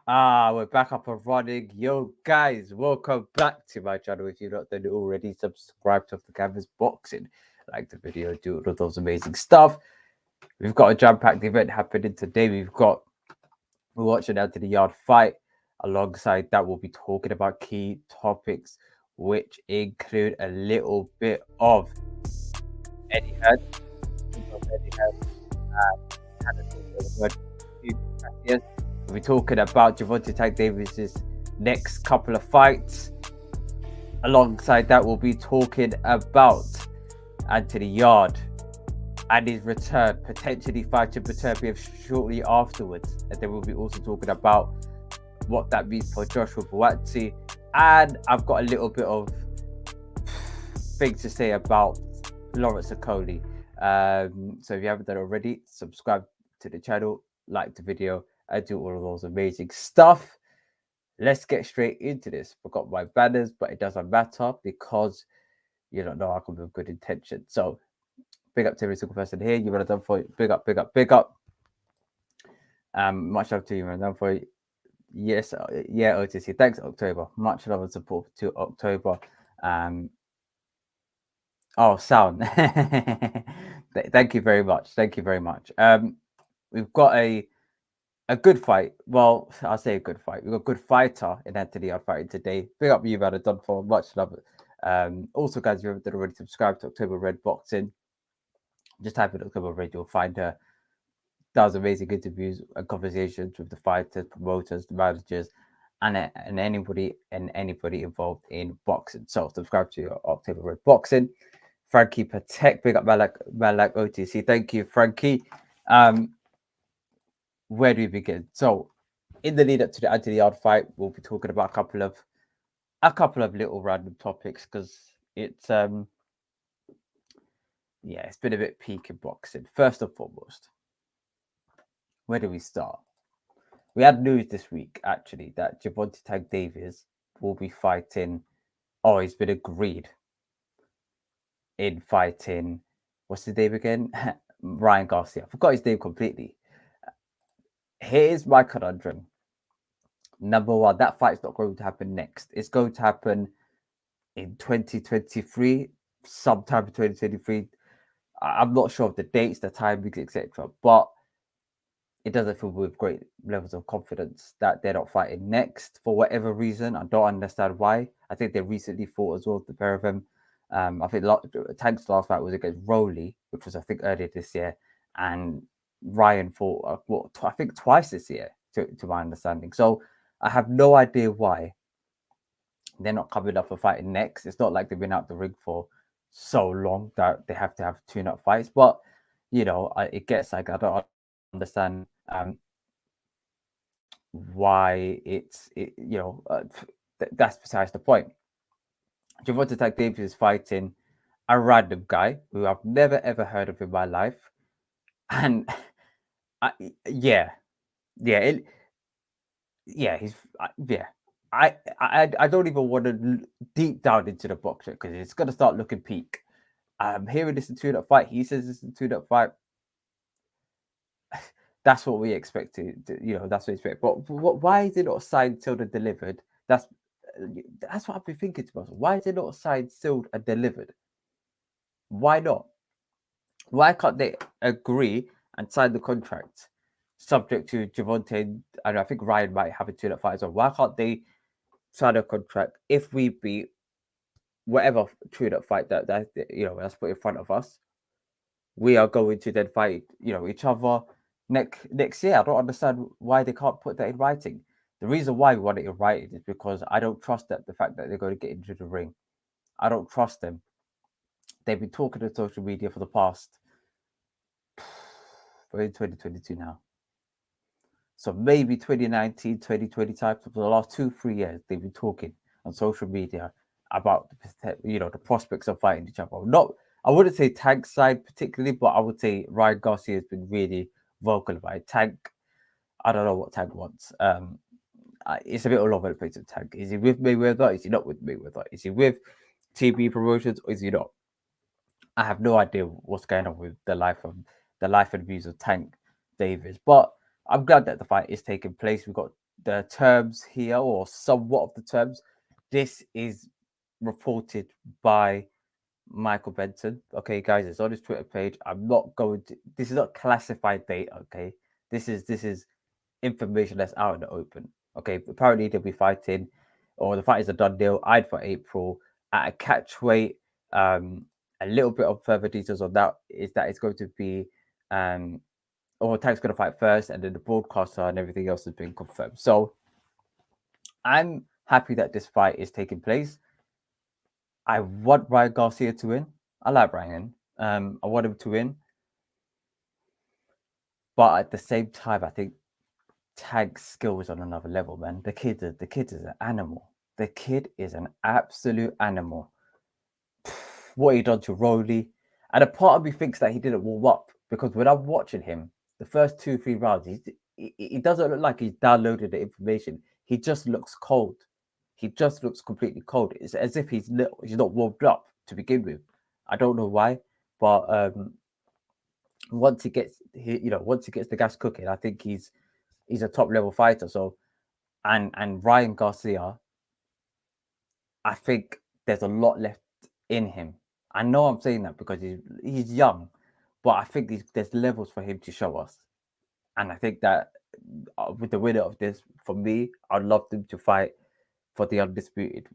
We're back up and running. Yo, guys, welcome back to my channel. If you're not done already, subscribe to the Canvas Boxing, like the video, do all of those amazing stuff. We've got a jam-packed event happening today. We're watching out to the Yard fight. Alongside that, we'll be talking about key topics, which include a little bit of Eddie Hearn, we'll be talking about Gervonta Tank Davis's next couple of fights. Alongside that, we'll be talking about Anthony Yarde and his return, potentially fighting Beterbiev shortly afterwards. And then we'll be also talking about what that means for Joshua Buatsi. And I've got a little bit of things to say about Lawrence Okoli. So if you haven't done it already, subscribe to the channel, like the video, and do all of those amazing stuff. Let's get straight into this. Forgot my banners, but it doesn't matter because you don't know I come with good intention. So big up to every single person here. You would have done for it. Big up, big up, big up. Much love to you, man. Done for it. Yes, yeah, OTC. Thanks, October. Much love and support to October. Oh, sound. Thank you very much. Thank you very much. We've got a good fight. Well, I'll say a good fight. We've got a good fighter in Anthony Yarde fighting today. Big up you, man. Done for much love. Also, guys, if you haven't already, subscribe to October Red Boxing. Just type in October Red, you'll find her. Does amazing interviews and conversations with the fighters, promoters, the managers, and anybody involved in boxing. So subscribe to your October Red Boxing. Frankie Patek, big up Malak OTC. Thank you, Frankie. Where do we begin? So, in the lead up to the Anthony Yarde fight, we'll be talking about a couple of little random topics because it's it's been a bit peak in boxing. First and foremost, where do we start? We had news this week actually that Gervonta Tank Davis will be fighting. Oh, he's been agreed in fighting. What's his name again? Ryan Garcia. I forgot his name completely. Here's my conundrum. Number one, that fight's not going to happen next. It's going to happen in 2023, sometime in 2023. I'm not sure of the dates, the timings, etc. But it doesn't fill with great levels of confidence that they're not fighting next for whatever reason. I don't understand why. I think they recently fought as well, the pair of them. I think Tank's last fight was against Rowley, which was I think earlier this year, and Ryan fought I think twice this year, to my understanding. So I have no idea why they're not coming up for fighting next. It's not like they've been out the ring for so long that they have to have tune-up fights. But it gets like I don't understand why that's besides the point. Gervonta Tank Davis is fighting a random guy who I've never ever heard of in my life, and yeah, he's yeah. I don't even want to deep down into the boxer because it's gonna start looking peak. Hearing this in tune-up fight, he says this in tune-up fight. That's what we expect that's what we expect. But why is it not signed, sealed, and delivered? That's what I've been thinking to myself. Why is it not signed, sealed, and delivered? Why not? Why can't they agree and sign the contract subject to Gervonta? And I think Ryan might have a tune-up fight as well. Why can't they sign a contract if we beat whatever tune-up fight that's put in front of us? We are going to then fight each other next year. I don't understand why they can't put that in writing. The reason why we want it in writing is because I don't trust that the fact that they're going to get into the ring. I don't trust them. They've been talking on social media for the past. We're in 2022 now. So maybe 2019, 2020 type, for the last 2-3 years, they've been talking on social media about the prospects of fighting each other. I wouldn't say Tank's side particularly, but I would say Ryan Garcia has been really vocal about it. Tank, I don't know what Tank wants. It's a bit all over the place with Tank. Is he with Mayweather? Is he not with Mayweather? Is he with TB Promotions or is he not? I have no idea what's going on with the life and views of Tank Davis, but I'm glad that the fight is taking place. We've got the terms here, or somewhat of the terms. This is reported by Michael Benson. Okay, guys, it's on his Twitter page. I'm not going to. This is not classified data. Okay, this is information that's out in the open. Okay, apparently they'll be fighting, or the fight is a done deal. Eyed for April at a catch weight. A little bit of further details on that is that it's going to be or Tank's going to fight first, and then the broadcaster and everything else has been confirmed. So I'm happy that this fight is taking place. I want Ryan Garcia to win. I like Ryan. I want him to win. But at the same time, I think Tank's skill is on another level, man. The kid is an animal. The kid is an absolute animal. What he done to Rowley. And a part of me thinks that he didn't warm up, because when I'm watching him, the first 2-3 rounds, he doesn't look like he's downloaded the information. He just looks cold. He just looks completely cold. It's as if he's not warmed up to begin with. I don't know why, but once he gets the gas cooking, I think he's a top level fighter. So, and Ryan Garcia, I think there's a lot left in him. I know I'm saying that because he's young, but I think there's levels for him to show us. And I think that with the winner of this, for me, I'd love them to fight for the undisputed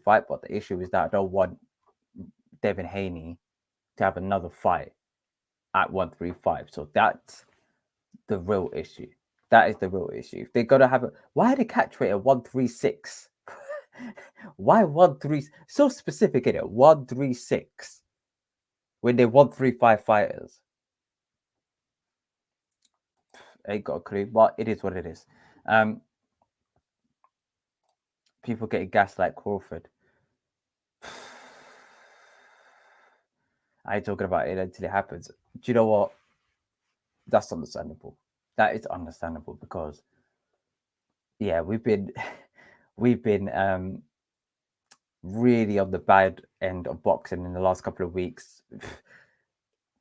fight. But the issue is that I don't want Devin Haney to have another fight at 135. So that's the real issue. That is the real issue. If they're gonna have why are the catch weight at 136? Why 136? So specific in it, 136 when they're 135 fighters. Ain't got a clue, but it is what it is. People getting gassed like Crawford. I ain't talking about it until it happens. Do you know what? That's understandable. That is understandable because, yeah, we've been really on the bad end of boxing in the last couple of weeks.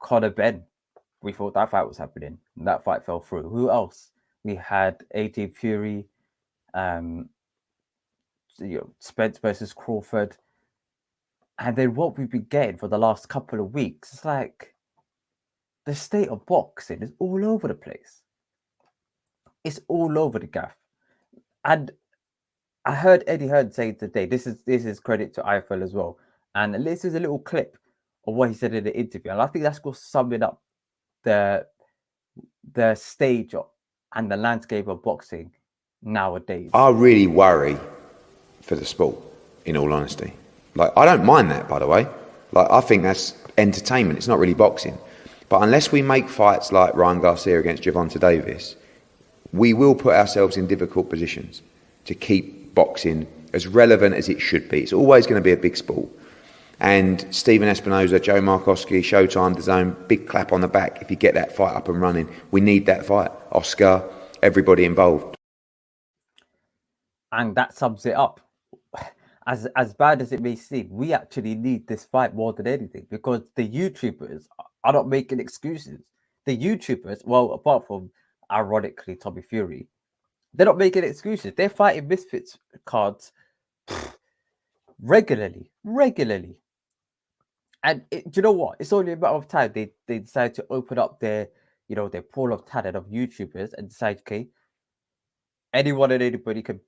Conor Benn, we thought that fight was happening. And that fight fell through. Who else? We had AJ Fury, Spence versus Crawford. And then what we've been getting for the last couple of weeks, it's like the state of boxing is all over the place. It's all over the gaff. And I heard Eddie Hearn say today, this is credit to Eiffel as well. And this is a little clip of what he said in the interview. And I think that's going to sum it up the stage and the landscape of boxing nowadays. I really worry for the sport, in all honesty. Like, I don't mind that, by the way. Like, I think that's entertainment. It's not really boxing. But unless we make fights like Ryan Garcia against Gervonta Davis, we will put ourselves in difficult positions to keep boxing as relevant as it should be. It's always going to be a big sport. And Stephen Espinoza, Joe Markowski, Showtime, DAZN, big clap on the back if you get that fight up and running. We need that fight. Oscar, everybody involved. And that sums it up. As bad as it may seem, we actually need this fight more than anything because the YouTubers are not making excuses. The YouTubers, well, apart from ironically Tommy Fury, they're not making excuses. They're fighting misfits cards regularly. And do you know what? It's only a matter of time they decide to open up their pool of talent of YouTubers and decide, okay, anyone and anybody could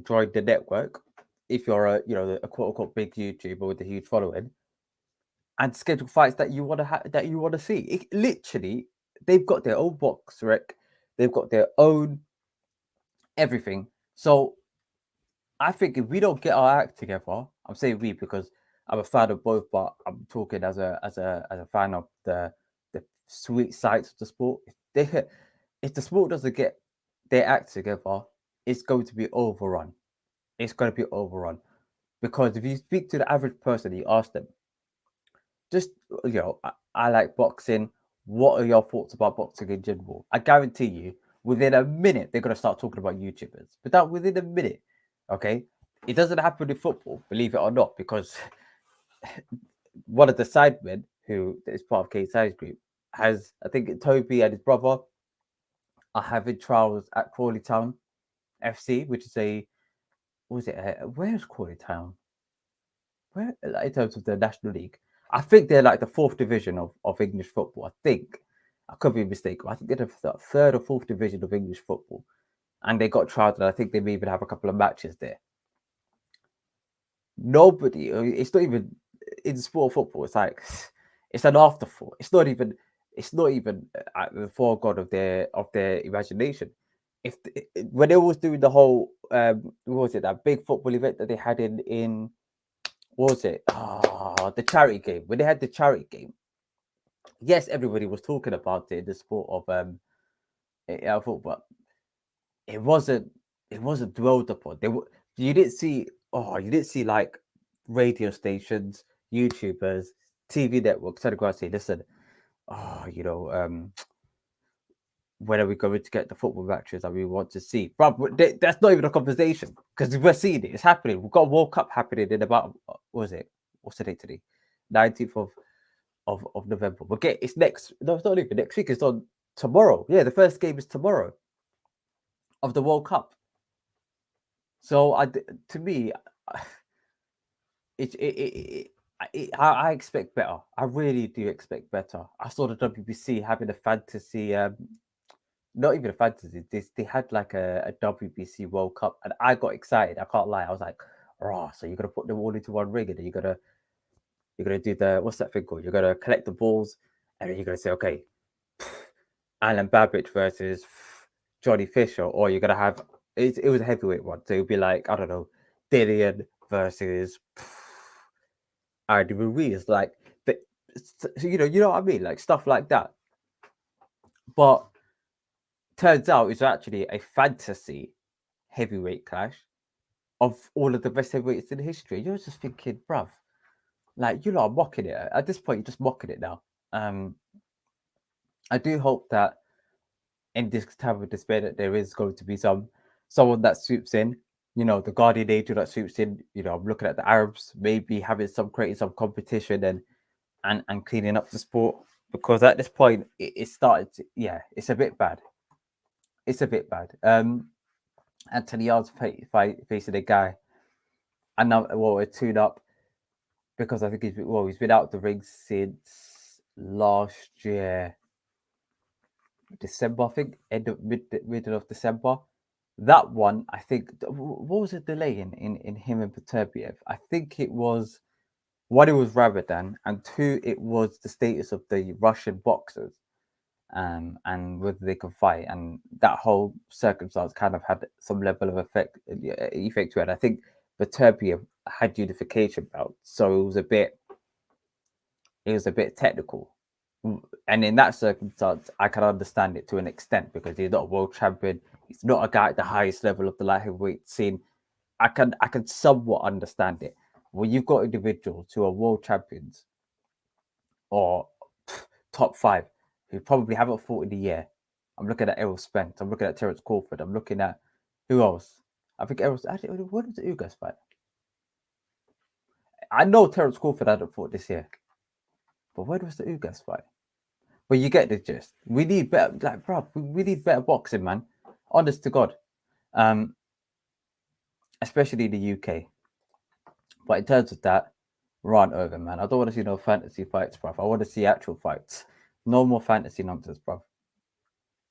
join the network if you're a quote unquote big YouTuber with a huge following, and schedule fights that you want to see. Literally, they've got their own box rec, they've got their own everything. So I think if we don't get our act together, I'm saying we because I'm a fan of both, but I'm talking as a fan of the sweet sides of the sport. If the sport doesn't get their act together, it's going to be overrun. It's going to be overrun because if you speak to the average person, you ask them, just I like boxing. What are your thoughts about boxing in general? I guarantee you, within a minute, they're going to start talking about YouTubers. But that within a minute, okay? It doesn't happen in football, believe it or not, because one of the sidemen who is part of KSI's group has, I think Toby and his brother are having trials at Crawley Town FC, which is what was it? Where's Crawley Town? Where, like, in terms of the National League? I think they're like the fourth division of English football. I think I could be mistaken. I think they're the third or fourth division of English football, and they got tried. And I think they may even have a couple of matches there. Nobody. It's not even in sport football. It's like it's an afterthought. It's not even. It's not even at the foreground of their imagination. If when they was doing the whole what was it, that big football event that they had in what was it? The charity game. When they had the charity game, yes, everybody was talking about it in the sport of football, but it wasn't it wasn't dwelled upon. You didn't see you didn't see like radio stations, YouTubers, TV networks trying to go and say, listen, when are we going to get the football matches that we want to see? Bro, that's not even a conversation because we're seeing it. It's happening. We've got a World Cup happening in about, what was it? What's the date today? 19th of November. Okay, it's next. No, it's not even next week. It's on tomorrow. Yeah, the first game is tomorrow of the World Cup. So, to me, I expect better. I really do expect better. I saw the WBC having a fantasy not even a fantasy. They had like a WBC World Cup, and I got excited. I can't lie. I was like, "Oh, so you're gonna put them all into one ring, and then you're gonna do the what's that thing called? You're gonna collect the balls, and then you're gonna say, okay, Alan Babbage versus Johnny Fisher, or you're gonna have it was a heavyweight one, so it'd be like I don't know, Dillian versus Andy Ruiz, like you know what I mean, like stuff like that. But turns out it's actually a fantasy heavyweight clash of all of the best heavyweights in history. You're just thinking, bruv, like you lot are mocking it. At this point, you're just mocking it now. I do hope that in this time of despair that there is going to be someone that swoops in, the guardian angel that swoops in. I'm looking at the Arabs maybe having creating some competition and cleaning up the sport, because at this point it started it's a bit bad. It's a bit bad. Anthony Yarde's facing a guy, and now a tune up, because I think he's been out the ring since last year, December. I think middle of December. That one, I think, what was the delay in him and Beterbiev? I think it was one, it was Ramadan, and two, it was the status of the Russian boxers. And whether they can fight, and that whole circumstance kind of had some level of effect to it. I think Beterbiev had unification belt, so it was a bit technical, and in that circumstance, I can understand it to an extent, because he's not a world champion. He's not a guy at the highest level of the light heavyweight scene. I can somewhat understand it. When you've got individuals who are world champions or top five, who probably haven't fought in a year. I'm looking at Errol Spence. I'm looking at Terence Crawford. I'm looking at who else? I think Errol. Actually, when was the Ugas fight? I know Terence Crawford hadn't fought this year, but when was the Ugas fight? But you get the gist. We need better, like, bro. We need better boxing, man. Honest to God, especially in the UK. But in terms of that, run over, man. I don't want to see no fantasy fights, bro. I want to see actual fights. No more fantasy nonsense, bro.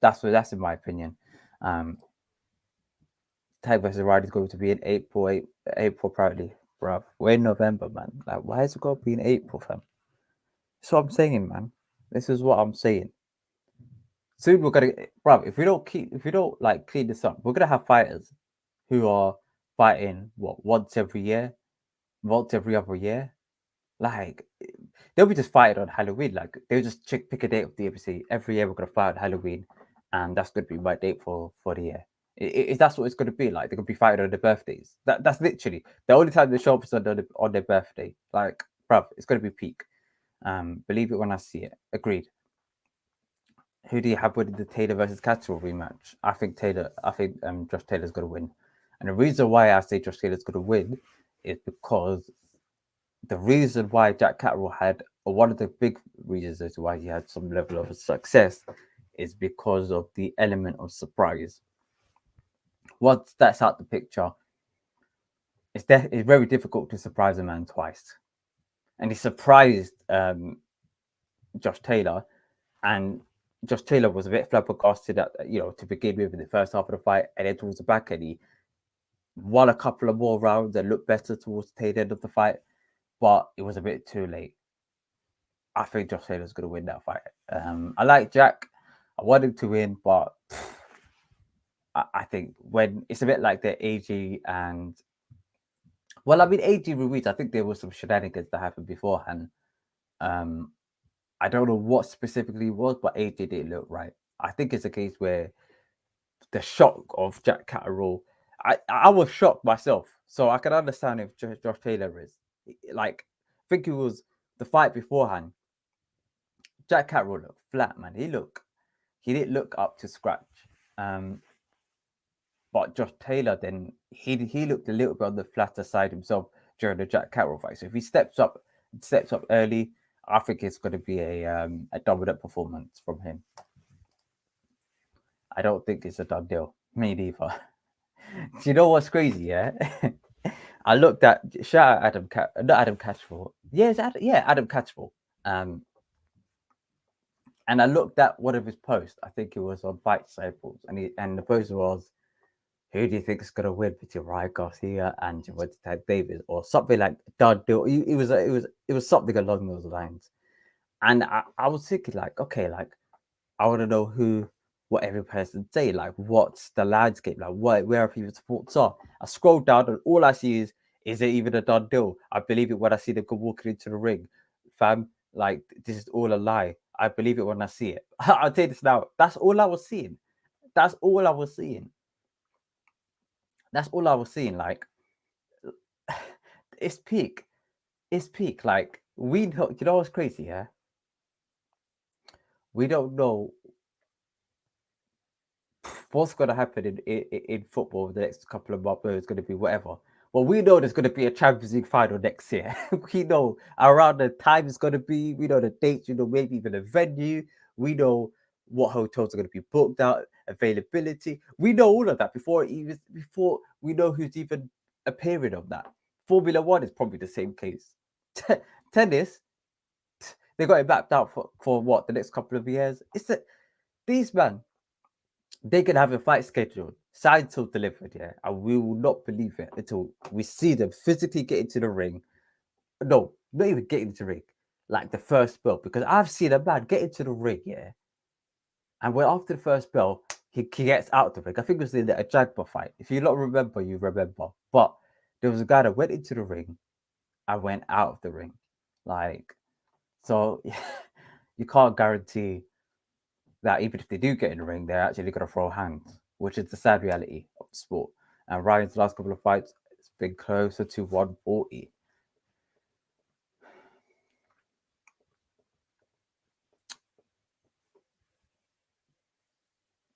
That's in my opinion. Tag versus Ryder is going to be in April apparently, bro. We're in November, man. Like, why is it going to be in April, fam? That's what I'm saying, man. This is what I'm saying. Soon we're gonna, bro. If we don't clean this up, we're gonna have fighters who are fighting once every year, once every other year. Like, they'll be just fighting on Halloween. Like, they'll just pick a date of the UFC. Every year we're gonna fight on Halloween, and that's gonna be my date for the year. Is that's what it's gonna be like? They're gonna be fighting on their birthdays. That's literally the only time they show up is on their birthday. Like, bruv, it's gonna be peak. Believe it when I see it. Agreed. Who do you have winning the Taylor versus Catterall rematch? I think Josh Taylor's gonna win, and the reason why I say Josh Taylor's gonna win is because the reason why Jack Catterall had, or one of the big reasons as to why he had some level of success, is because of the element of surprise. once that's out the picture, it's very difficult to surprise a man twice. And he surprised Josh Taylor, and Josh Taylor was a bit flabbergasted at, to begin with in the first half of the fight, and then towards the back end, he won a couple of more rounds and looked better towards the tail end of the fight, but it was a bit too late. I think Josh Taylor's going to win that fight. I like Jack. I want him to win, but I think when it's a bit like the AG and, well, I mean, AG Ruiz, I think there was some shenanigans that happened beforehand. I don't know what specifically was, but AJ didn't look right. I think it's a case where the shock of Jack Catterall, I was shocked myself, so I can understand if Josh Taylor is. Like, I think it was the fight beforehand. Jack Catterall looked flat, man. He didn't look up to scratch. But Josh Taylor, then he looked a little bit on the flatter side himself during the Jack Catterall fight. So if he steps up early, I think it's going to be a dominant performance from him. I don't think it's a done deal. Me neither. Do you know what's crazy? Yeah, I looked at shout out not Adam Catchful. Adam Catchful. And I looked at one of his posts. I think it was on Fight Disciples, and the post was, "Who do you think is going to win between Ryan Garcia and Javante Davis?" or something like done deal. It was something along those lines. And I was thinking, like, okay, like, I want to know what every person say, like, what's the landscape, like, where are people's thoughts are. I scroll down and all I see is it even a done deal? I believe it when I see them go walking into the ring. Fam, like, this is all a lie. I believe it when I see it. I'll tell you this now. That's all I was seeing. That's all I was seeing. That's all I was seeing. Like, it's peak. It's peak. Like, you know what's crazy, yeah? We don't know what's going to happen in football the next couple of months, where it's going to be whatever. Well, we know there's going to be a Champions League final next year. We know around the time it's going to be. We know the dates. Maybe even the venue. We know what hotels are going to be booked out, availability. We know all of that before we know who's even appearing on that. Formula One is probably the same case. Tennis, they got it mapped out for what, the next couple of years. It's that these men, they can have a fight scheduled, signed till delivered, yeah, and we will not believe it until we see them physically get into the ring. No, not even get into the ring, like the first bell, because I've seen a man get into the ring, yeah, and when after the first bell, he gets out the ring. I think it was in a Jagba fight. If you not remember, you remember. But there was a guy that went into the ring and went out of the ring, like, so you can't guarantee that even if they do get in the ring, they're actually going to throw hands, which is the sad reality of the sport. And Ryan's last couple of fights, it's been closer to 140.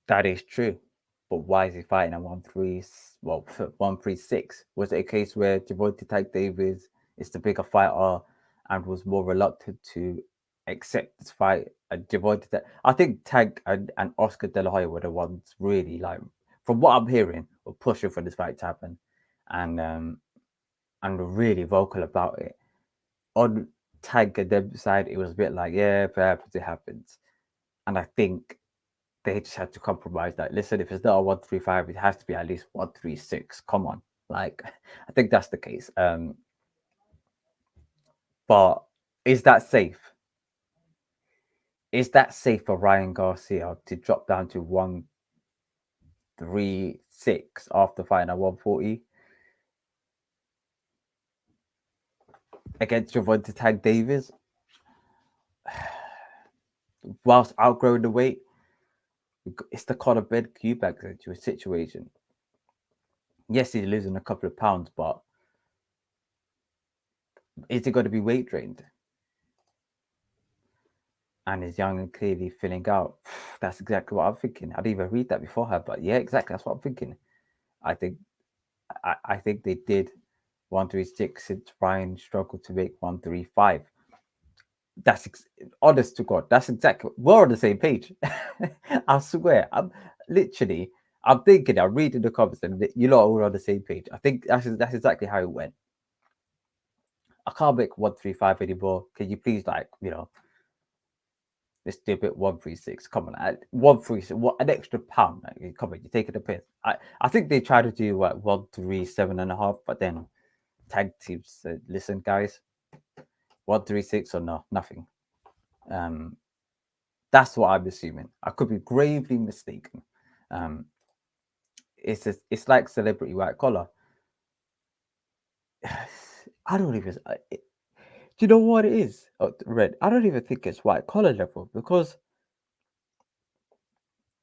That is true. But why is he fighting at 136? Was it a case where Javante Tank Davis is the bigger fighter and was more reluctant to accept this fight? And I think Tank and Oscar De La Hoya were the ones really, like, from what I'm hearing, were pushing for this fight to happen, and really vocal about it. On Tank and them side, it was a bit like, yeah, perhaps it happens. And I think they just had to compromise that. Listen, if it's not a 135, it has to be at least 136. Come on. Like, I think that's the case. But is that safe? Is that safe for Ryan Garcia to drop down to 136 after fighting at 140 against Javante Tank Davis, whilst outgrowing the weight? It's the Conor Ben Eubank situation. Yes, he's losing a couple of pounds, but is it going to be weight drained? And is young and clearly filling out? That's exactly what I'm thinking. I didn't even read that before her, but yeah, exactly. That's what I'm thinking. I think they did 136 since Ryan struggled to make 135. That's honest to God. That's exactly, we're on the same page. I swear. I'm literally, I'm thinking, I'm reading the comments, and you lot are all on the same page. I think that's exactly how it went. I can't make 135 anymore. Can you please, like, let's do a bit 136. Come on, 136. What, an extra pound? Like, come on, you're taking a piss. I think they tried to do like 137.5, but then tag teams said, "Listen, guys, 136 or no, nothing." That's what I'm assuming. I could be gravely mistaken. It's like celebrity white collar. I don't even. Do you know what it is? Red. I don't even think it's white collar level because,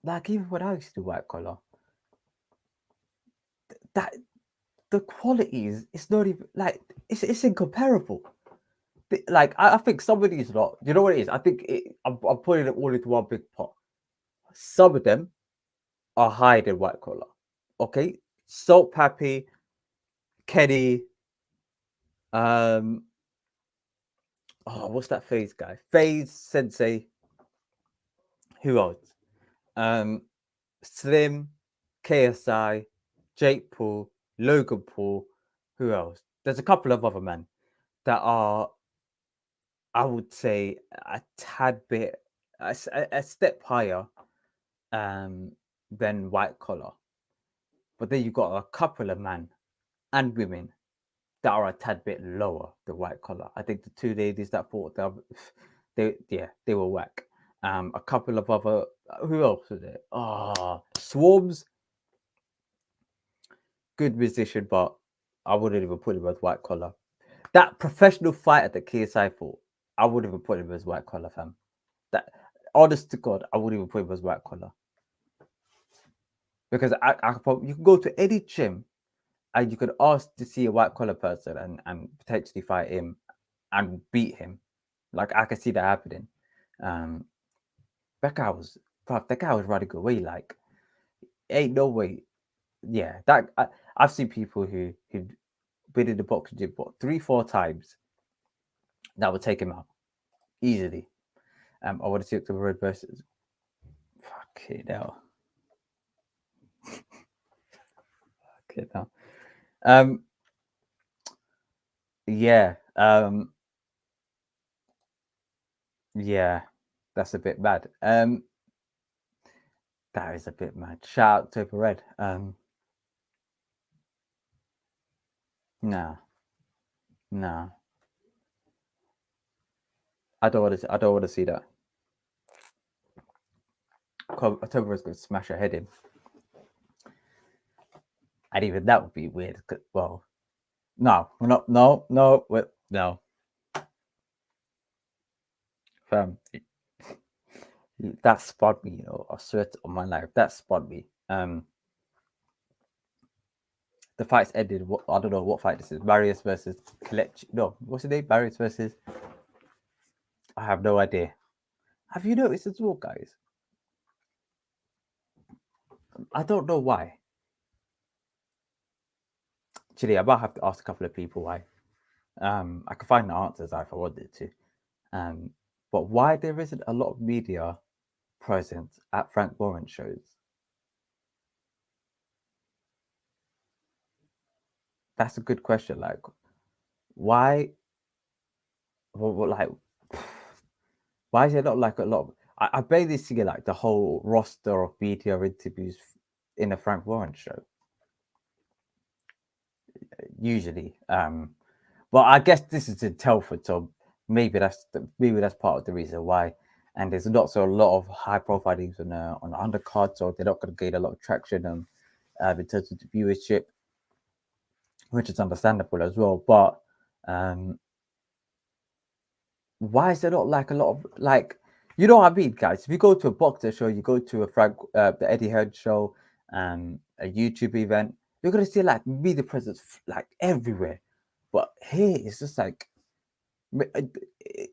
like, even when I used to do white collar, that the quality is it's not even like it's incomparable. Like I think some of these lot. You know what it is? I think I'm putting it all into one big pot. Some of them are higher than white collar. Okay, Salt Pappy, Kenny, what's that phase guy? Phase Sensei. Who else? Slim, KSI, Jake Paul, Logan Paul. Who else? There's a couple of other men that are, I would say, a tad bit, a step higher than white collar. But then you've got a couple of men and women that are a tad bit lower than white collar. I think the two ladies that fought, they were whack. A couple of other, who else was it? Swarms, good musician, but I wouldn't even put him as white collar. That professional fighter that KSI fought, I wouldn't even put him as white collar, fam. That, honest to God, I wouldn't even put him as white collar. Because you can go to any gym and you could ask to see a white collar person and potentially fight him and beat him. Like, I could see that happening. That guy was running away. Like, ain't no way. Yeah, I've seen people who've been in the boxing gym 3-4 times that would take him out easily. I want to see the Road versus. Fucking hell. Fucking hell. Yeah. Yeah, that's a bit mad. That is a bit mad. Shout out to Red. Nah. I don't want to see that. October Red's going to smash her head in. And even that would be weird. Well, no. Fam, that spun me, I swear on my life, that spun me. The fight's ended. I don't know what fight this is. Marius versus Kelechi. No, what's his name? Marius versus. I have no idea. Have you noticed as well, guys? I don't know why. Actually, I might have to ask a couple of people why. I can find the answers if I wanted to. But why there isn't a lot of media present at Frank Warren shows? That's a good question. Like, why? Well, like, why is it not like a lot? I barely see like the whole roster of media interviews in a Frank Warren show. Usually, well, I guess this is in Telford, so maybe that's part of the reason why. And there's not so a lot of high profile things on the undercard, so they're not going to gain a lot of traction in terms of the viewership, which is understandable as well. But why is there not like a lot of like, you know what I mean, guys? If you go to a boxer show, you go to the Eddie Hearn show, a YouTube event, you're gonna see like media presence like everywhere. But here it's just like,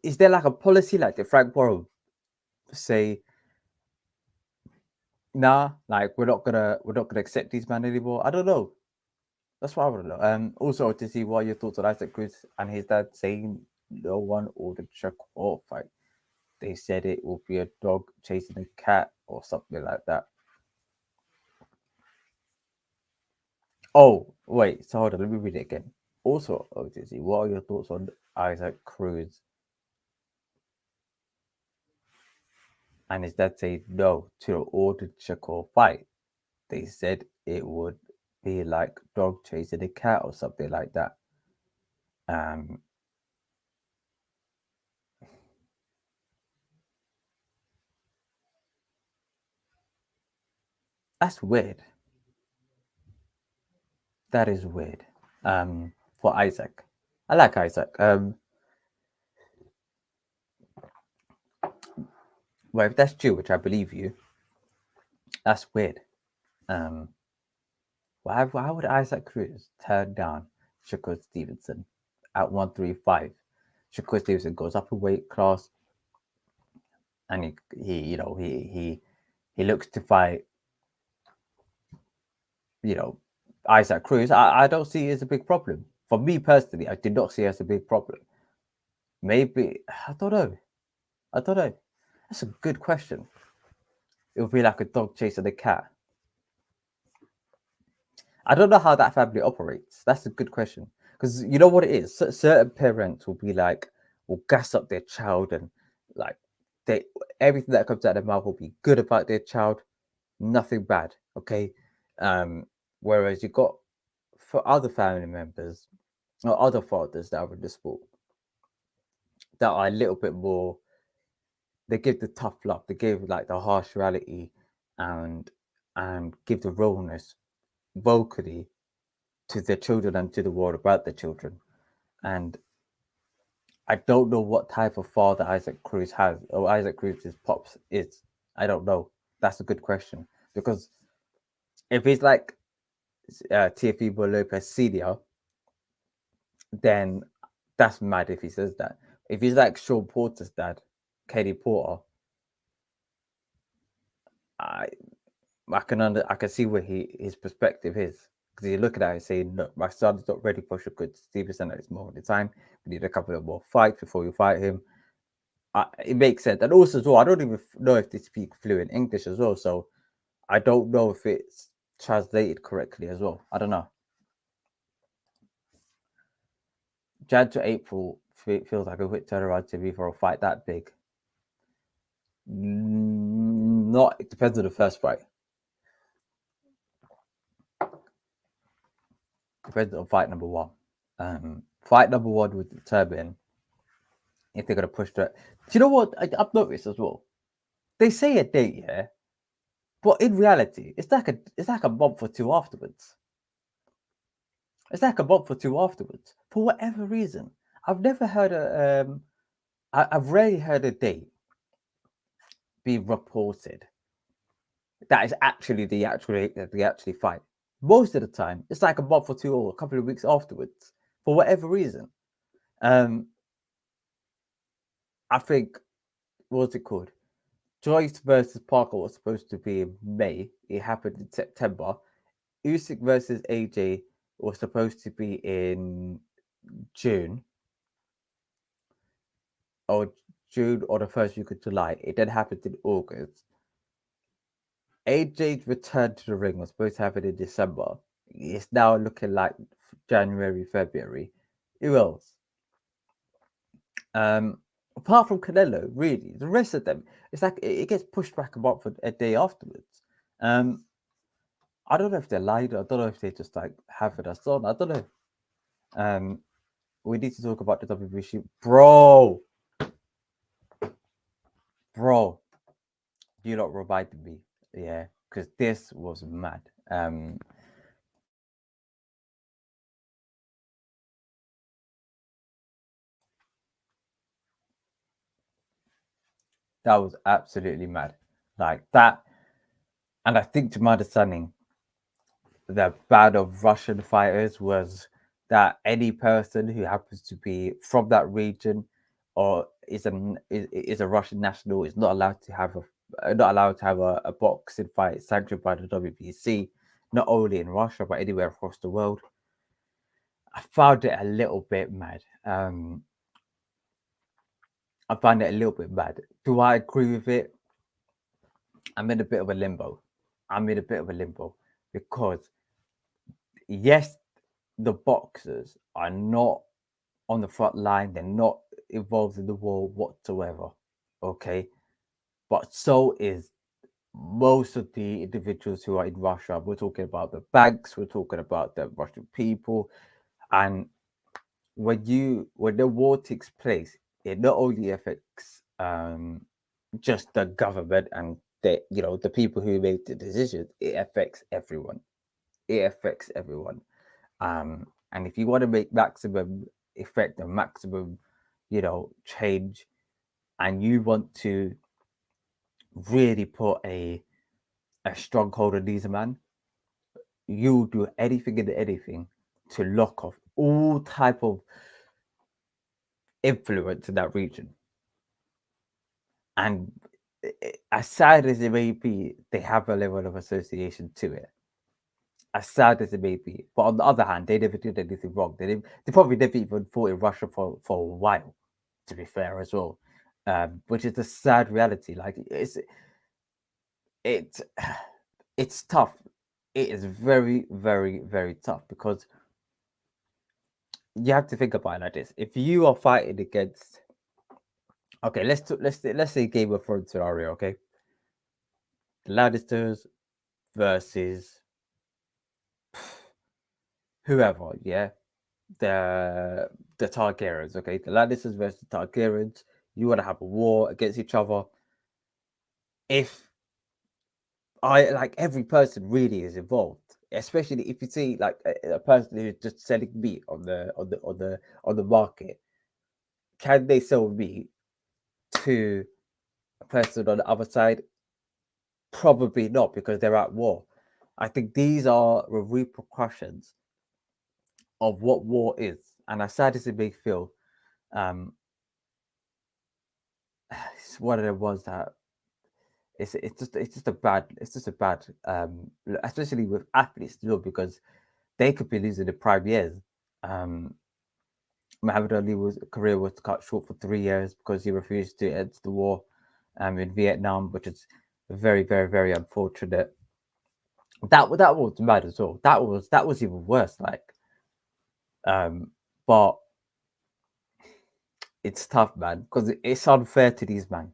is there like a policy like the Frank Warren say, nah, like we're not gonna accept these men anymore? I don't know. That's what I want to know. Also to see what your thoughts on Isaac Cruz and his dad saying no one ordered Shakur fight. They said it will be a dog chasing a cat or something like that. Oh, wait. So hold on. Let me read it again. Also, OTC, what are your thoughts on Isaac Cruz? And his dad said no to the ordered Shakur fight. They said it would be like dog chasing a cat or something like that. Um, that's weird. That is weird. For Isaac, I like Isaac. Well, if that's true, which I believe you, that's weird. Um, why would Isaac Cruz turn down Shakur Stevenson at 135? Shakur Stevenson goes up a weight class, and he looks to fight. Isaac Cruz. I don't see it as a big problem. For me personally, I did not see it as a big problem. Maybe I don't know. I don't know. That's a good question. It would be like a dog chasing a cat. I don't know how that family operates. That's a good question. Because you know what it is? Certain parents will gas up their child and like they everything that comes out of their mouth will be good about their child, nothing bad. Okay. Whereas you got for other family members or other fathers that are in the sport that are a little bit more, they give the tough love, they give like the harsh reality and give the realness vocally to their children and to the world about their children. And I don't know what type of father Isaac Cruz has or Isaac Cruz's pops is. I don't know. That's a good question. Because if he's like Teofimo Lopez Senior, then that's mad if he says that. If he's like Sean Porter's dad, Katie Porter, I I can see where his perspective is because he's looking at it saying, "Look, my son's not ready for Shakur Stevenson at this moment in time. We need a couple of more fights before you fight him." It makes sense, and also as well, I don't even know if they speak fluent English as well, so I don't know if it's translated correctly as well. I don't know. Jan to April feels like a quick turnaround to me for a fight that big. Not, it depends on the first fight. Depends on fight number one. Fight number one would determine if they're gonna push that. Do you know what I've noticed as well? They say a date, yeah, but in reality, it's like a month or two afterwards. It's like a month or two afterwards. For whatever reason, I've never heard I've rarely heard a date be reported that is actually the actual date that they actually fight. Most of the time, it's like a month or two or a couple of weeks afterwards. For whatever reason, um, I think what's it called? Joyce versus Parker was supposed to be in May. It happened in September. Usyk versus AJ was supposed to be in June or June or the first week of July. It then happened in August. AJ's return to the ring was supposed to happen in December. It's now looking like January, February. Who else? Apart from Canelo, really, the rest of them, it's like it gets pushed back a month a day afterwards. I don't know if they're lying. I don't know if they just like have it as on. I don't know. We need to talk about the WBC, bro. You not reminded me, yeah, because this was mad. That was absolutely mad, like that. And I think, to my understanding, the ban of Russian fighters was that any person who happens to be from that region or is a Russian national is not allowed to have a boxing fight sanctioned by the WBC, not only in Russia but anywhere across the world. I found it a little bit mad. I find it a little bit mad. Do I agree with it? I'm in a bit of a limbo. Because yes, the boxers are not on the front line, they're not involved in the war whatsoever. Okay. But so is most of the individuals who are in Russia. We're talking about the banks, we're talking about the Russian people. And when the war takes place, it not only affects just the government and the people who make the decisions, it affects everyone. It affects everyone. And if you want to make maximum effect and maximum, change, and you want to really put a stronghold on these man, you'll do anything and anything to lock off all type of influence in that region. And as sad as it may be, they have a level of association to it. As sad as it may be, but on the other hand, they never did anything wrong. They probably never even fought in Russia for a while, to be fair as well, which is the sad reality. Like it's it's tough. It is very, very, very tough because you have to think about it like this: if you are fighting against, okay, let's say Game of Thrones scenario, okay, the Lannisters versus whoever, yeah, the the Targaryens, okay, the Lannisters versus the Targaryens. You want to have a war against each other. If I like every person really is involved, especially if you see like a person who's just selling meat on the market. Can they sell meat to a person on the other side? Probably not, because they're at war. I think these are the repercussions of what war is, and as sad as it may feel, um, it's one of the ones that it's just a bad especially with athletes too, because they could be losing the prime years. Um, Muhammad Ali's career was cut short for 3 years because he refused to enter the war in Vietnam, which is very, very, very unfortunate. That was mad as well. That was even worse. Like, but it's tough, man, because it's unfair to these man.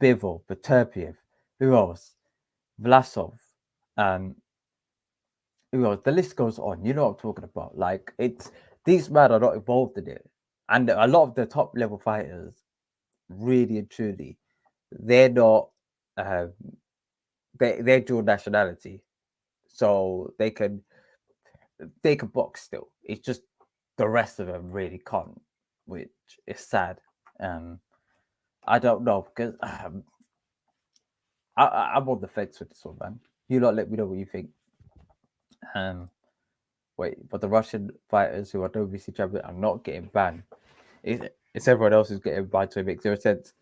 Bivol, Beterbiev, who else? Vlasov, um, who else? The list goes on. You know what I'm talking about. Like, it's these men are not involved in it, and a lot of the top level fighters, really and truly, they're not. Um, they're dual nationality, so they can box still. It's just the rest of them really can't, which is sad. Um, I don't know because I'm on the fence with this one, man. You lot, let me know what you think. Um, wait, but the Russian fighters who are WBC champion are not getting banned. It's everyone else who's getting banned, so it makes no sense.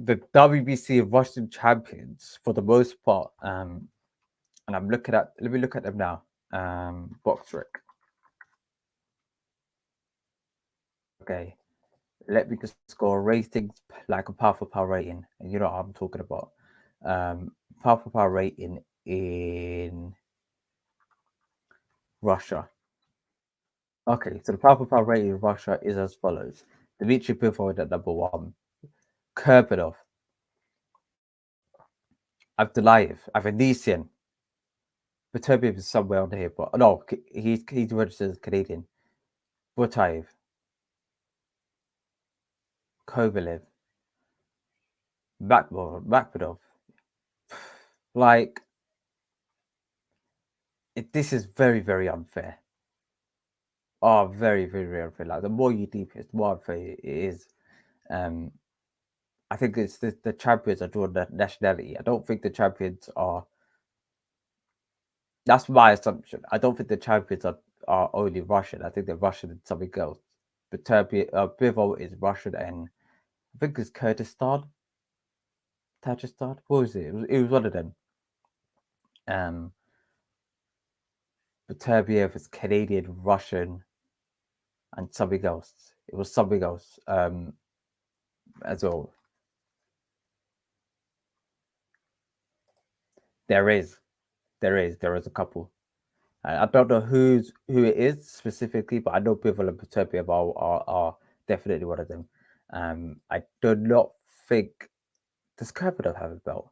The WBC Russian champions, for the most part, and let me look at them now. Boxrec. Okay, let me just score ratings like a powerful power rating, and you know what I'm talking about. Powerful power rating in Russia. Okay, so the powerful power rating in Russia is as follows: Dmitry Bivol at number one, Kurbanov, Abdullayev, Avanesian. Beterbiev is somewhere on here, but no, he's registered as Canadian. Butayev, Kovalev, Makmadov. Like, this is very, very unfair. Oh, very, very, very unfair. Like, the more you deep it, the more unfair it is. Um, I think it's the champions are drawn the nationality. I don't think the champions are. That's my assumption. I don't think the champions are only Russian. I think they're Russian and something else. But Bivol is Russian and I think it's Kyrgyzstan, Tajikistan. What was it? It was one of them. Um, Beterbiev is Canadian, Russian, and something else. It was something else as well. There is a couple. I don't know who it is specifically, but I know Bivol and Patopia are definitely one of them. I do not think does Kerpenov have a belt?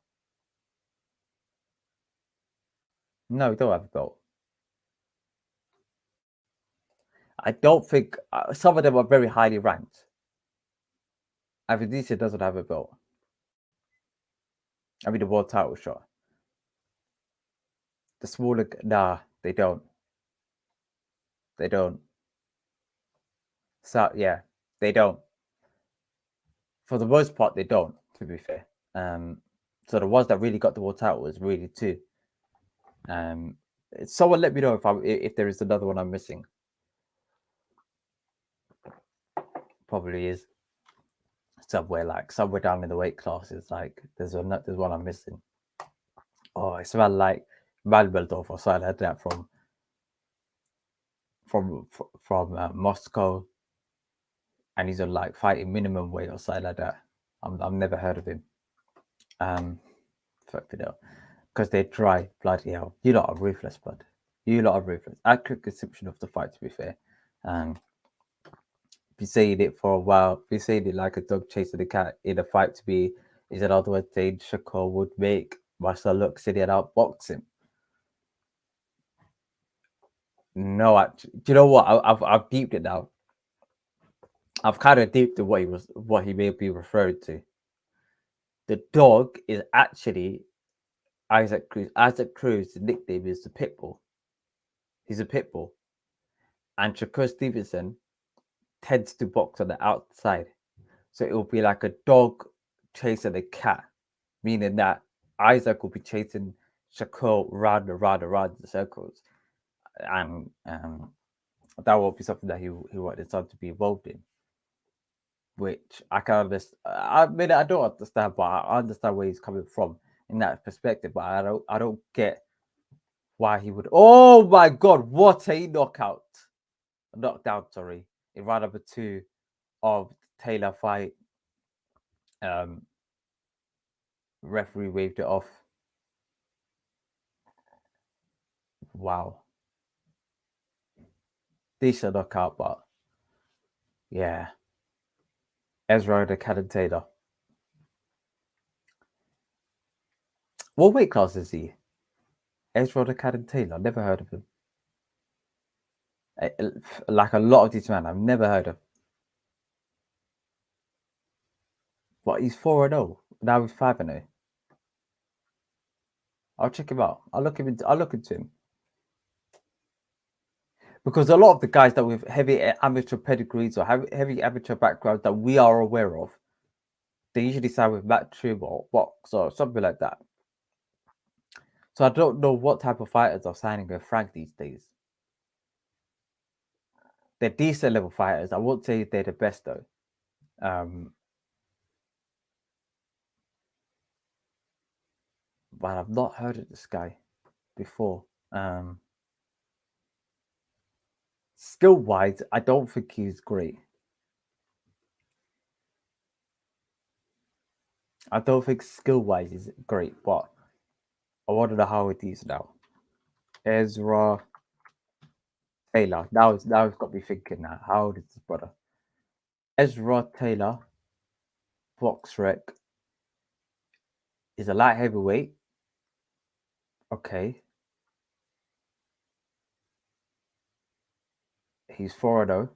No, he don't have a belt. I don't think some of them are very highly ranked. Avedisa doesn't have a belt. I mean, the world title shot. The smaller, nah, they don't. They don't. So yeah, they don't. For the most part, they don't. To be fair, so the ones that really got the world title was really two. Someone let me know if there is another one I'm missing. Probably is somewhere down in the weight classes. Like there's one I'm missing. Oh, it smelled like Malbeldorf or something like that from Moscow, and he's on like fighting minimum weight or something like that. I've never heard of him. Fuck it up, because they're dry. Bloody hell, you lot are ruthless, bud. You lot are ruthless. Accurate conception of the fight, to be fair. Been saying it for a while. Been saying it like a dog chasing a cat in a fight to be is another one thing Shakur would make Marcel look silly and outbox him. No, actually, do you know what? I've deeped it now. I've kind of deeped what he may be referring to. The dog is actually Isaac Cruz. Isaac Cruz's nickname is the Pitbull. He's a Pitbull. And Shakur Stevenson tends to box on the outside. So it will be like a dog chasing a cat, meaning that Isaac will be chasing Shakur round and round and round in circles. And that will be something that he wanted his son to be involved in. Which I can understand. I mean, I don't understand, but I understand where he's coming from in that perspective. But I don't get why he would. Oh my God! What a knockdown! Sorry, in round number 2 of the Taylor fight. Referee waved it off. Wow, decent knockout, but yeah, Ezra the Cannon Taylor. What weight class is he? Ezra the Cannon Taylor. Never heard of him. Like a lot of these men, I've never heard of. But he's 4-0. Now he's 5-0. I'll check him out. I'll look into him. Because a lot of the guys that with heavy amateur pedigrees or heavy amateur backgrounds that we are aware of, they usually sign with Matchroom or Box or something like that. So I don't know what type of fighters are signing with Frank these days. They're decent level fighters. I won't say they're the best though. But I've not heard of this guy before. Skill wise, I don't think he's great. I don't think skill wise is great, but I want to know how it is now. Ezra Taylor. Now it's got me thinking now. How old is this brother? Ezra Taylor, box rec, is a light heavyweight. Okay. He's 4-0.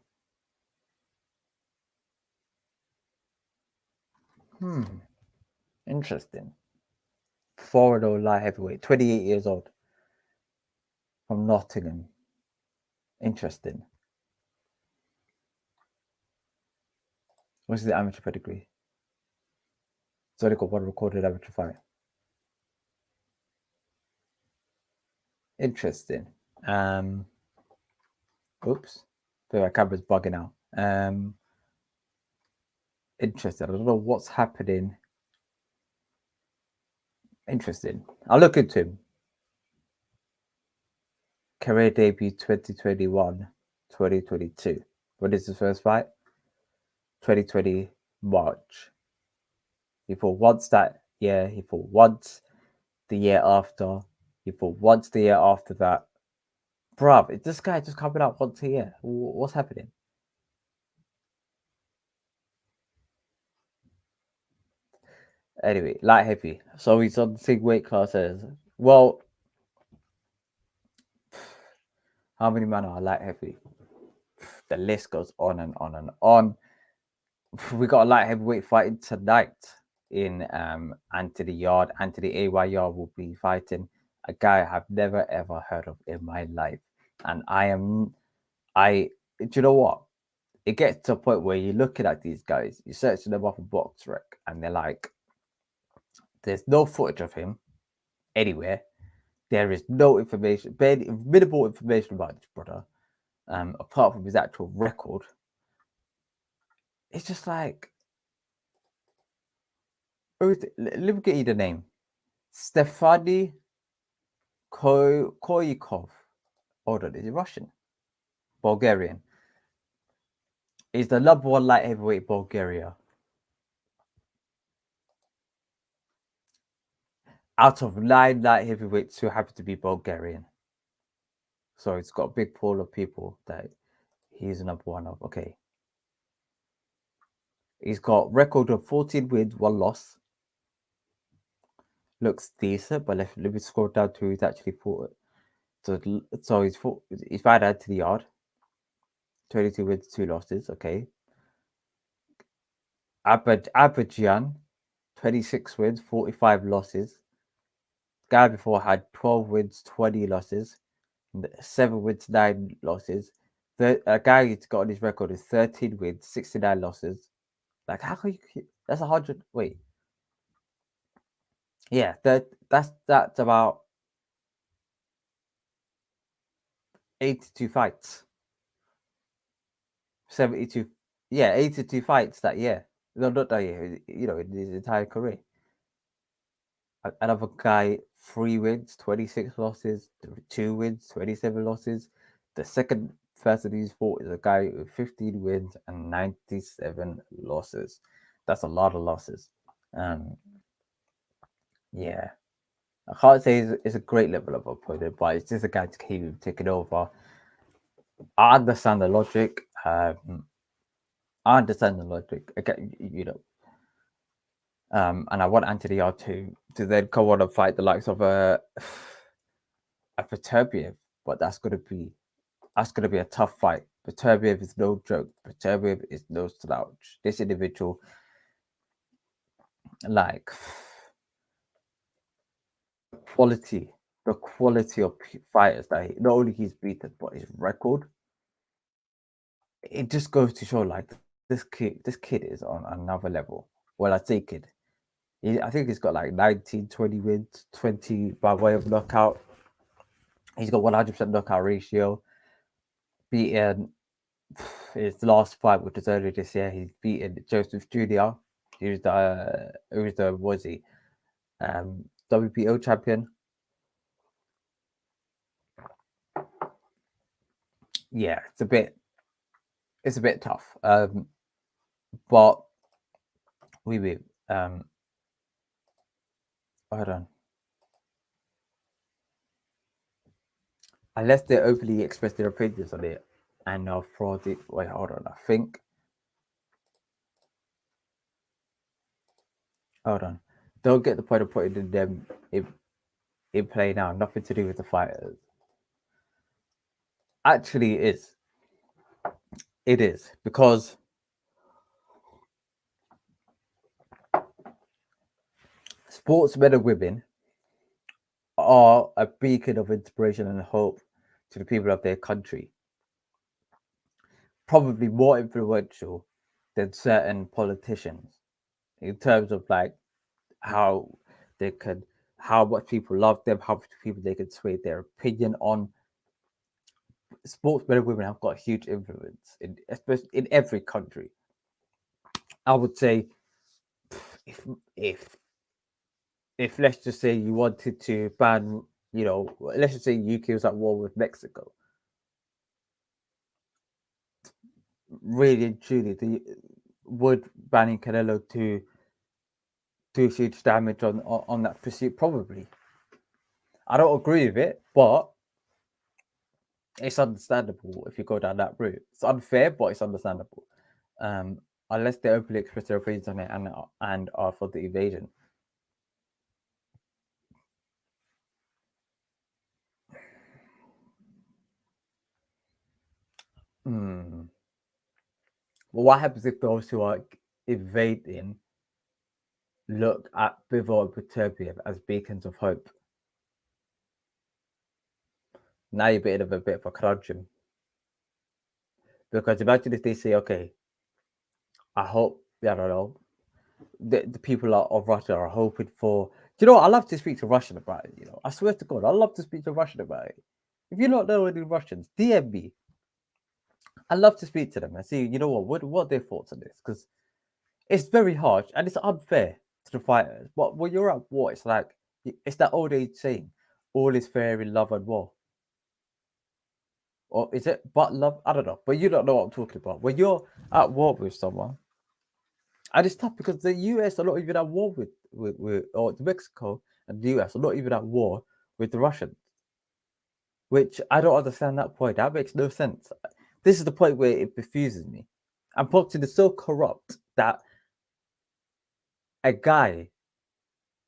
Interesting. 4-0 light heavyweight, 28 years old. From Nottingham. Interesting. What's the amateur pedigree? It's only got one recorded amateur fight. Interesting. Oops. My camera's bugging out. Interesting. I don't know what's happening. Interesting. I'll look into him. Career debut 2021, 2022. When is his first fight? 2020 March. He fought once that year. He fought once the year after. He fought once the year after that. Bruv, is this guy just coming out once a year? What's happening? Anyway, light heavy. So he's on the same weight class as. Well, how many men are light heavy? The list goes on and on and on. We got a light heavyweight fighting tonight in Anthony Yarde. Anthony AY Yarde will be fighting a guy I've never ever heard of in my life. And do you know what? It gets to a point where you're looking at these guys, you're searching them up on Box Rec, and they're like, there's no footage of him anywhere. There is no information, barely minimal information about this brother, apart from his actual record. It's just like, let me get you the name. Stefani Koyikov. Hold on, is he Russian? Bulgarian. He's the number one light heavyweight Bulgaria. Out of 9 light heavyweights who happen to be Bulgarian. So it's got a big pool of people that he's the number one of. Okay. He's got record of 14 wins, 1 loss. Looks decent, but let me scroll down to who he's actually fought. So he's fighting Anthony Yarde. 22 wins, 2 losses. Okay. Abidjan, 26 wins, 45 losses. Guy before had 12 wins, 20 losses. 7 wins, 9 losses. A guy he's got on his record is 13 wins, 69 losses. Like, how can you? That's 100. Wait. Yeah, that's about 82 fights. 72. Yeah, 82 fights that year. No, not that year. You know, in his entire career. Another guy, 3 wins, 26 losses. 2 wins, 27 losses. The second person he's fought is a guy with 15 wins and 97 losses. That's a lot of losses. Yeah. I can't say it's a great level of opponent, but it's just a guy to keep him taking over. I understand the logic. I understand the logic. Again, you know, and I want Anthony R to then come on and fight the likes of a Peterbiev, but that's gonna be a tough fight. Peterbiev is no joke. Peterbiev is no slouch. This individual, like the quality of fighters that not only he's beaten, but his record. It just goes to show, like, this kid is on another level. Well, I say kid. I think he's got like 19, 20 wins, 20 by way of knockout. He's got 100% knockout ratio. Beaten his last fight, which was earlier this year. He's beaten Joseph Jr. Who's the was he WPO champion. Yeah, it's a bit tough. But we hold on. Unless they openly express their opinions on it and are frauded. Wait, hold on. I think. Hold on. Don't get the point of putting them in play now. Nothing to do with the fighters. Actually, it is. It is because sportsmen and women are a beacon of inspiration and hope to the people of their country. Probably more influential than certain politicians in terms of like how much people love them, how much people they can sway their opinion on. Sportsmen and women have got huge influence especially in every country. I would say if let's just say you wanted to ban, you know, let's just say UK was at war with Mexico. Really and truly, would banning Canelo to do huge damage on that pursuit? Probably. I don't agree with it, but It's understandable if you go down that route. It's unfair, but it's understandable. Unless they openly express their opinions on it and are for the invasion. Well, what happens if those who are invading look at Bivol and Turbiev as beacons of hope? Now you're a bit of a conundrum. Because imagine if they say, okay, I hope, I don't know, the people of Russia are hoping for. Do you know what? I love to speak to Russian about it. I swear to God, I love to speak to Russian about it. If you don't know any Russians, DM me. I love to speak to them and see, what are their thoughts on this? Because it's very harsh and it's unfair to the fighters. But when you're at war, it's like it's that old age saying, "All is fair in love and war." Or is it but love? I don't know. But you don't know what I'm talking about. When you're at war with someone, and it's tough because the US are not even at war with or Mexico and the US are not even at war with the Russians. Which I don't understand that point. That makes no sense. This is the point where it befuses me. And Putin is so corrupt that a guy,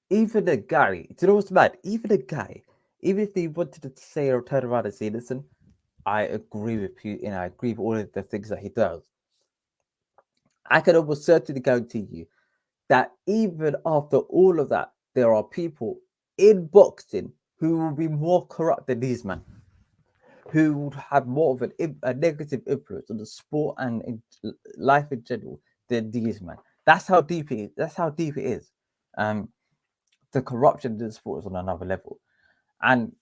even a guy, do you know what's mad? Even a guy, even if they wanted to say or turn around and say, listen, I agree with Putin, I agree with all of the things that he does. I can almost certainly guarantee you that even after all of that, there are people in boxing who will be more corrupt than these men, who would have more of a negative influence on the sport and life in general than these men. That's how deep it is. That's how deep it is. The corruption in the sport is on another level. And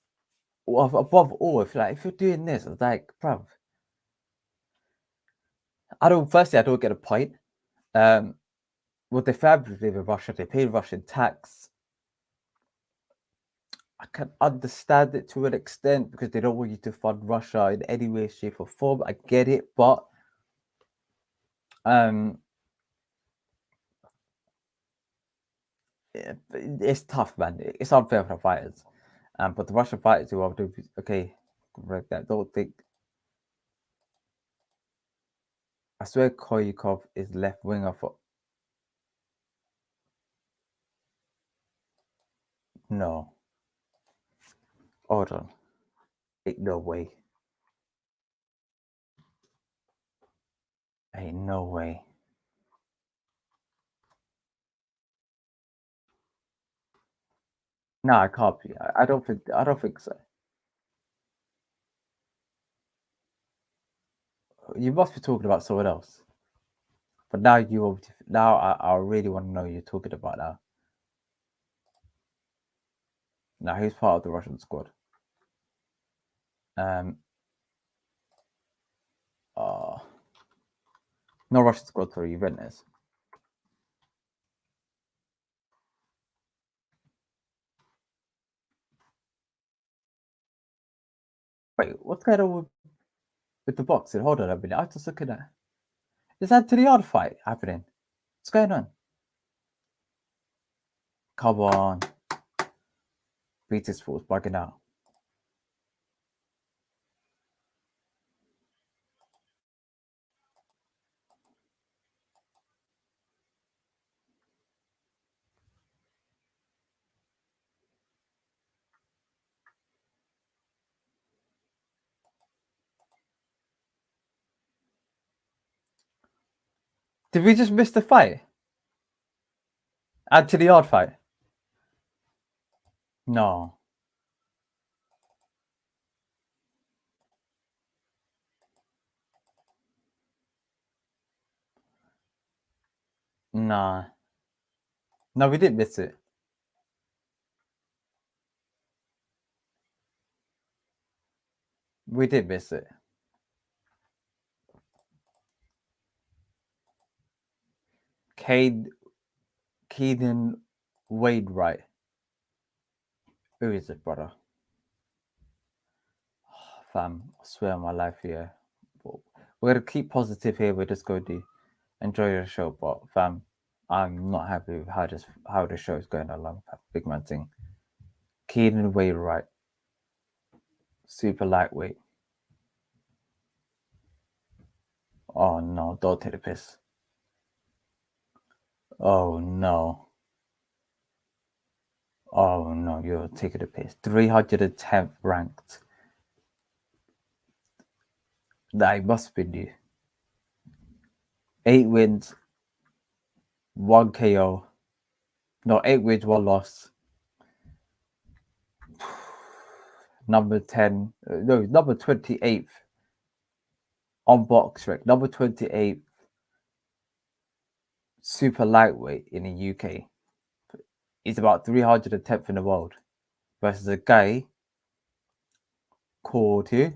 above all, if you're doing this, it's like, bruv, I don't get a point. Well, the families live in Russia, they pay Russian tax. I can understand it to an extent because they don't want you to fund Russia in any way, shape, or form. I get it, but it's tough, man. It's unfair for the fighters. But the Russian fighters who are doing okay, that don't think. I swear Koyukov is left winger for. No. Hold on. Ain't no way. Ain't no way. No, I can't be. I don't think so. You must be talking about someone else. But now I really want to know who you're talking about now. Now who's part of the Russian squad? No Russian squad for Juventus. Wait, what's going on with the boxing? Hold on a minute. I just looking at. Is Anthony Yarde fight happening? What's going on? Come on. BT Sports bugging out. Did we just miss the fight? Anthony Yarde fight? No. Nah. No, we didn't miss it. We did miss it. Keegan Wainwright. Who is it, brother? Fam, I swear on my life here. We're gonna keep positive here. We're just going to enjoy the show, but fam, I'm not happy with how the show is going along. Big man thing. Keegan Wainwright, super lightweight. Oh no, don't take the piss. Oh no. Oh no, you're taking the piss. 310th ranked. That must be new. 8 wins, 1 KO. No, 8 wins, 1 loss. Number 10. No, number 28th on box rec. Number 28th super lightweight in the UK. He's about 310th in the world. Versus a guy called who?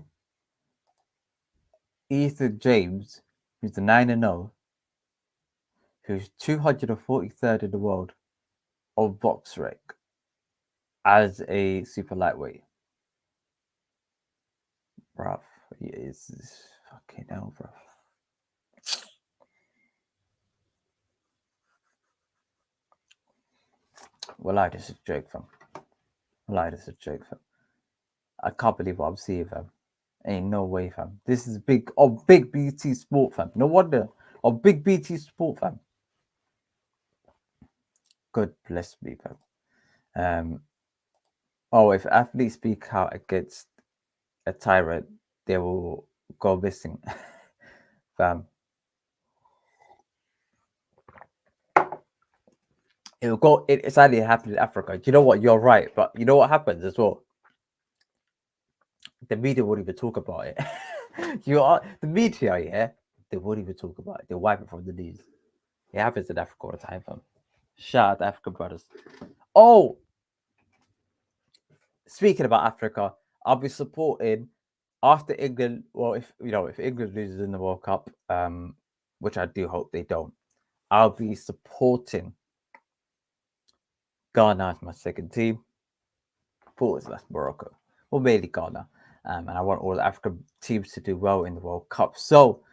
Ethan James, who's the 9-0, who's 243rd in the world on box rec as a super lightweight. Bruv, it's fucking hell, bruv. Well, this is a joke, fam. This is a joke, fam. I can't believe what I'm seeing, fam. Ain't no way, fam. This is big on big BT Sport, fam. No wonder on big BT Sport, fam. God bless me, fam. Oh, if athletes speak out against a tyrant, they will go missing, fam. It will go. It's only happened in Africa. Do you know what? You're right, but you know what happens as well. The media won't even talk about it. The media, yeah, they won't even talk about it. They wipe it from the news. It happens in Africa all the time, fam. Shout out to African brothers. Oh, speaking about Africa, I'll be supporting after England. Well, if England loses in the World Cup, which I do hope they don't, I'll be supporting Ghana as my second team. Thought that's Morocco. Well, mainly Ghana. And I want all the African teams to do well in the World Cup. So,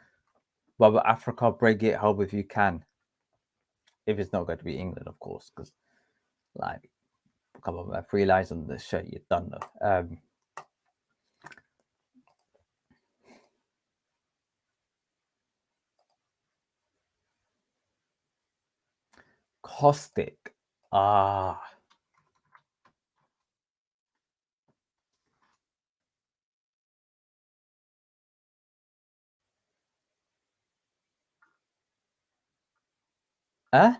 Brother Africa, bring it home if you can. If it's not going to be England, of course, because, like, come on, man, 3 lines on the shirt, you're done, though. Caustic. Ah. Huh?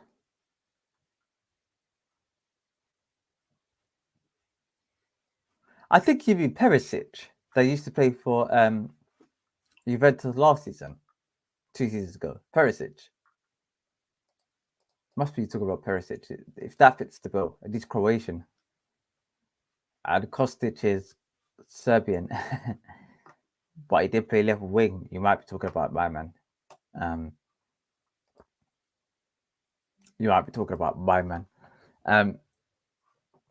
I think you mean Perisic. They used to play for Juventus last season, 2 seasons ago. Perisic. Must be talking about Perisic. If that fits the bill, at least Croatian. And Kostic is Serbian, but he did play left wing. You might be talking about my man. You might be talking about my man.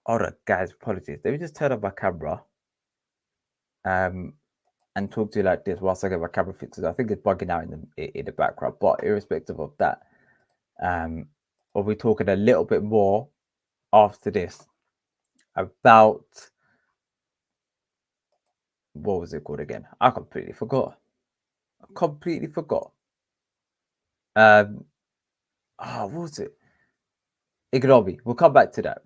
Hold on, guys, apologies. Let me just turn off my camera and talk to you like this whilst I get my camera fixed. I think it's bugging out in the background, but irrespective of that, we'll be talking a little bit more after this about what was it called again? I completely forgot. What was it? Ignore me. We'll come back to that.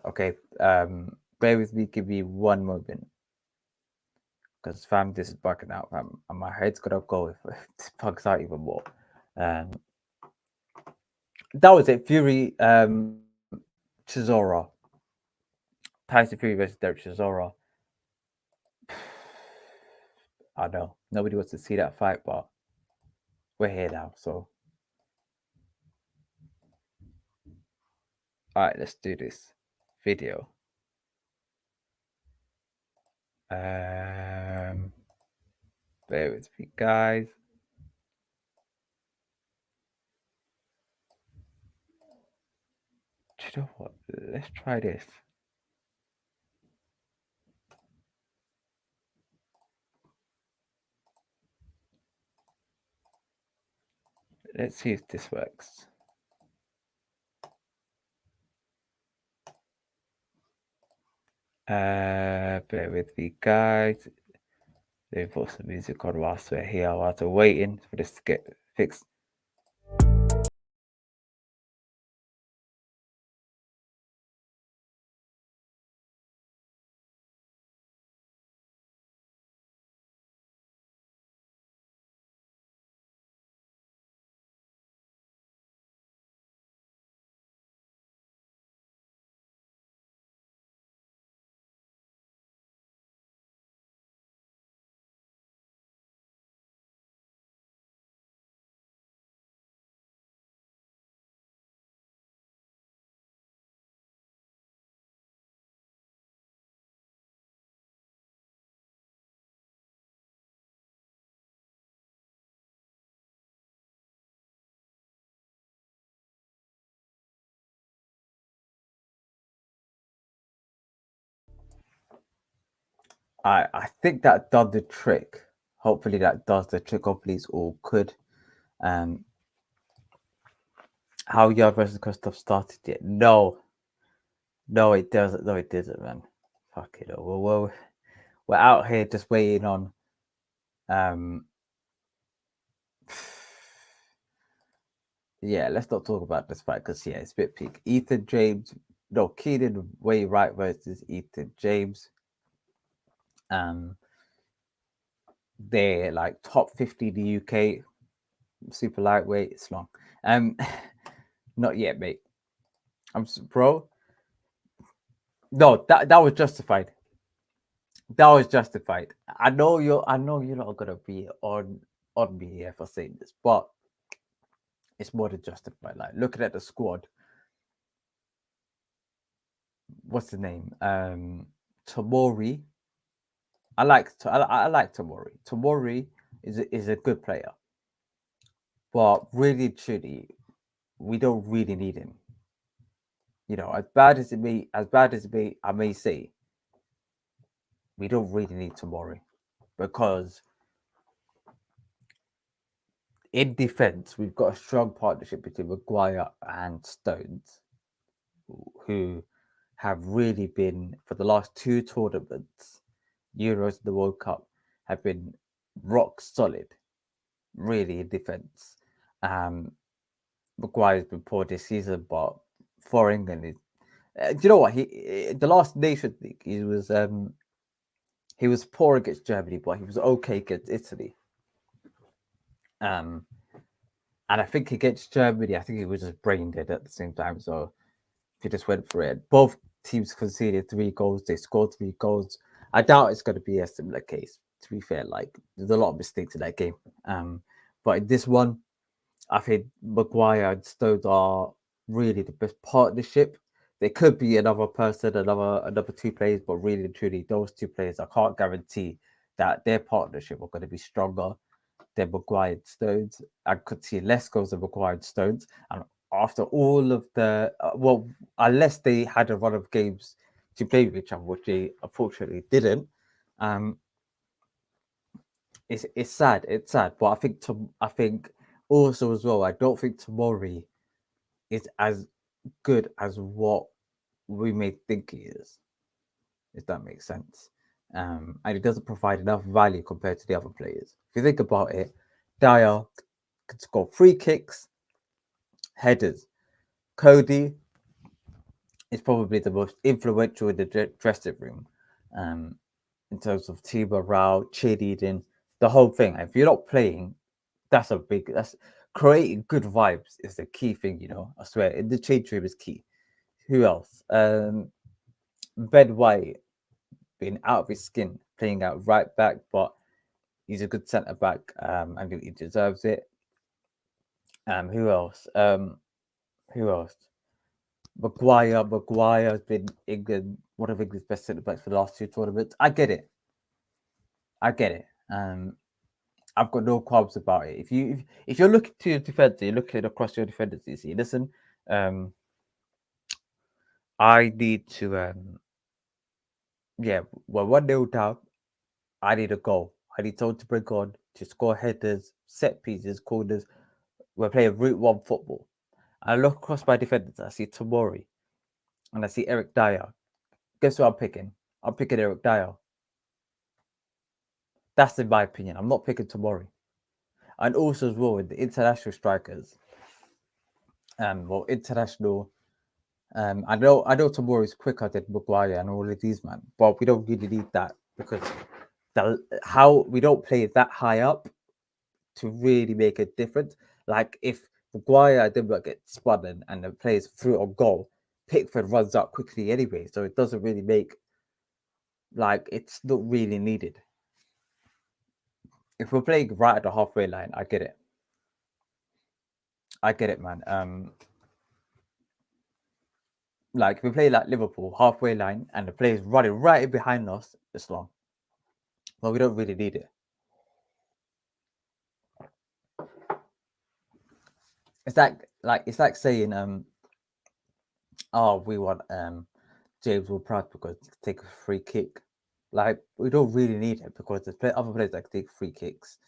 Okay. Bear with me. Give me one moment. Because fam, this is bugging out, fam, and my head's gonna go if this bugs out even more. That was it. Fury, Chisora. Tyson Fury versus Derek Chisora. I know nobody wants to see that fight, but we're here now. So, all right, let's do this video. Bear with me, guys. Do you know what? Let's try this. Let's see if this works. Bear with me, guys. Let me put some music on whilst we're here, whilst we're waiting for this to get fixed. I think that done the trick. Hopefully that does the trick. Hopefully it's all good. How Yarde versus Christoph started yet? No, it doesn't. No, it didn't, man. Fuck it. We're out here just waiting on. Yeah, let's not talk about this fight because it's a bit peak. Keenan Wright versus Ethan James. They're like top 50 in the UK, super lightweight. It's long. Not yet, mate. Bro. No, that was justified. That was justified. I know you're not gonna be on me here for saying this, but it's more than justified. Like looking at the squad, what's the name? Tomori. I like Tomori. Tomori is a good player, but really, truly, we don't really need him. You know, as bad as I may say, we don't really need Tomori because in defense, we've got a strong partnership between Maguire and Stones, who have really been, for the last two tournaments, Euros and the World Cup, have been rock solid, really, in defense. Maguire's been poor this season, but for England, do you know what? The last Nation League, he was poor against Germany, but he was okay against Italy. And I think against Germany, I think he was just brain dead at the same time. So he just went for it. Both teams conceded 3 goals. They scored 3 goals. I doubt it's going to be a similar case. To be fair, like there's a lot of mistakes in that game. But in this one, I think Maguire and Stones are really the best partnership. There could be another person, another 2 players, but really and truly, those 2 players, I can't guarantee that their partnership are going to be stronger than Maguire and Stones. I could see less goals than Maguire and Stones. And after all of the, unless they had a run of games to play with each other, which they unfortunately didn't, it's sad. It's sad. But I think also as well, I don't think Tomori is as good as what we may think he is, if that makes sense. And it doesn't provide enough value compared to the other players. If you think about it, Dyer could score free kicks, headers. Cody is probably the most influential in the dressing room in terms of team morale, cheerleading, the whole thing. If you're not playing, that's creating good vibes is the key thing, you know. I swear, in the change room is key. Who else? Ben White being out of his skin, playing out right back, but he's a good centre back. I think he deserves it. Who else? Who else? Maguire has been one of England's best centre backs for the last 2 tournaments. I get it. I've got no qualms about it. If you're looking to your defender, you're looking across your defenders. You see, listen, I need to we're 1-0 down. I need a goal. I need someone to bring on to score headers, set pieces, corners. We're playing Route 1 football. I look across my defenders. I see Tomori and I see Eric Dyer. Guess who I'm picking? I'm picking Eric Dyer. That's in my opinion. I'm not picking Tomori. And also as well with the international strikers, international. I know Tomori is quicker than Maguire and all of these man, but we don't really need that because how we don't play that high up to really make a difference. Like if Maguire didn't get spun and the plays through a goal, Pickford runs out quickly anyway, so it doesn't really make it's not really needed. If we're playing right at the halfway line, I get it. I get it, man. Like if we play like Liverpool halfway line and the players running right in behind us, it's long. But we don't really need it. It's like saying oh we want James Ward-Prowse because to take a free kick. Like we don't really need it because there's other players that can take free kicks,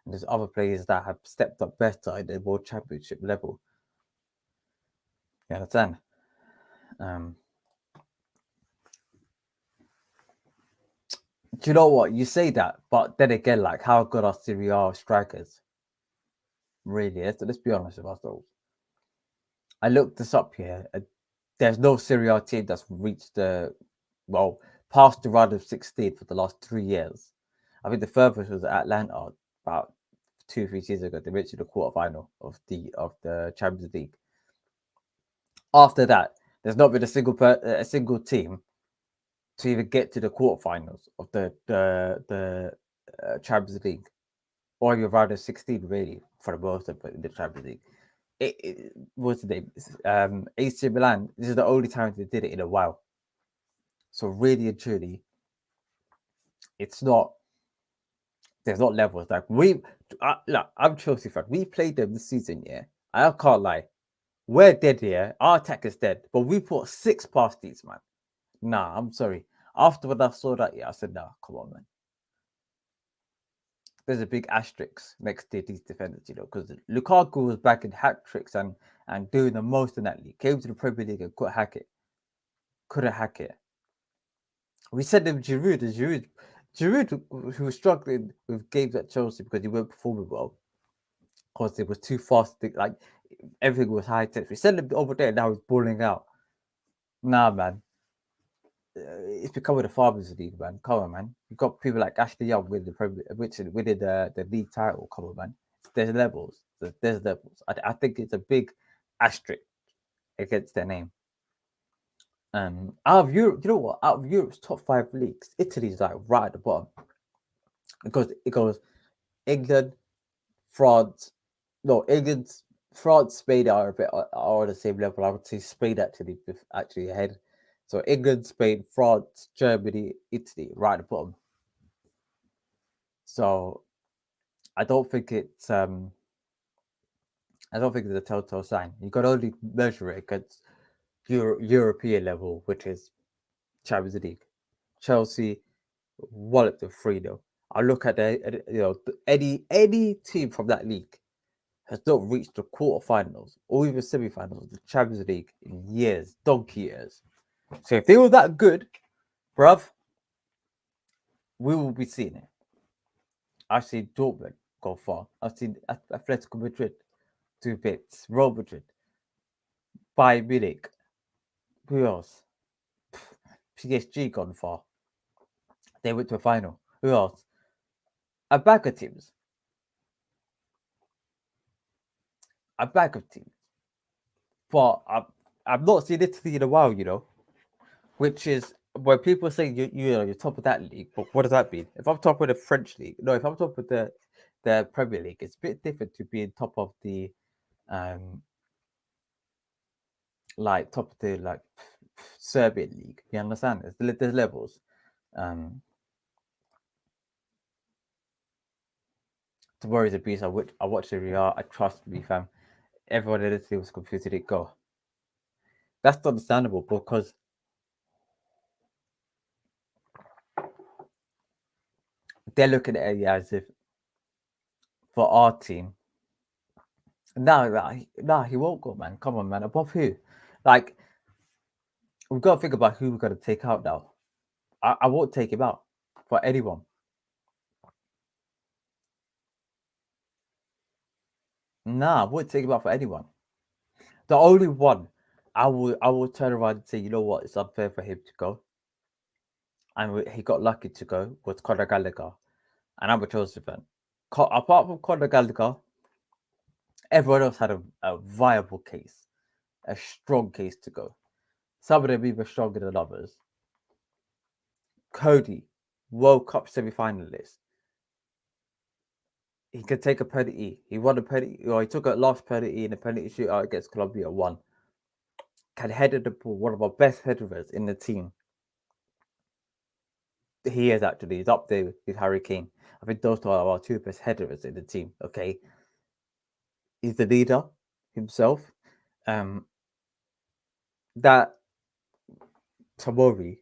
and there's other players that have stepped up better at the World Championship level. You understand? Do you know what you say that? But then again, like how good are Serie A strikers? Really, let's be honest with ourselves. I looked this up here. There's no Serie A team that's reached past the round of 16 for the last 3 years. I think the furthest was Atlanta about 2-3 seasons ago. They reached the quarterfinal of the Champions League. After that, there's not been a single team to even get to the quarterfinals of the Champions League, or even round of 16 really for the most of the Champions League. What's the name? AC Milan. This is the only time they did it in a while. So really and truly, it's not. There's not levels like I'm Chelsea fan. We played them this season, yeah. I can't lie. We're dead here. Our attack is dead, but we put 6 past these, man. Nah, I'm sorry. After when I saw that, yeah, I said, nah, come on, man. There's a big asterisk next to these defenders, because Lukaku was back in hat tricks and doing the most in that league. Came to the Premier League and couldn't hack it. We said him Giroud, who was struggling with games at Chelsea because he weren't performing well, because it was too fast. Like everything was high tense. We sent him over there, now he's balling out. Nah, man. It's becoming a farmers league, man. Come on, man. You've got people like Ashley Young with winning the league title. Come on, man. There's levels. There's levels. I think it's a big asterisk against their name. Out of Europe, you know what? Out of Europe's top 5 leagues, Italy's like right at the bottom. Because it goes England, France. No, England, France, Spain are on the same level. I would say Spain actually ahead. So England, Spain, France, Germany, Italy, right at the bottom. So I don't think it's a telltale sign. You got to only measure it against European level, which is Champions League. Chelsea walloped them 3-0. I look at any team from that league has not reached the quarterfinals or even semi-finals of the Champions League in years, donkey years. So if they were that good, bruv, we will be seeing it. I've seen Dortmund go far. I've seen Atletico Madrid do bits. Real Madrid, Bayern Munich. Who else? PSG gone far. They went to a final. Who else? A bag of teams. But I've not seen Italy in a while, which is when people say you're top of that league. But what does that mean? If I'm top of the French league, no, if I'm top of the Premier League, it's a bit different to being top of the Serbian league. You understand? There's levels. Tomorrow's a beast. I watched the Real. I trust me, fam. Everyone in Italy was confused. Did it go? That's understandable because they're looking at it as if for our team. No, he won't go, man. Come on, man. Above who? Like, we've got to think about who we're going to take out now. I won't take him out for anyone. Nah, I wouldn't take him out for anyone. The only one I will turn around and say, you know what, it's unfair for him to go. And he got lucky to go was Conor Gallagher. And I'm a Chelsea fan. Apart from Conor Gallagher, everyone else had a viable case, a strong case to go. Some of them even stronger than others. Cody, World Cup semi-finalist. He could take a penalty. He won a penalty, or he took a last penalty in a penalty shootout against Colombia. Won. Can header the ball. One of our best headers in the team. He is actually. He's up there with Harry Kane. I think those two are our two best headers in the team. Okay. He's the leader himself. That Tomori,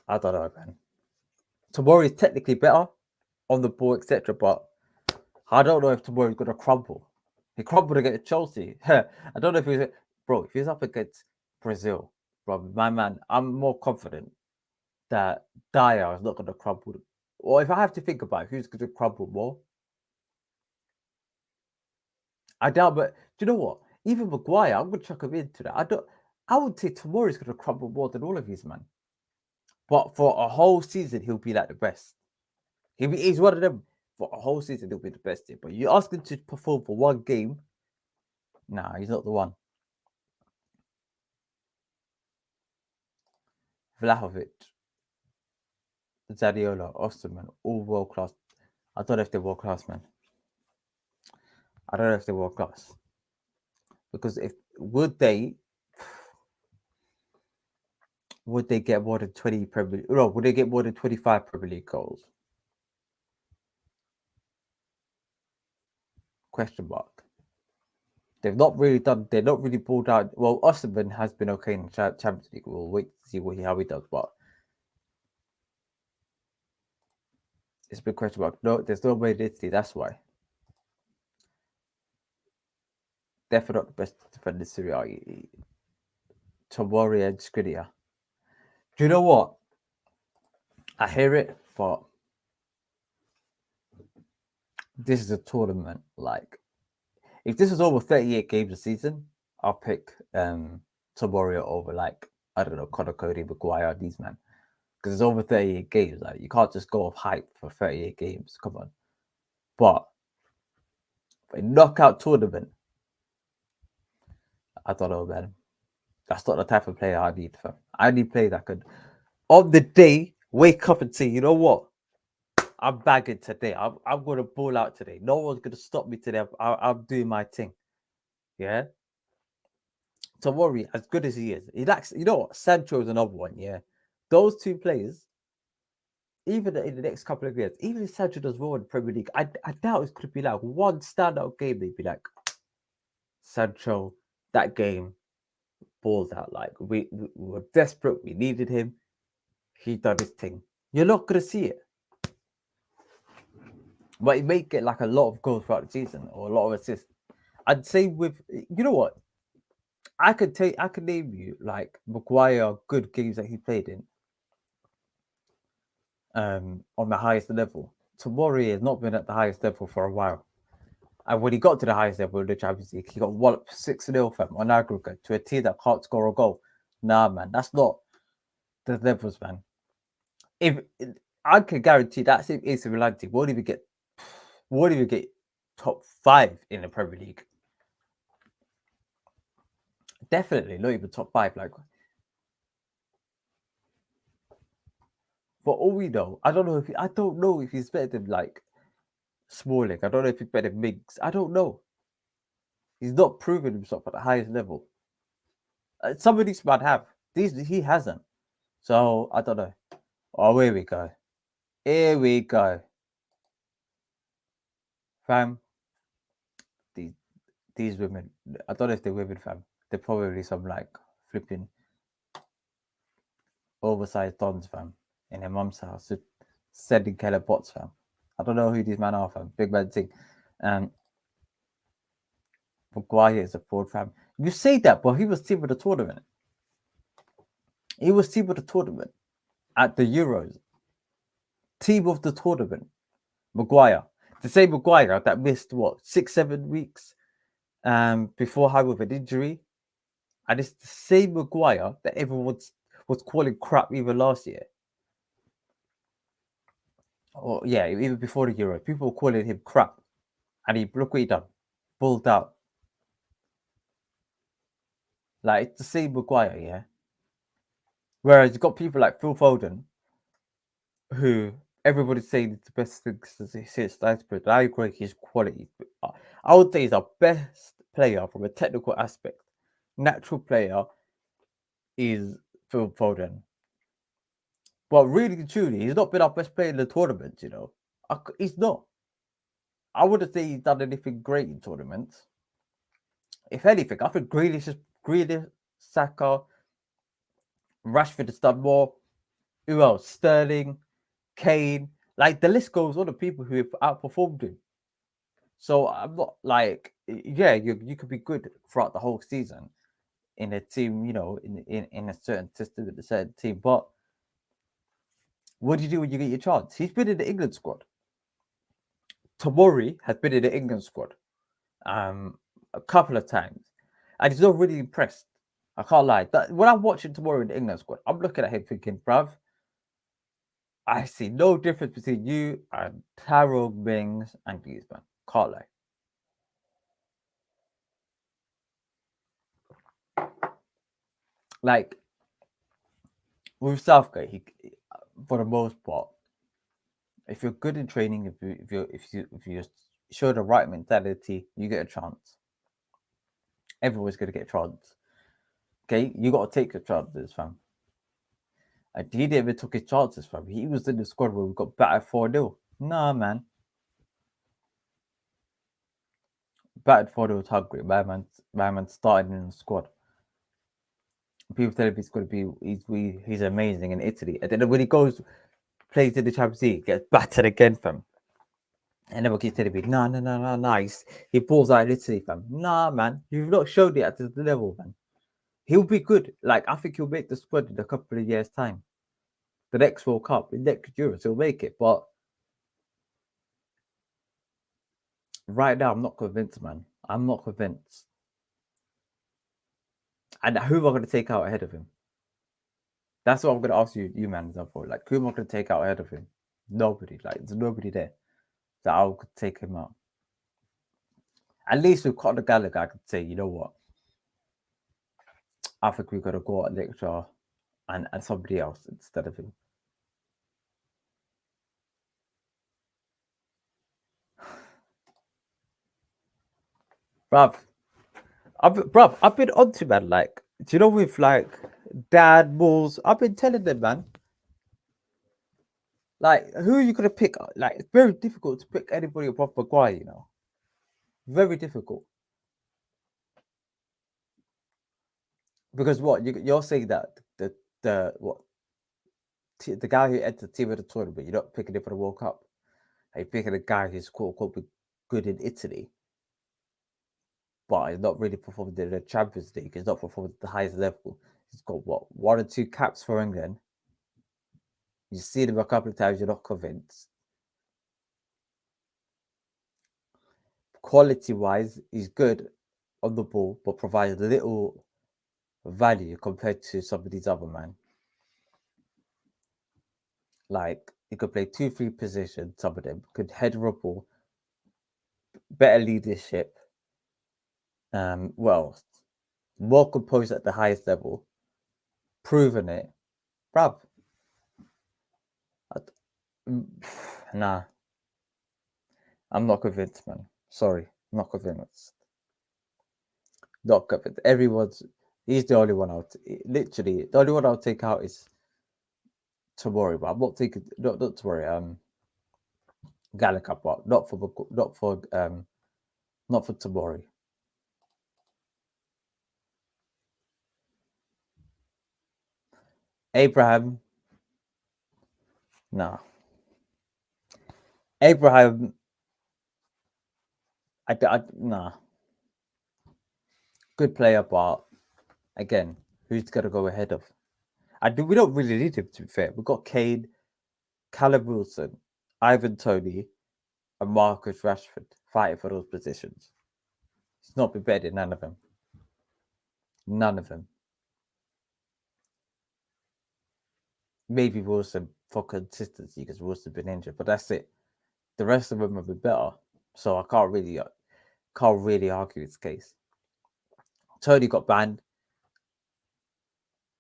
I don't know, man. Tomori is technically better on the ball, etc. But I don't know if Tomori's gonna crumble. He crumbled against Chelsea. I don't know if he's if he's up against Brazil, bro, my man, I'm more confident that Dyer is not gonna crumble. Or if I have to think about it, who's gonna crumble more, I doubt. But do you know what? Even Maguire, I'm gonna chuck him into that. I would say Tomori's gonna crumble more than all of these, man. But for a whole season, he'll be like the best. He's one of them. For a whole season, he'll be the best here. But you ask him to perform for one game, nah, he's not the one. Vlahovic, Zadiola, Osterman, all world class. I don't know if they're world class, man. I don't know if they're world class. Because would they get more than 20 Premier League? No, would they get more than 25 Premier League goals? Question mark. They've not really done. They're not really pulled out. Well, Osterman has been okay in the Champions League. We'll wait to see how he does. But it's a big question mark. No, there's no validity. That's why. Definitely not the best defender in Serie A. Tomori and Skriniar. Do you know what? I hear it, but this is a tournament. Like, if this was over 38 games a season, I'll pick Tomori over, like, I don't know, Conor, Cody, Maguire, these men. Because it's over 38 games. Like, you can't just go off hype for 38 games. Come on. But a knockout tournament, I don't know, man. That's not the type of player I need. Fam. I need players that could, on the day, wake up and say, you know what? I'm bagging today. I'm going to ball out today. No one's going to stop me today. I'm doing my thing. Yeah. Tomori, as good as he is, he lacks, you know what? Sancho is another one. Yeah. Those two players, even in the next couple of years, even if Sancho does well in the Premier League, I doubt it could be like one standout game. They'd be like, Sancho, that game, balls out. Like, we were desperate. We needed him. He done his thing. You're not going to see it. But he may get like a lot of goals throughout the season or a lot of assists. I'd say with, you know what? I could name you like Maguire good games that he played in on the highest level. Tomori has not been at the highest level for a while. And when he got to the highest level of the Champions League, he got walloped 6-0 from on aggregate to a team that can't score a goal. Nah, man, that's not the levels, man. If I can guarantee that same AC Milan team won't even get top 5 in the Premier League. Definitely not even top 5. Like, for all we know, I don't know if he's better than like Smalling. I don't know if he's better than Miggs. I don't know. He's not proven himself at the highest level. Some of these might have. He hasn't. So I don't know. Oh, here we go. Here we go. Fam. These women. I don't know if they're women, fam. They're probably some like flipping oversized dons, fam, in their mum's house, sending Keller bots, fam. I don't know who these men are, fam. Big man thing. Maguire is a fraud, fam. You say that, but he was team of the tournament. He was team of the tournament at the Euros. Team of the tournament. Maguire. The same Maguire that missed what 6-7 weeks before having with an injury, and it's the same Maguire that everyone was calling crap even last year. Or yeah, even before the Euro, people were calling him crap, and he look what he done, pulled out. Like it's the same Maguire, yeah. Whereas you got people like Phil Foden, who everybody's saying is the best thing since Sliceberg. I agree, his quality. I would say he's our best player from a technical aspect. Natural player is Phil Foden. But really and truly, he's not been our best player in the tournament, you know. He's not. I wouldn't say he's done anything great in tournaments. If anything, I think Grealish, Saka, Rashford has done more. Who else? Sterling, Kane. Like the list goes on of people who have outperformed him. So I'm not like, yeah, you could be good throughout the whole season in a team, you know, in a certain system with a certain team. But what do you do when you get your chance? He's been in the England squad. Tomori has been in the England squad a couple of times, and he's not really impressed. I can't lie. When I'm watching Tomori in the England squad, I'm looking at him thinking, bruv, I see no difference between you and Taro Mings and Griezmann. Can't lie. Like with Southgate, he for the most part, if you're good in training, if you show the right mentality, you get a chance. Everyone's gonna get a chance. Okay, you gotta take your chances, fam. And he never took his chances, fam. He was in the squad where we got battered 4-0. Nah, man. Battered 4-0 was hungry. My man started in the squad. People tell him he's gonna be he's amazing in Italy. And then when he goes plays in the Champions League, gets battered again, fam. And everyone keeps telling me, no, nice. He pulls out in Italy, fam. Nah, man, you've not showed it at this level, man. He'll be good. Like, I think he'll make the squad in a couple of years' time. The next World Cup, the next Euros, he'll make it. But right now, I'm not convinced, man. I'm not convinced. And who am I going to take out ahead of him? That's what I'm going to ask you man, example. Like, who am I going to take out ahead of him? Nobody. Like, there's nobody there that I could take him out. At least with Conor Gallagher, I could say, you know what? I think we've got to go out lecture and somebody else instead of him. Bruv, I've been on to man. Like, do you know with like Dan Moores? I've been telling them, man. Like, who are you gonna pick? Like, it's very difficult to pick anybody above Maguire. You know, very difficult. Because what you're saying that the what the guy who entered the team of the tournament, you're not picking him for the World Cup. You're picking a guy who's quote unquote good in Italy, but he's not really performed in the Champions League. He's not performed at the highest level. He's got what 1 or 2 caps for England. You see him a couple of times, you're not convinced. Quality-wise, he's good on the ball, but provides little value compared to some of these other men. Like, he could play 2-3 positions, some of them could head a ball, better leadership, well, more composed at the highest level, proven it. Bruv, nah, I'm not convinced, man. Sorry, I'm not convinced. Not convinced. He's the only one literally, the only one I'll take out is Tomori, but I'm not taking, not Tomori, Gallagher, but not for Tomori. Abraham, no. Abraham, nah. Good player, but again, who's gonna go ahead of? We don't really need him, to be fair. We've got Kane, Callum Wilson, Ivan Toney, and Marcus Rashford fighting for those positions. He's not been better than none of them. None of them. Maybe Wilson for consistency because Wilson's been injured, but that's it. The rest of them have been better, so I can't really argue his case. Tony got banned.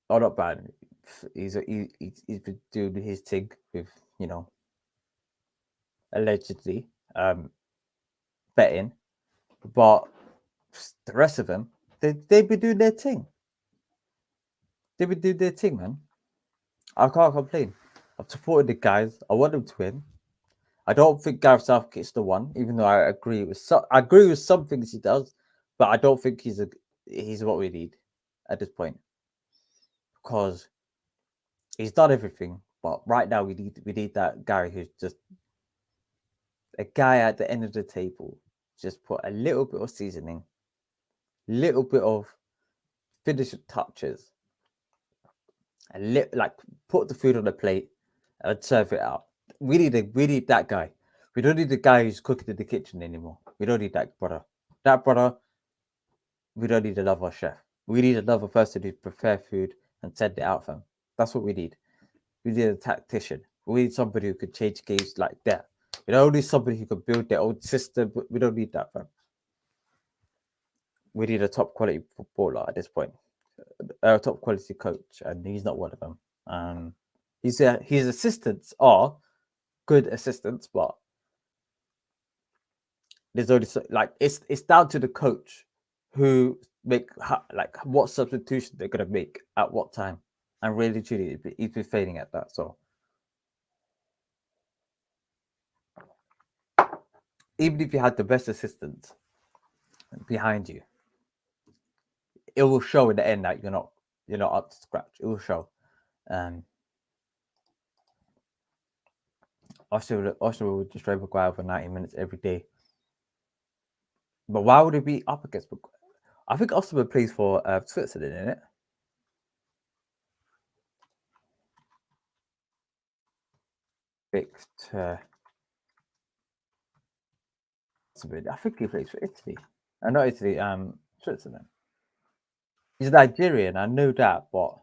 Oh, not banned. He's been doing his thing with allegedly betting, but the rest of them they've been doing their thing. They've been doing their thing, man. I can't complain. I've supported the guys. I want them to win. I don't think Gareth Southgate's the one, even though I agree with some things he does, but I don't think he's what we need at this point because he's done everything. But right now we need that Gary who's just a guy at the end of the table, just put a little bit of seasoning, little bit of finishing touches, like put the food on the plate and serve it out. We need that guy. We don't need the guy who's cooking in the kitchen anymore. We don't need that brother. That brother, we don't need another chef. We need another person who prepare food and send it out for him. That's what we need. We need a tactician. We need somebody who could change games like that. We don't need somebody who could build their own system. We don't need that, fam. We need a top quality footballer at this point. A top quality coach, and he's not one of them. His assistants are good assistants, but there's only it's down to the coach who make what substitution they're gonna make at what time, and really truly he's been failing at that. So even if you had the best assistant behind you, it will show in the end that you're not up to scratch. It will show. Arsenal would destroy Maguire for 90 minutes every day. But why would it be up against Maguire? I think Arsenal plays for Switzerland, isn't it? Victor. I think he plays for Italy. Not Italy, Switzerland. He's Nigerian, I know that, but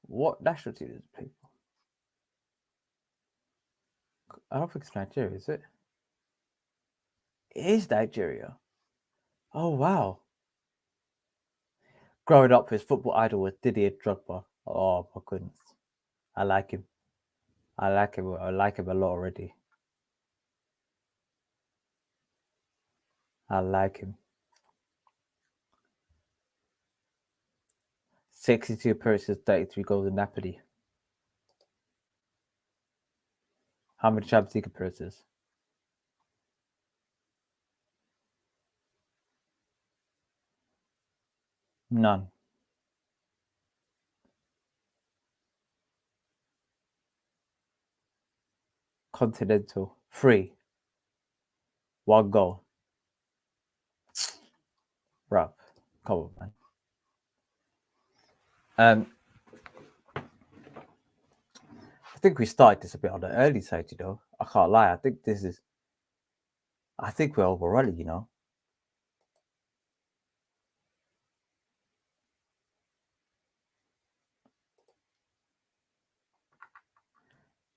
what national team does he play for? I don't think it's Nigeria, is it? It is Nigeria. Oh, wow. Growing up, his football idol was Didier Drogba. Oh, my goodness. I like him. I like him a lot already. I like him. 62 appearances, 33 goals in Napoli. How many Champions League appearances? None. Continental, 3. 1 goal. Bruh, come on, man. I think we started this a bit on the early side, I can't lie. I think we're overrunning,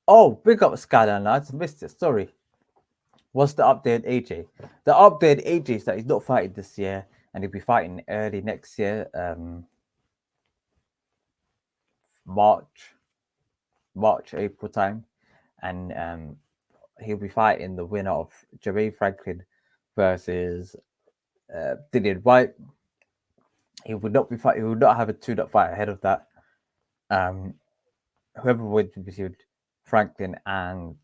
Oh, big up Skyline, lads. Missed it. Sorry. What's the update, AJ? The update, AJ, is that he's not fighting this year, and he'll be fighting early next year, March, April time, and he'll be fighting the winner of Jermaine Franklin versus Dillian White. He would not be fight. He would not have a 2-0 fight ahead of that. Whoever wins between Franklin and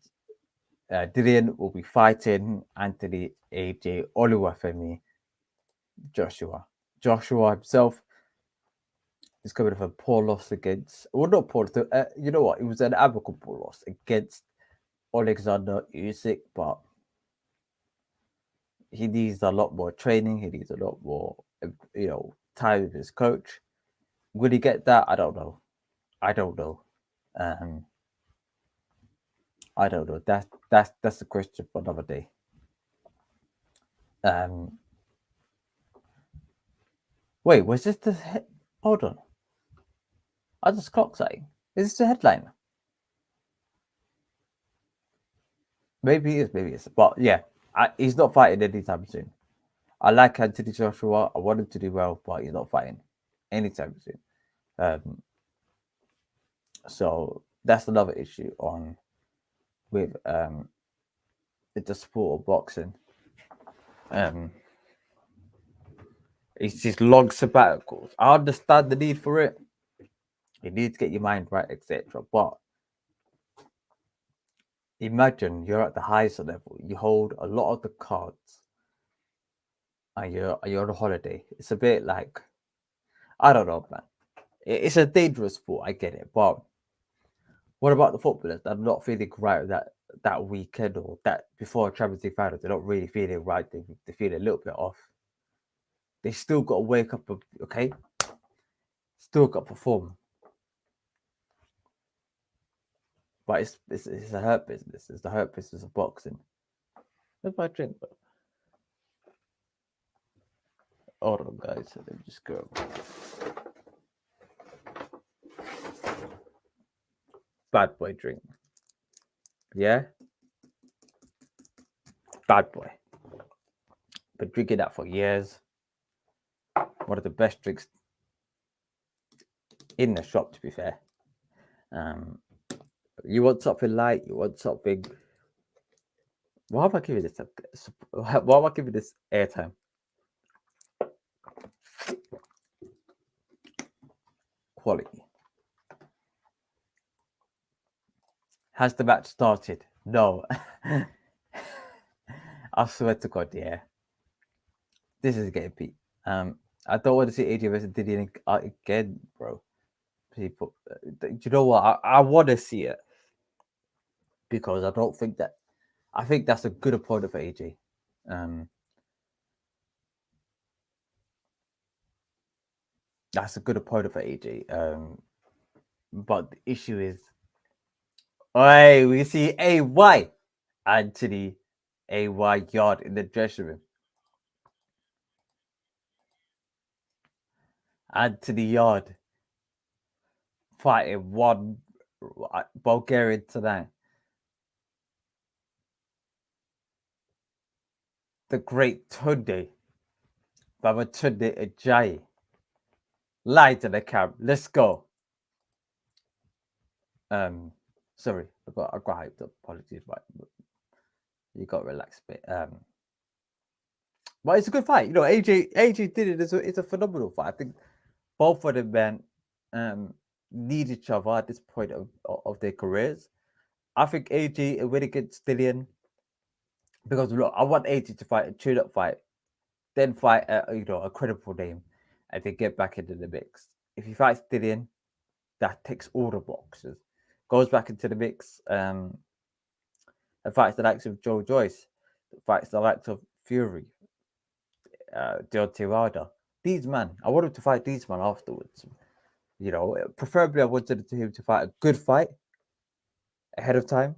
Dillian will be fighting Anthony AJ Oluwafemi Joshua. Joshua himself is coming off a poor loss against, well, not poor. You know what? It was an amicable loss against Alexander Usyk, but he needs a lot more training. He needs a lot more, time with his coach. Will he get that? I don't know. I I don't know. That's the question for another day. Wait, was this the hold on? I just clocked something. Is this the headline? Maybe it is, maybe it's. But yeah, he's not fighting anytime soon. I like Anthony Joshua. I want him to do well, but he's not fighting anytime soon. So that's another issue on with the sport of boxing. It's just long sabbaticals. I understand the need for it. You need to get your mind right, etc. But imagine you're at the highest level. You hold a lot of the cards, and you're on a holiday. It's a bit like, I don't know, man. It's a dangerous sport. I get it, but what about the footballers that are not feeling right that weekend or that before a Champions League final? They're not really feeling right. They feel a little bit off. They still got to wake up. Okay, still got to perform. But it's a hurt business. It's the hurt business of boxing. Where's my drink? Hold on, guys. Let me just go. Bad boy drink. Yeah? Bad boy. Been drinking that for years. One of the best drinks in the shop, to be fair. You want something light, you want something. Why am I giving this? Why am I giving this airtime? Quality. Has the match started? No. I swear to God, yeah. This is getting beat. I don't want to see AJ versus Diddy again, bro. People, do you know what? I want to see it because I don't think that. I think that's a good opponent for AJ. That's a good opponent for AJ. But the issue is, hey, we see AY Anthony AY Yarde in the dressing room. Anthony Yarde fighting one Bulgarian tonight. The great Tunde, Baba Tunde Ajayi. Lie to the cam. Let's go. Sorry, I got hyped up. Apologies, but you got to relax a bit. But it's a good fight. You know, AJ did it. It's a phenomenal fight. I think both of them, man, need each other at this point of their careers. I think AJ a win against Dillian because look, I want AJ to fight a tune-up fight, then fight a credible name, and then get back into the mix. If he fights Dillian, that ticks all the boxes, goes back into the mix, and fights the likes of Joe Joyce, fights the likes of Fury, Deontay Wilder. These men, I want him to fight these men afterwards. You know, preferably I wanted him to fight a good fight ahead of time.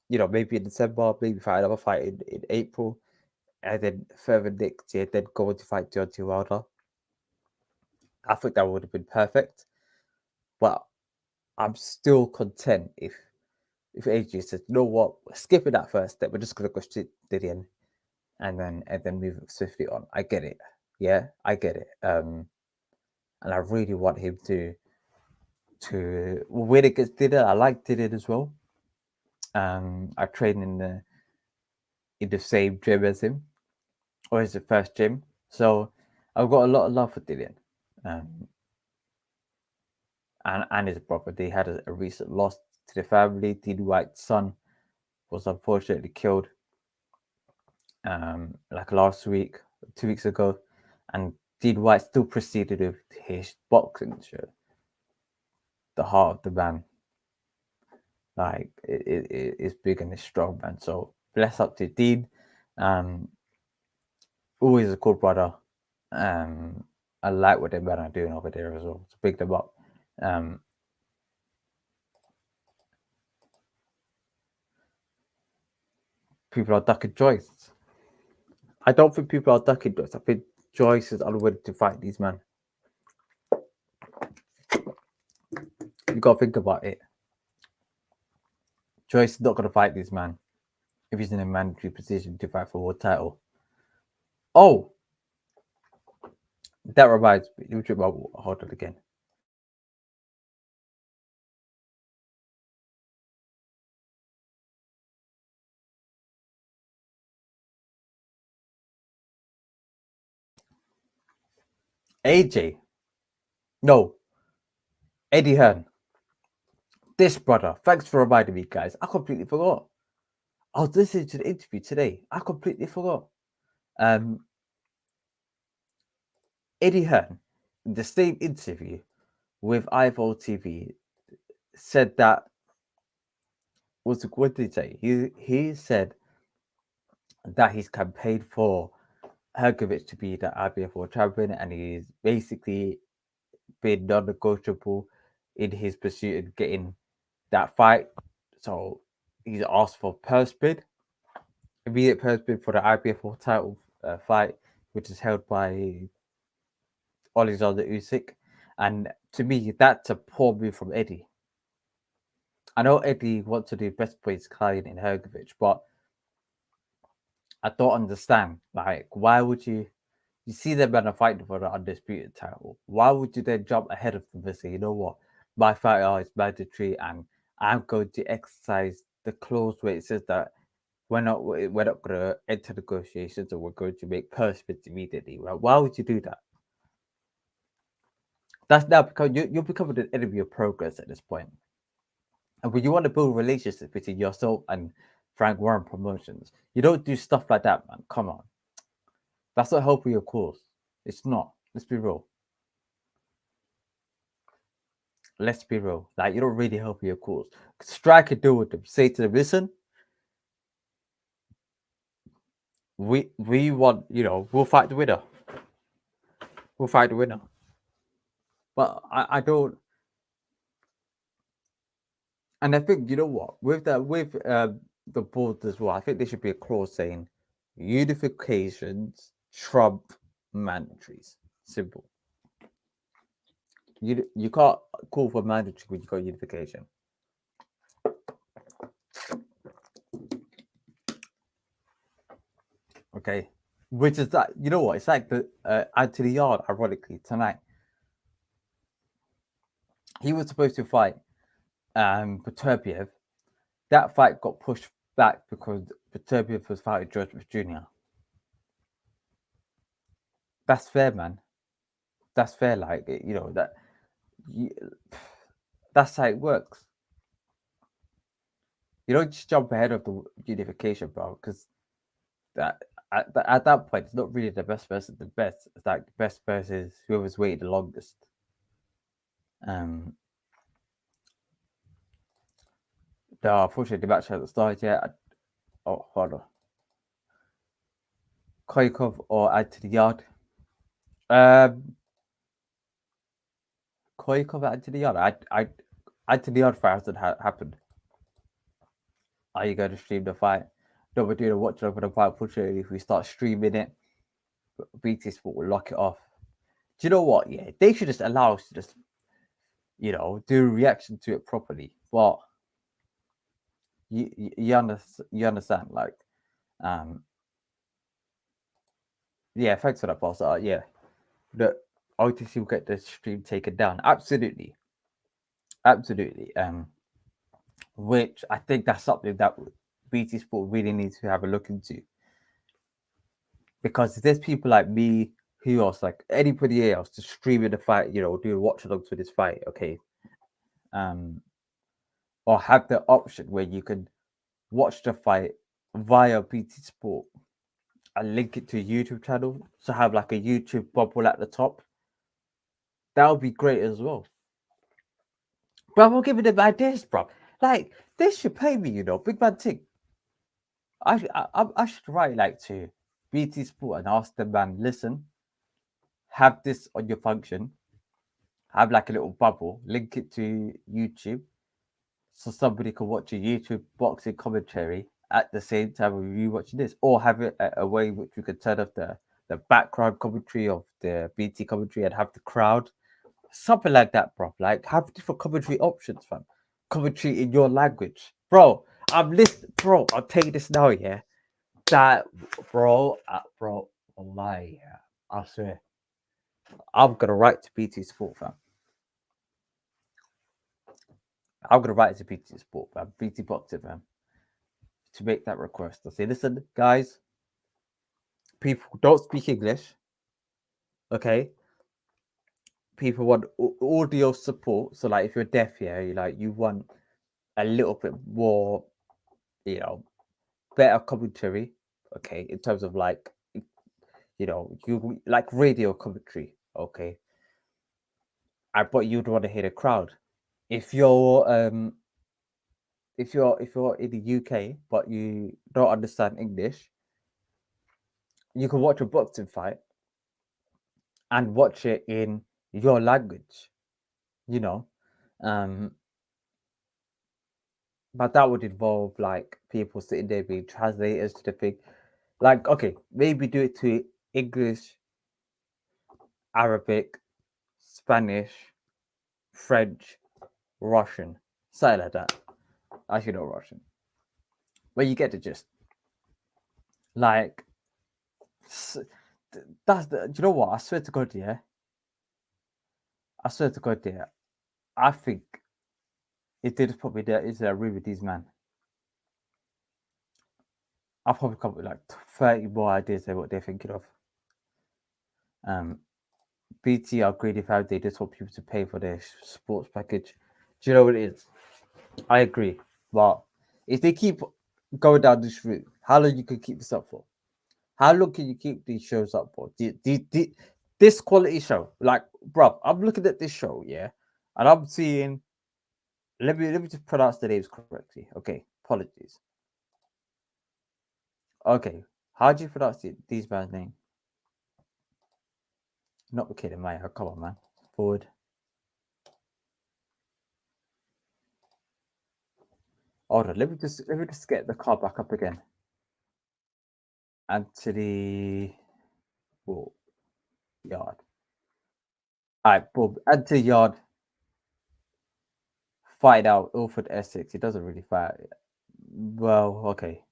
You know, maybe in December, maybe fight another fight in April, and then further next year, then go on to fight Deontay Wilder. I think that would have been perfect. But I'm still content if AJ says, you know what, we're skipping that first step, we're just gonna go straight to the end and then move swiftly on. I get it. Yeah, I get it. And I really want him to win against Dylan. I like Dylan as well. I train in the same gym as him, or his first gym. So I've got a lot of love for Dylan. And his brother. They had a recent loss to the family. Dean White's son was unfortunately killed like last week, 2 weeks ago. And Dean White still proceeded with his boxing show. The heart of the man. Like, it's big and it's strong, man. So, bless up to Dean. Always a cool brother. I like what them men are doing over there as well. To pick them up. people are ducking Joyce. I don't think people are ducking Joyce. I think Joyce is unwilling to fight these men. You gotta think about it. Joyce is not gonna fight this man if he's in a mandatory position to fight for a world title. Oh, that reminds me. Let me drink my water. Hold on again. AJ. No. Eddie Hearn. This brother. Thanks for reminding me, guys. I completely forgot. I was listening to the interview today. I completely forgot. Eddie Hearn, in the same interview with Ivo TV, said that what did he say? He said that he's campaigned for Hergovich to be the IBF World Champion, and he's basically been non-negotiable in his pursuit of getting that fight. So he's asked for purse bid, immediate purse bid for the IBF World title fight, which is held by Alexander Usyk. And to me, that's a poor move from Eddie. I know Eddie wants to do best for his client in Hergovich, but I don't understand. Like, why would you see them men are fighting for the undisputed title? Why would you then jump ahead of them and say, you know what, my fight is mandatory and I'm going to exercise the clause where it says that we're not going to enter negotiations or we're going to make purse bids immediately. Right? Why would you do that? That's now because you're becoming an enemy of progress at this point. And when you want to build relationships between yourself and Frank Warren Promotions, you don't do stuff like that, man. Come on. That's not helping your cause. It's not. Let's be real. Let's be real. Like, you don't really help your cause. Strike a deal with them. Say to them, listen, we want, we'll fight the winner. We'll fight the winner. But I don't. And I think, you know what, with the board as well, I think there should be a clause saying unifications trump mandatories. Simple. You can't call for mandatory when you got unification. Okay, which is that, you know what? It's like the Anthony Yarde, ironically, tonight. He was supposed to fight Beterbiev. That fight got pushed back because Beterbiev was fighting George Bush Jr. That's fair, man. That's fair. Like, that's how it works. You don't just jump ahead of the unification, bro, because at that point, it's not really the best versus the best. It's like the best versus whoever's waited the longest. Unfortunately, the match hasn't started yet. Oh, hold on. Koikov or Anthony Yarde? Koikov Anthony Yarde? Anthony Yarde fight hasn't happened. Are you going to stream the fight? No, we're doing a watch over the fight. Unfortunately, if we start streaming it, BT Sport will lock it off. Do you know what? Yeah, they should just allow us to just, do a reaction to it properly. But you understand, like, yeah, thanks for that, boss. Yeah, the OTC will get the stream taken down. Absolutely. Which I think that's something that BT Sport really needs to have a look into, because there's people like me, who else, like anybody else, to stream in the fight, do watch alongs with this fight, okay, or have the option where you can watch the fight via BT Sport and link it to a YouTube channel, so have like a YouTube bubble at the top. That would be great as well. Bro, I'm giving them ideas, bro. Like, they should pay me, big man thing. I should write like to BT Sport and ask them, man, listen, have this on your function, have like a little bubble, link it to YouTube, so somebody can watch a YouTube boxing commentary at the same time of you watching this, or have it a way which we could turn off the background commentary of the BT commentary and have the crowd, something like that, bro. Like have different commentary options, fam. Commentary in your language, bro. I'm listening, bro. I'll tell you this now, yeah. That, bro, wallahi, yeah. I swear, I'm gonna write to BT Sport, fam. I'm gonna write to BT Sport, fam. BT Boxing, fam, to make that request. I'll say, listen, guys, people don't speak English, okay? People want audio support. So, like, if you're deaf, yeah, you want a little bit more, you know, better commentary, okay, in terms of like, you like radio commentary, okay. But you'd want to hear the crowd. If you're if you're in the UK but you don't understand English, you can watch a boxing fight and watch it in your language, you know. Um, but that would involve like people sitting there being translators to the thing. Like, okay, maybe do it to English, Arabic, Spanish, French, Russian, something like that. I should know Russian. But you get the gist. Like, that's the. Do you know what? I swear to God, yeah. I swear to God, yeah. I think if they just put me there, is a room with these men, I'll probably come up with like 30 more ideas of what they're thinking of. BT are greedy if they just want people to pay for their sports package. Do you know what it is? I agree. But if they keep going down this route, how long you can keep this up for? How long can you keep these shows up for? This quality show, like, bro, I'm looking at this show, yeah, and I'm seeing. Let me just pronounce the names correctly. Okay, apologies. Okay, how do you pronounce these man's name? Not the kid in my Come on, man. Forward. Hold on. Let me just get the car back up again. Anthony Yard. All right, boom. Anthony Yard. Fight out Ilford Essex. He doesn't really fight. Well, okay.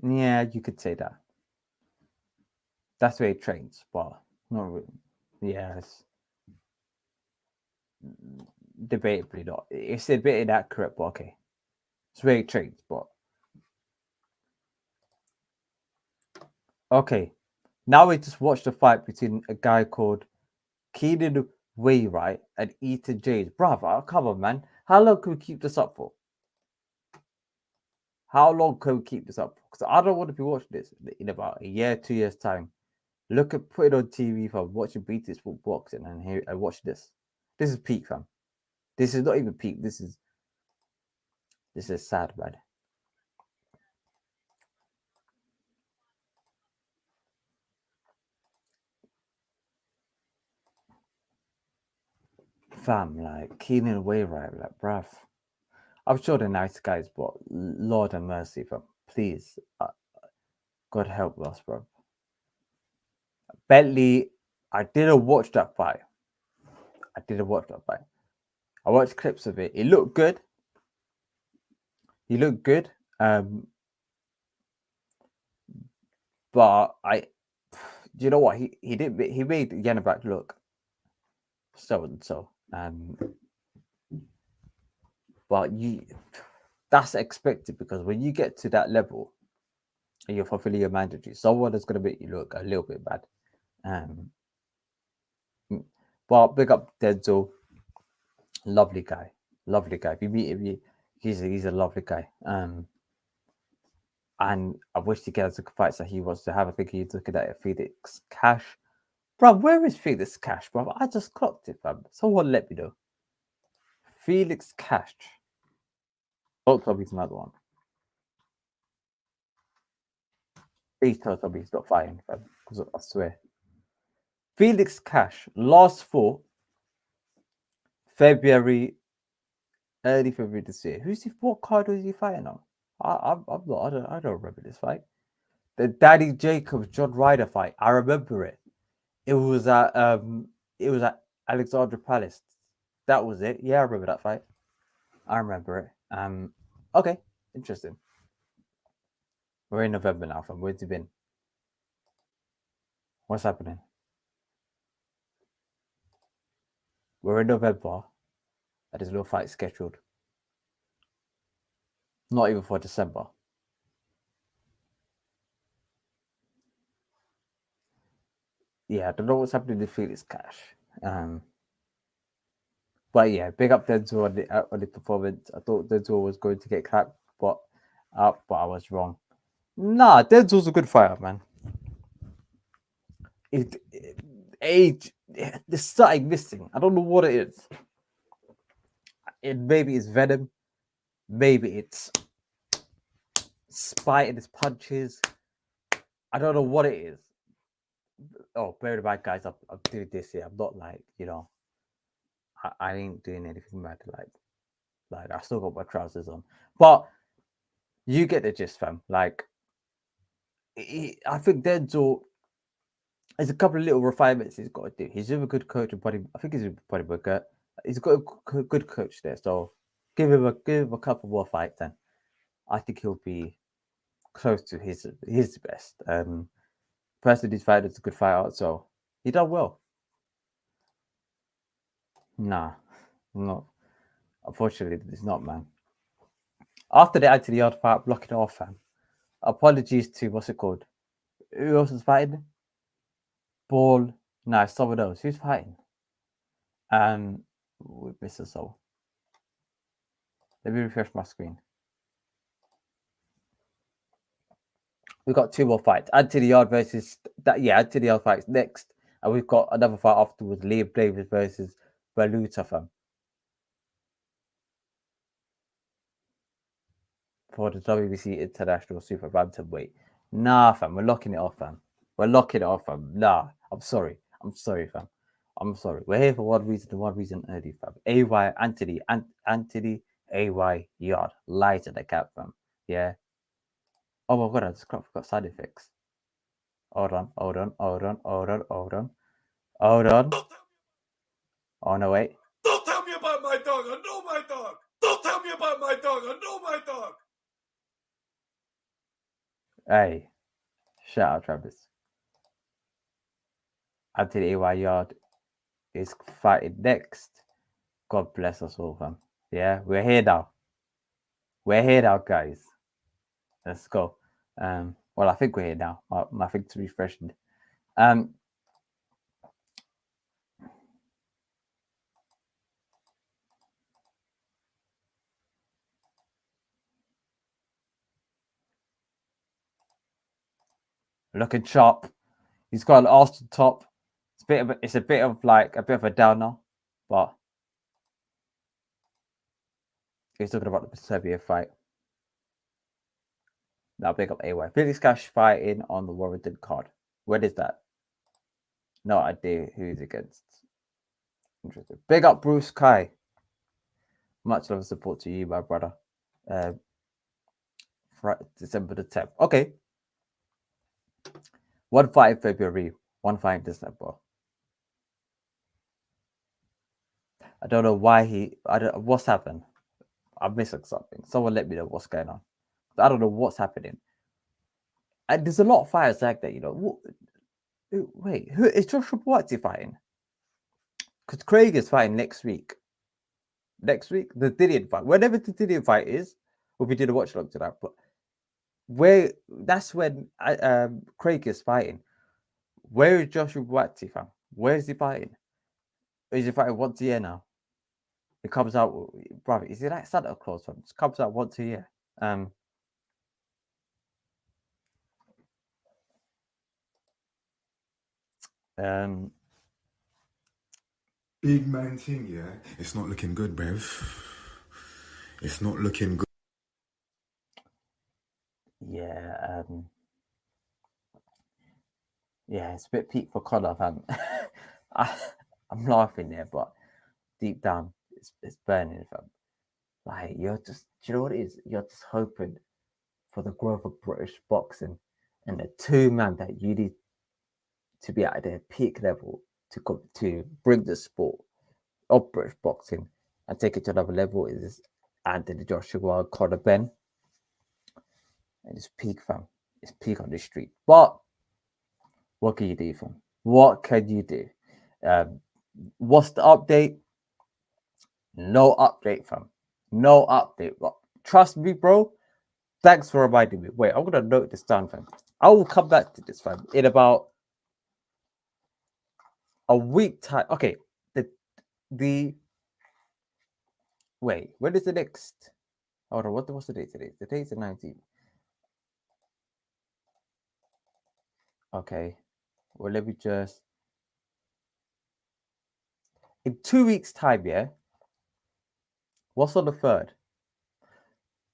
Yeah, you could say that. That's where he trains, but not really. Yes. Debatably not. It's a bit inaccurate, but okay. It's where he trains, but okay. Now we just watched a fight between a guy called Keenan Wainwright and Ethan James. Brother, come on, man. How long can we keep this up for? How long can we keep this up for? Because I don't want to be watching this in about a year, 2 years' time. Look at put it on TV, fam. Watching BT Sport boxing and here I watch this. This is peak, fam. This is not even peak. This is sad, man. Fam, like Keenan Wainwright, like, bruv. I'm sure they're nice guys, but Lord have mercy, fam. Please, God help us, bro. Bentley, I didn't watch that fight. I watched clips of it. It looked good. He looked good. But do you know what? He did. He made Yanabak look so and so. But that's expected because when you get to that level and you're fulfilling your mandatory, someone is going to make you look a little bit bad. But big up Denzel, lovely guy. If you meet him, he's a lovely guy. And I wish he gets the fights that he wants to have. I think he's looking at Felix Cash. Bro, where is Felix Cash, bro? I just clocked it, fam. Someone let me know. Felix Cash. Don't tell me it's another one. Please tell me he's not fighting, fam. Because I swear. Felix Cash last fought February early February this year. What card was he fighting on? I'm not. I don't remember this fight. The Danny Jacobs John Ryder fight. I remember it. It was at Alexandra Palace. That was it. Yeah, I remember that fight. I remember it. Okay, interesting. We're in November now, fam. Where's it been? What's happening? We're in November. And there's no fight scheduled. Not even for December. Yeah, I don't know what's happening with Felix Cash. But yeah, big up Denzel on the performance. I thought Denzel was going to get clapped, but I was wrong. Nah, Denzel's a good fighter, man. Age, there's something missing. I don't know what it is. Maybe it's venom, maybe it's spite in his punches. I don't know what it is. Oh, bear in mind, guys, I'm doing this here. I'm not like, I ain't doing anything mad. Like I still got my trousers on, but you get the gist, fam. Like, I think Denzel. There's a couple of little refinements he's got to do. He's a good coach and body. I think he's a bodybuilder. He's got a good coach there. So give him a couple more fights, and I think he'll be close to his best. Personally, this fighter is a good fighter, so he done well. Nah, no. Unfortunately, it's not, man. After the Anthony Yarde fight, blocking it off, fam. Apologies to what's it called? Who else is fighting? Ball. Nah, someone else. Who's fighting? With Mr. Soul. Let me refresh my screen. We've got two more fights. Anthony Yarde versus that. Yeah, Anthony Yarde fights next, and we've got another fight afterwards. Liam Davis versus Valuta, fam. For the WBC International Super Bantamweight. Nah, fam, we're locking it off, fam. We're locking it off, fam. Nah, I'm sorry, fam. I'm sorry. We're here for one reason and one reason only, fam. AY Anthony, Anthony AY Yard. Light at the cap, fam. Yeah. Oh my god, I just forgot side effects. Hold on. Hold on. Oh no, wait. Don't tell me about my dog. I know my dog. Don't tell me about my dog. I know my dog. Hey, shout out Travis. Anthony AY Yard is fighting next. God bless us all, fam. Yeah, we're here now. Guys. Let's go. Well, I think we're here now. My thing's refreshed. Looking sharp. He's got an Arsenal top. It's a bit of a downer, but he's talking about the Serbia fight. Now big up AY. Felix Cash fighting on the Warrington card. When is that? No idea who he's against. Interesting. Big up Bruce Kai. Much love and support to you, my brother. December the 10th. Okay. One fight in February, one fight in December. I don't know why what's happened. I'm missing something. Someone let me know what's going on. I don't know what's happening. And there's a lot of fighters like that, Wait, who is Joshua Buatsi fighting? Because Craig is fighting next week. The Dillian fight. Whenever the Dillian fight is, we'll be doing a watch along to that. But that's when Craig is fighting. Where is Joshua Buatsi, fam? Where is he fighting? Is he fighting once a year now? It comes out, brother. Is it like Santa Claus, fam? It comes out once a year. Big man thing, yeah. It's not looking good, bruv. It's not looking good. Yeah, yeah, it's a bit peak for Connor, fam. I'm laughing there, but deep down, it's burning, fam. Like you're just, do you know what it is? You're just hoping for the growth of British boxing, and the two man that you need to be at their peak level to bring the sport of British boxing and take it to another level is Anthony Joshua, Conor Ben, and it's peak, fam. It's peak on the street. But what can you do, fam? What can you do? What's the update? No update, fam. No update. But trust me, bro. Thanks for reminding me. Wait, I'm gonna note this down, fam. I will come back to this, fam, in about a week time. Okay, the wait. When is the next? Hold on. What's the date today? The date's the 19th. Okay. Well, let me just in 2 weeks' time. Yeah. What's on the third?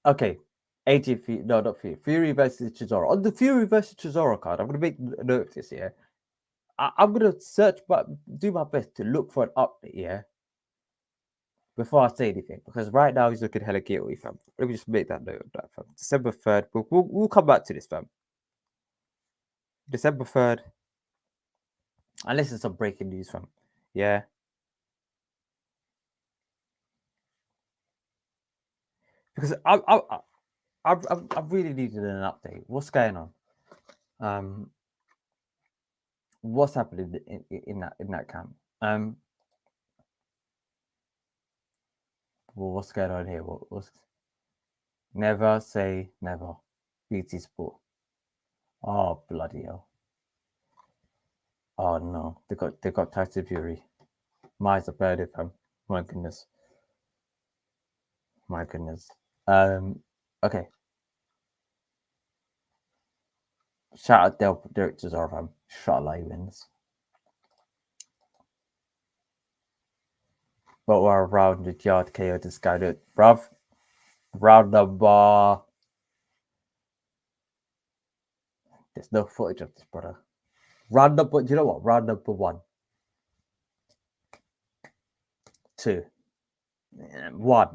Okay. AJ Fury, no, not Fury. Fury versus Chisora. On the Fury versus Chisora card, I'm gonna make a note of this. Yeah. I'm gonna search, but do my best to look for an update. Yeah. Before I say anything, because right now he's looking hella guilty, fam. Let me just make that note of that, fam. December 3rd. We'll come back to this, fam. December 3rd. Unless it's some breaking news, fam. Yeah. Because I really needed an update. What's going on? What's happening in that camp? Well, what's going on here? What's never say never. BT Sport. Oh bloody hell! Oh no, they got Tyson Fury. Miles are burning, fam. My goodness. My goodness. Okay. Shout out Derek Chisora, fam. Inshallah he wins. But we're around the Yarde KO this guy, dude. Bruv. Round number. There's no footage of this, brother. Round number, you know what? Round number 1. 2. 1.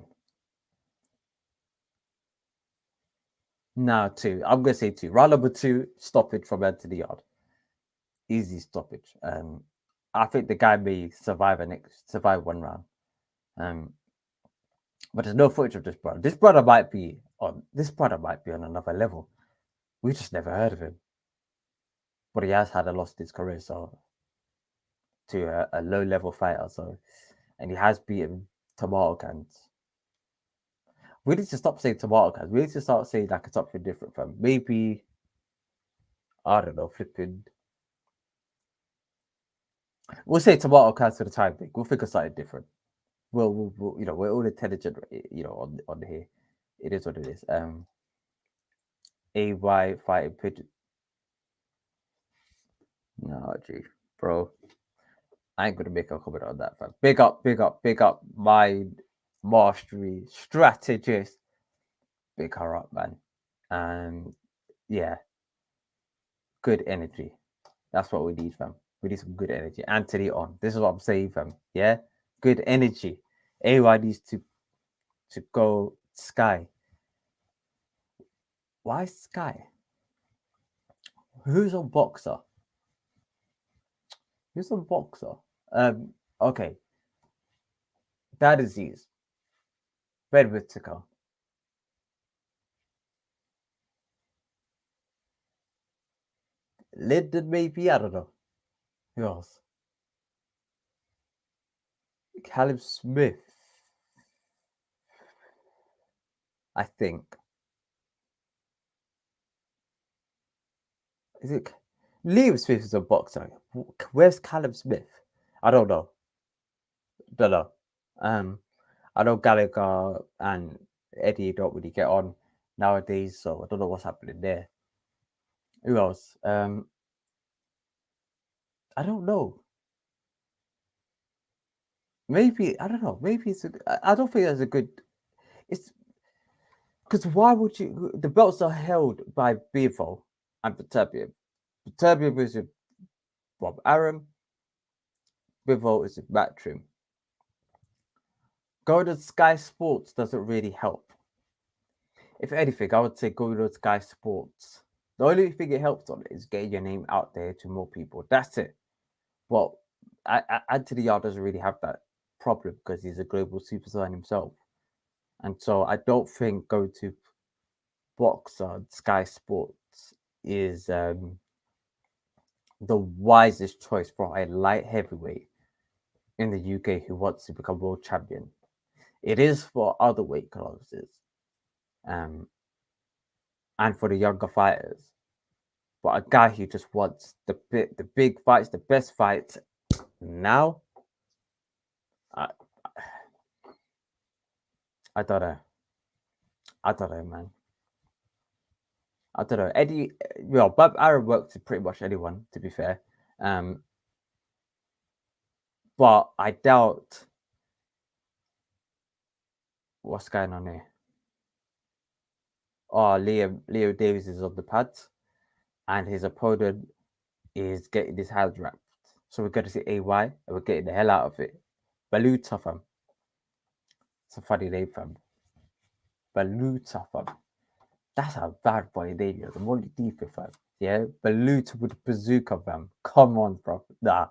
No, 2. I'm gonna say 2. Round number 2, stoppage from Anthony Yarde. Easy stoppage. I think the guy may survive one round. But there's no footage of this brother. This brother might be on another level. We just never heard of him. But he has had a loss in his career, so to a low level fighter, so and he has beaten tomato cans. We need to stop saying tomato cans. We need to start saying like something different from maybe I don't know, flipping. We'll say tomato cans for the time being. We'll think of something different. We'll we're all intelligent, on here. It is what it is. AY fighting pigeon. No, gee, bro. I ain't gonna make a comment on that, fam. Big up, mind, mastery, strategist. Big her up, man. And yeah, good energy. That's what we need, fam. We need some good energy. Anthony on. This is what I'm saying, fam. Yeah, good energy. AY needs to go Sky. Why Sky? Who's on Boxer? Who's on Boxer? Okay. That disease. Ben Whittaker. Lyndon, maybe? I don't know. Who else? Callum Smith. I think. Is it Liam Smith is a boxer? Where's Callum Smith? I don't know. I know Gallagher and Eddie don't really get on nowadays, so I don't know what's happening there. Who else? I don't know. Maybe I don't know. Maybe I don't think that's a good. It's because why would you? The belts are held by Bivol and Peterbiev. Peterbiev is with Bob Arum. Bivol is with Matchroom. Going to Sky Sports doesn't really help. If anything, I would say going to Sky Sports. The only thing it helps on is getting your name out there to more people. That's it. Well, Anthony Yarde doesn't really have that problem because he's a global superstar himself. And so I don't think going to box on Sky Sports is the wisest choice for a light heavyweight in the UK who wants to become world champion. It is for other weight classes, and for the younger fighters. But a guy who just wants the big fights, the best fights now, I don't know. I don't know, man. I don't know. Eddie, well, Bob Aaron works with pretty much anyone, to be fair. But I doubt what's going on here. Oh, Leo Davis is on the pads, and his opponent is getting his hands wrapped. So we're going to see AY, and we're getting the hell out of it. Baluta, fam. It's a funny name, fam. Baluta, fam. That's a bad boy name, yo. The more deeper, fam. Yeah, Baluta with bazooka, fam. Come on, bro. Nah,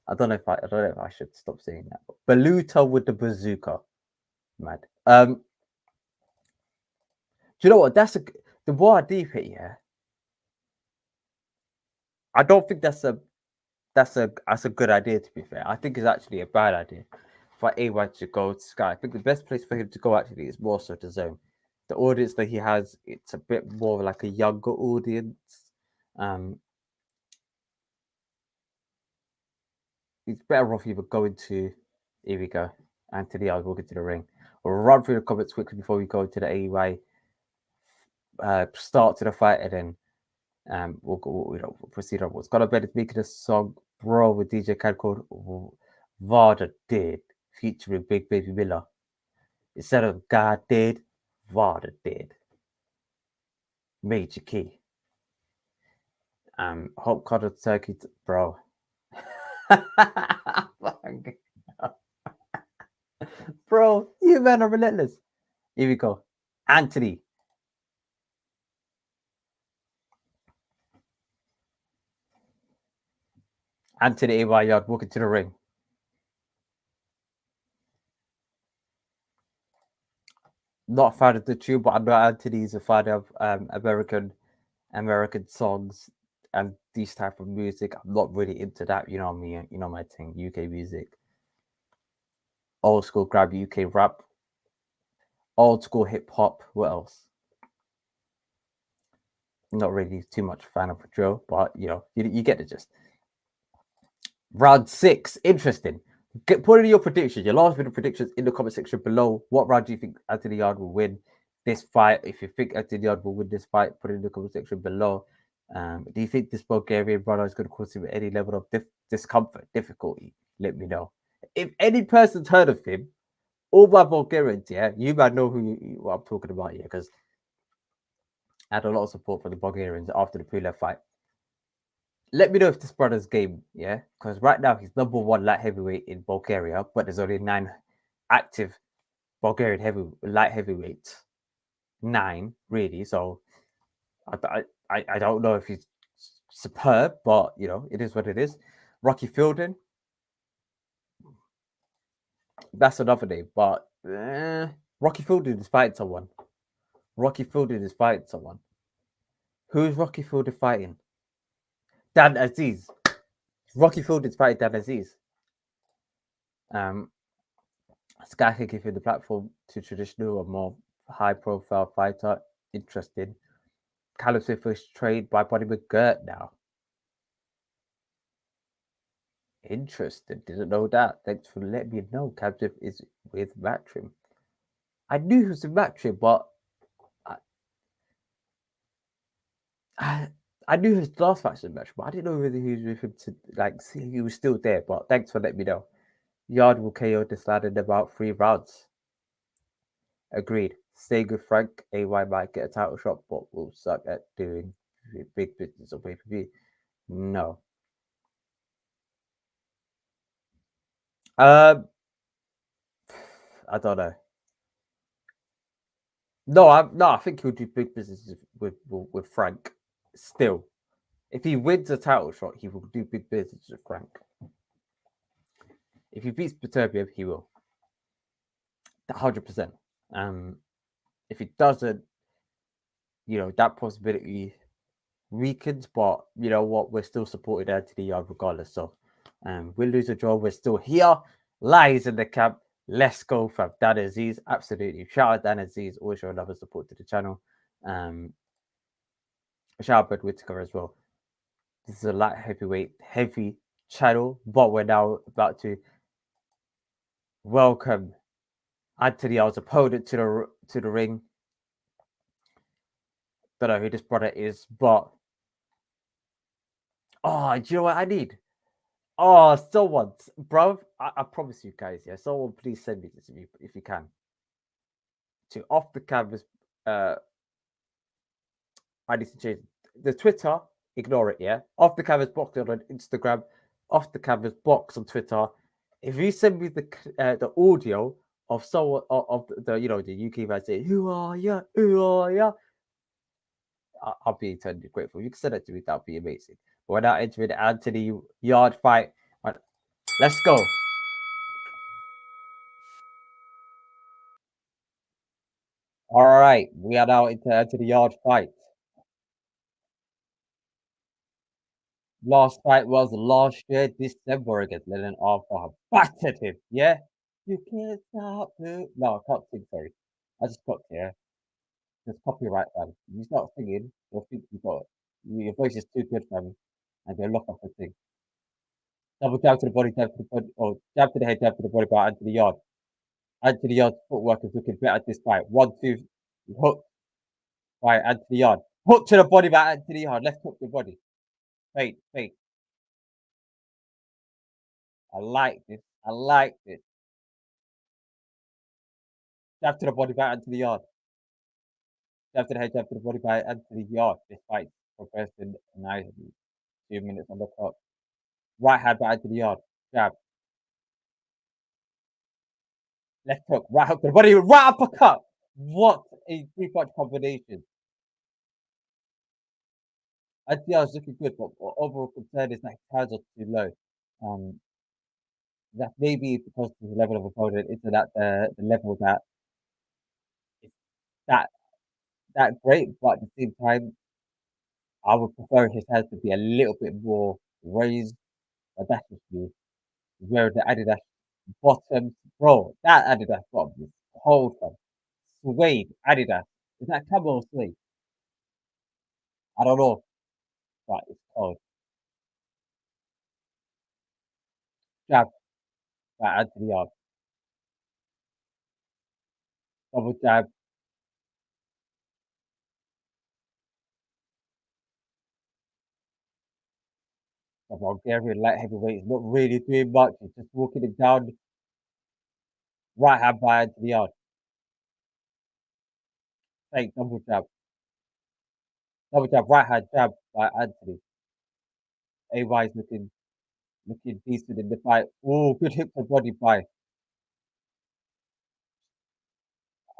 I don't know if I should stop saying that. Baluta with the bazooka, mad. Do you know what? The more I deep it, yeah. I don't think that's a good idea. To be fair, I think it's actually a bad idea for AY to go to Sky. I think the best place for him to go actually is more so to Zone. The audience that he has, it's a bit more like a younger audience. He's better off either going to, here we go, Anthony Yarde walking to the ring. We'll run through the comments quickly before we go to the AY start to the fight, and then we'll proceed on. What's got a better making a song, bro, with DJ Khaled called Varda Did, featuring Big Baby Miller. Instead of God did, Varda did. Major key. Hope Cuddle Turkey, bro. Bro, you men are relentless. Here we go. Anthony. Anthony AY Yarde walking to the ring. Not a fan of the tune, but I know Anthony is a fan of American songs and these type of music. I'm not really into that, you know me, you know my thing, UK music. Old school grab UK rap. Old school hip hop. What else? Not really too much fan of drill, but you get the gist. Round 6, interesting. Put in your predictions, your last minute predictions in the comment section below. What round do you think Anthony Yarde will win this fight? If you think Anthony Yarde will win this fight, put it in the comment section below. Do you think this Bulgarian brother is going to cause him any level of discomfort, difficulty? Let me know. If any person's heard of him, all my Bulgarians, yeah, you might know what I'm talking about, yeah, because I had a lot of support for the Bulgarians after the Pulev fight. Let me know if this brother's game, yeah, because right now he's #1 light heavyweight in Bulgaria, but there's only 9 active Bulgarian light heavyweights. 9, really. So I don't know if he's superb, but it is what it is. Rocky Fielding, that's another name, but Rocky Fielding is fighting someone. Rocky Fielding is fighting someone. Who is Rocky Fielding fighting? Dan Aziz. Rocky Fielding is fighting Dan Aziz. Sky can give you the platform to traditional or more high-profile fighter. Interesting. Callum Smith was trained by Buddy McGirt now. Interesting. Didn't know that. Thanks for letting me know. Callum Smith is with Matchroom. I knew he was in Matchroom, but I knew his last fight was in Matchroom, but I didn't know whether he was with him to see he was still there. But thanks for letting me know. Yarde will KO this lad in about 3 rounds. Agreed. Stay good, Frank. AY might get a title shot, but will suck at doing big business on pay-per-view. No. I don't know. No, I think he'll do big business with Frank. Still, if he wins a title shot, he will do big business with Frank. If he beats Beterbiev, he will. 100%. If he doesn't, that possibility weakens. But you know what? We're still supporting Anthony Yarde regardless. So, we'll lose a draw. We're still here. Lies in the camp. Let's go, fam. Dan Aziz, absolutely. Shout out Dan Aziz. Always show another support to the channel. Shout out Brad Whitaker as well. This is a light heavyweight heavy channel, but we're now about to welcome Anthony Yarde's opponent to the ring. Don't know who this brother is, but do you know what I need? Someone, bro. I promise you guys, yeah. Someone please send me this if you can. To off the canvas. I need to change the Twitter. Ignore it, yeah. Off the canvas box on Instagram. Off the canvas box on Twitter. If you send me the audio of someone of the the UK man saying who are ya, I'll be eternally grateful. You can send it to me. That'd be amazing. But we're now entering the Anthony Yarde fight. Right, let's go. All right, we are now into Anthony Yarde fight. Last fight was last year, December against Lennon Arthur. Battered him, yeah? You can't stop me. No, I can't sing, sorry. I just got here. There's copyright, man. You start singing, you'll think you got your voice is too good, man. And they'll lock off the thing. Double jab to the body, jab to the body, or jab to the head, jab to the body by Anthony Yarde. Anthony Yarde's footwork is looking better at this fight. 1, 2, hook by Anthony Yarde. Hook to the body by Anthony Yarde. Left hook to the body. Fake. I like this. Jab to the body by Anthony Yarde. Jab to the head, jab to the body by Anthony Yarde. This fight progressing nicely. 2 minutes on the clock. Right hand by Anthony Yarde. Jab. Left hook. Right hook to the body. Right uppercut. What a 3-punch combination. Anthony Yarde's looking good, but overall concern is that his hands are too low. That maybe because the level of opponent isn't at the level that is that great, but at the same time, I would prefer his hands to be a little bit more raised. But that's just me. Where the Adidas bottom, bro, that Adidas bottom is cold, fam. Suede Adidas. Is that camel or suede? I don't know, but it's cold. Jab by Anthony Yarde. Double jab. The Bulgarian light heavyweight is not really doing much. He's just walking it down. Right hand by Anthony Yarde. Fake double jab. Double jab, right hand jab by Anthony. AY is looking decent in the fight. Oh, good hip to body by.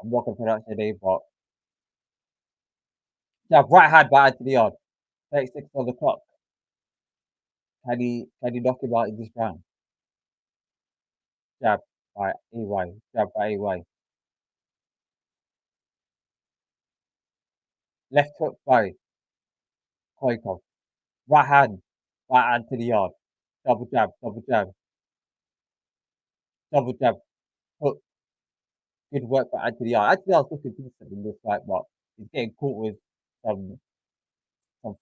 I'm not gonna pronounce your name, but jab, right hand by Anthony Yarde. 36 on the clock. Can he knock him out in this round? Jab by AY. Jab by AY. Left hook by Koikov. Right hand by Anthony Yarde. Double jab, double jab. Double jab. Hook. Good work by Anthony Yarde. Anthony Yarde's looking decent in this fight, but he's getting caught with some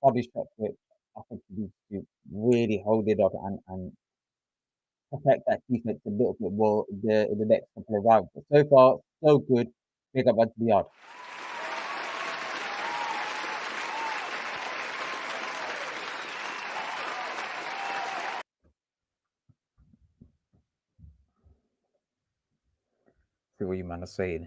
funny shots which I think he needs to really hold it on and protect that defense a little bit more in the next couple of rounds. But so far, so good. Big up Anthony Yarde. See what you man are saying.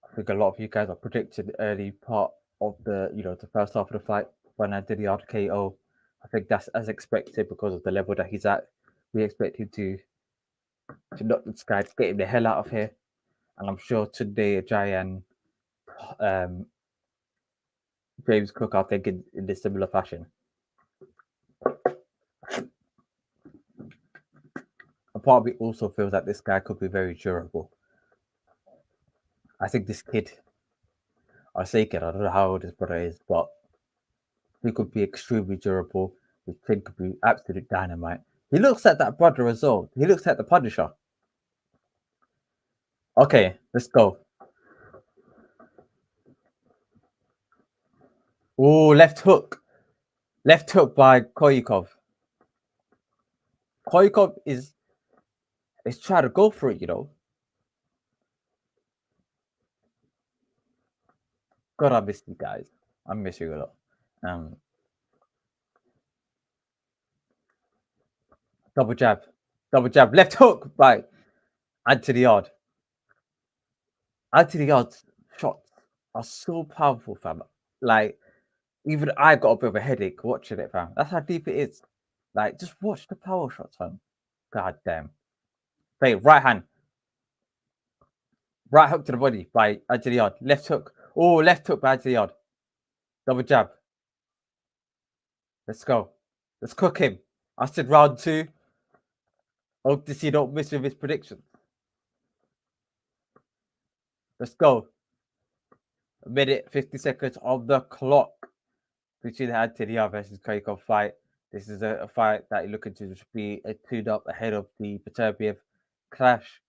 I think a lot of you guys are predicting the early part of the first half of the fight when Anthony Yarde KO. I think that's as expected because of the level that he's at. We expect him to to knock this guy, to get him the hell out of here. And I'm sure today, Ajayi and James Cook are thinking in this similar fashion. A part of me also feels that this guy could be very durable. I think this kid, I say kid, I don't know how old his brother is, but he could be extremely durable. His kid could be absolute dynamite. He looks like that brother as well. He looks like the Punisher. Okay, let's go. Oh, left hook. Left hook by Koyikov. Koyikov is trying to go for it, you know. God, I miss you guys. I miss you a lot. Double jab. Left hook by Anthony Yarde. Anthony Yarde's shots are so powerful, fam. Like, even I got a bit of a headache watching it, fam. That's how deep it is. Like, just watch the power shots, fam. God damn. Wait, right hand. Right hook to the body by Anthony Yarde. Left hook. Oh, left hook by Anthony Yarde. Double jab. Let's go. Let's cook him. I said round 2. Hope to see you don't miss with his predictions. Let's go. A minute, 50 seconds on the clock between the Anthony Yarde versus Koikov fight. This is a fight that you're looking to be a tuned up ahead of the Beterbiev clash.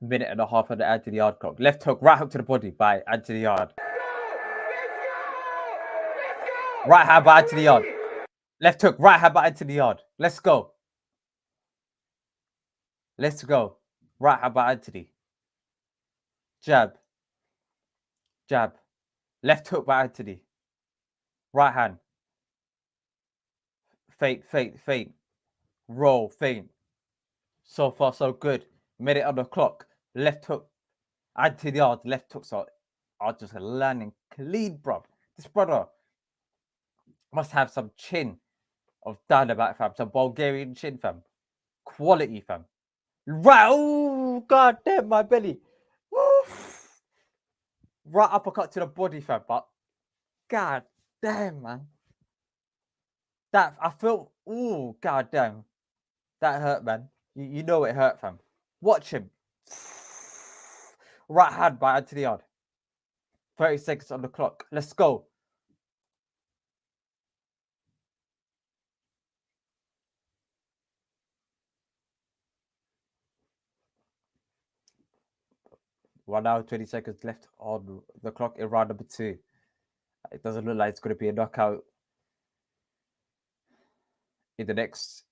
Minute and a half on the Anthony Yarde clock. Left hook, right hook to the body by Anthony Yarde. Right hand by Anthony Yarde. Left hook, right hand by Anthony Yarde. Let's go. Let's go. Right hand by Anthony. Jab. Jab. Left hook by Anthony. Right hand. Feint, feint, feint. Roll, feint. So far, so good. Minute on the clock. Left hook. Anthony Yarde, left hooks are just landing clean, bro. This brother must have some chin of dynamite, fam. Some Bulgarian chin, fam. Quality, fam. Right. Oh, god damn, my belly. Woof. Right uppercut to the body, fam. But god damn, man. That I felt. Oh, god damn. That hurt, man. You know it hurt, fam. Watch him. Right hand by Anthony Yarde. 30 seconds on the clock. Let's go. One hour, 20 seconds left on the clock in round number 2. It doesn't look like it's going to be a knockout in the next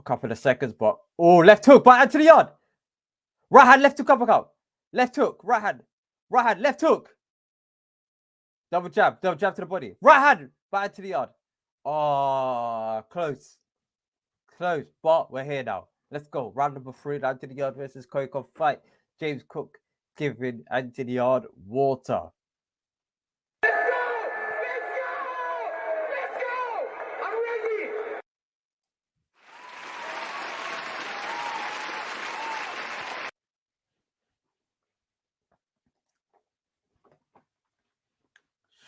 couple of seconds, but oh, left hook by Anthony Yarde. Right hand, left hook, uppercut. Left hook, right hand, left hook. Double jab to the body. Right hand by Anthony Yarde. Oh, close. But we're here now. Let's go. Round number 3, Anthony Yarde versus Koikov fight. James Cook giving Anthony Yarde water.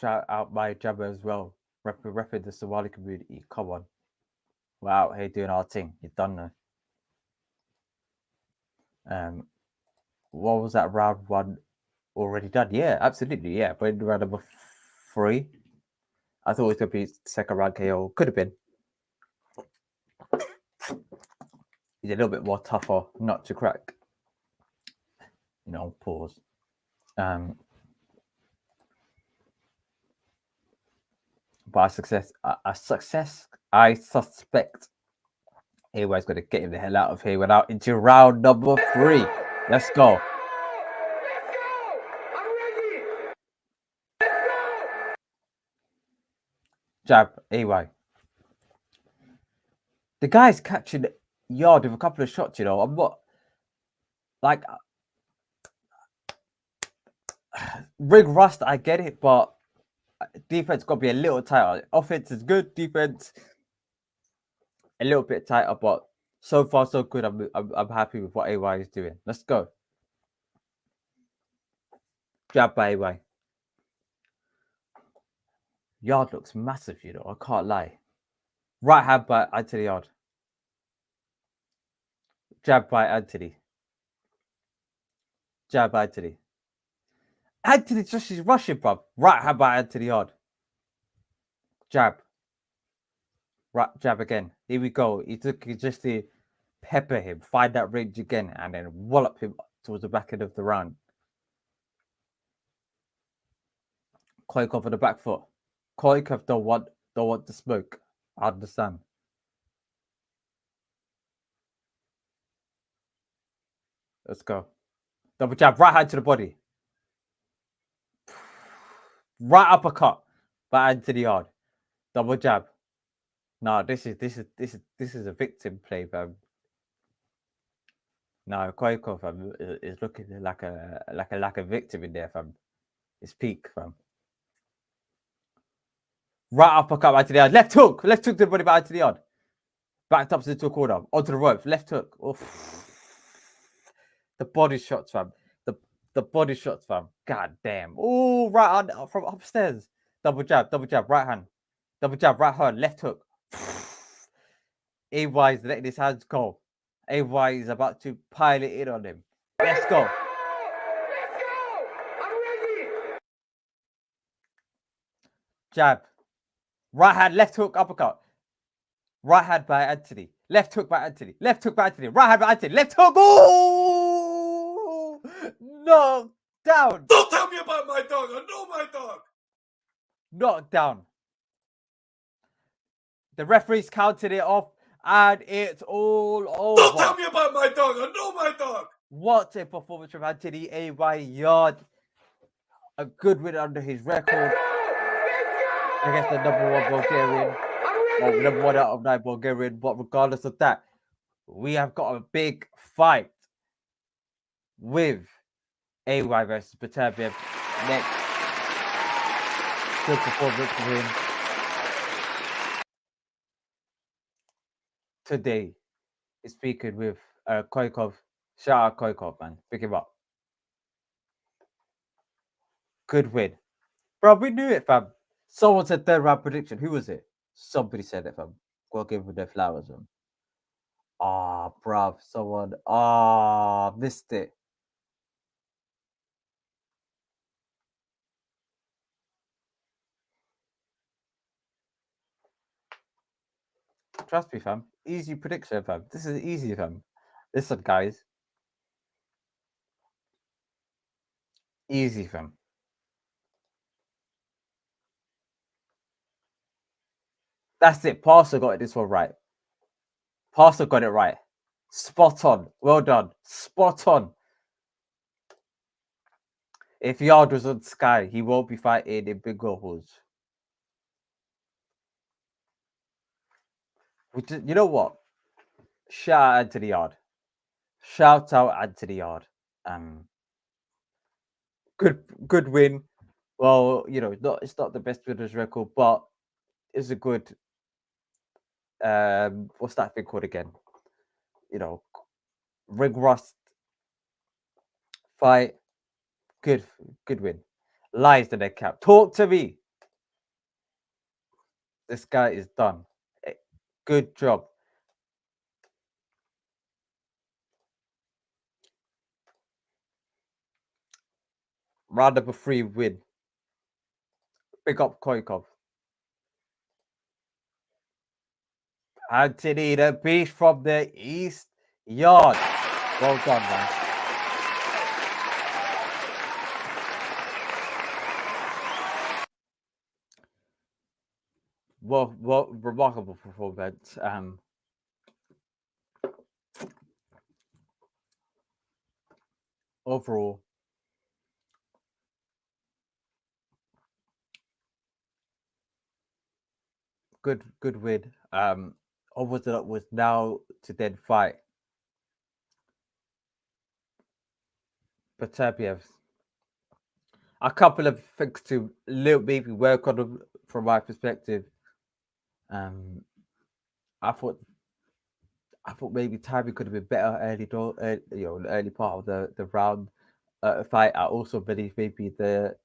Shout out my jabber as well. Repping the Somali community. Come on. We're out here doing our thing. You're done now. What was that, round 1 already done? Yeah, absolutely. Yeah, but in round number 3, I thought it was going to be second round KO. Could have been. He's a little bit more tougher not to crack. You know, pause. By success, I suspect Aywa's going to get him the hell out of here without into round number 3. Let's go. Jab, AY. The guy's catching Yarde with a couple of shots, you know. I'm not like ring rust, I get it, but defense got to be a little tighter. Offense is good, defense a little bit tighter, but so far so good. I'm happy with what AY is doing. Let's go. Jab by AY. Yarde looks massive, you know. I can't lie. Right hand by Anthony Yarde. Jab by Anthony. Jab by Anthony. Anthony just is rushing, bro. Right hand by Anthony Yarde. Jab. Right, jab again. Here we go. He took just to pepper him, find that range again, and then wallop him towards the back end of the round. Koikov on the back foot. Koikov don't want the smoke. I understand. Let's go. Double jab, right hand to the body. Right uppercut by Anthony Yarde. Double jab. No, this is a victim play, fam. No, Koikov is looking like a victim in there, fam. It's peak, fam. Right uppercut by Anthony Yarde. Left hook to the body by Anthony Yarde. Backed up to the corner. Onto the rope. Left hook. Oof. The body shots, fam. The body shots, fam. God damn. Oh, right hand from upstairs. Double jab, right hand. Double jab, right hand, left hook. AY is letting his hands go. AY is about to pile it in on him. Let's go. Let's go. I'm ready. Jab. Right hand, left hook, uppercut. Right hand by Anthony. Left hook by Anthony. Left hook by Anthony. Right hand by Anthony. Left hook. Oh! Knocked down. Don't tell me about my dog. I know my dog. Knocked down. The referee's counted it off, and it's all over. Don't tell me about my dog. I know my dog. What a performance from Anthony AY Yarde. A good win under his record against the number one Bulgarian. Well, number 1 out of 9 Bulgarian. But regardless of that, we have got a big fight with AY versus Beterbiev next. Good performance for him today. He's speaking with Koikov. Shout out Koikov, man. Pick him up. Good win. Bro, we knew it, fam. Someone said third round prediction. Who was it? Somebody said it, fam. Go give them their flowers, man. Ah, bruv. Someone. Missed it. Trust me, fam. Easy prediction, fam. This is easy, fam. Listen, guys. Easy, fam. That's it. Pastor got this one right. Pastor got it right. Spot on. Well done. Spot on. If Yarde was on Sky, he won't be fighting in big goals. You know what? Shout out Anthony Yarde. Shout out Anthony Yarde. Good win. Well, you know, it's not the best winner's record, but it's a good what's that thing called again? You know, ring rust fight. Good win. Lies to their cap. Talk to me. This guy is done. Good job. Round number 3 win. Pick up Koikov. Anthony, the beast from the East Yard. Well done, man. Well, remarkable performance. Overall, good win. Obviously, was now to then fight Beterbiev. A couple of things to maybe work on from my perspective. I thought I thought maybe timing could have been better early, the early part of the round fight. I also believe maybe the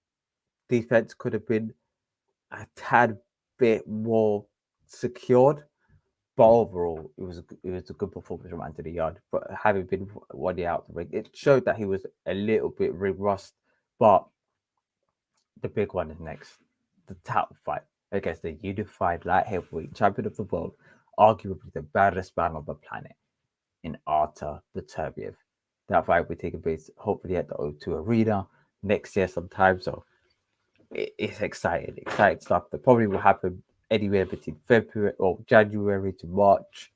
defense could have been a tad bit more secured. But overall, it was a good performance from Anthony Yarde. But having been 1 year out the ring, it showed that he was a little bit ring rust. But the big one is next, the title fight against the unified light heavyweight champion of the world, arguably the baddest man on the planet, in Artur Beterbiev. That fight will take place hopefully at the O2 Arena next year sometime. So it's exciting stuff that probably will happen anywhere between February or January to March.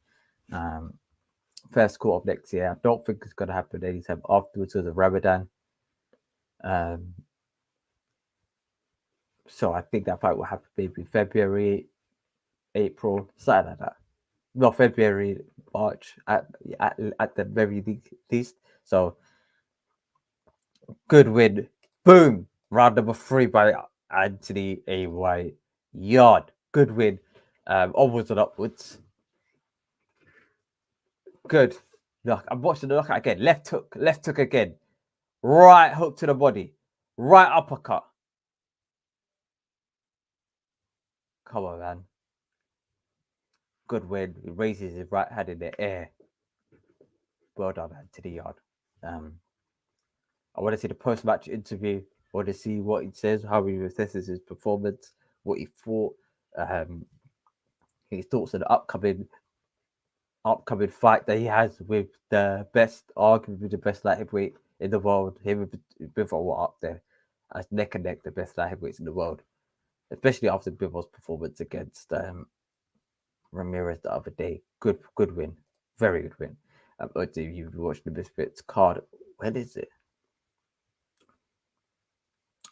First quarter of next year. I don't think it's going to happen anytime afterwards of the Ramadan. So I think that fight will happen maybe February, April, something like that. No, February, March at the very least. So good win. Boom. Round number 3 by Anthony A.Y. Yarde. Good win. Onwards and upwards. Good. Look, I'm watching the knockout again. Left hook again. Right hook to the body. Right uppercut. Come on, man. Good win. He raises his right hand in the air. Well done, Anthony Yarde. I want to see the post-match interview. I want to see what he says, how he assesses his performance, what he thought, his thoughts on the upcoming fight that he has with the best, arguably the best light heavyweight in the world. Him and Bivol were up there as neck and neck, the best light heavyweights in the world, especially after Bivol's performance against Ramirez the other day. Good win, very good win. If you've watched the Misfits card, when is it?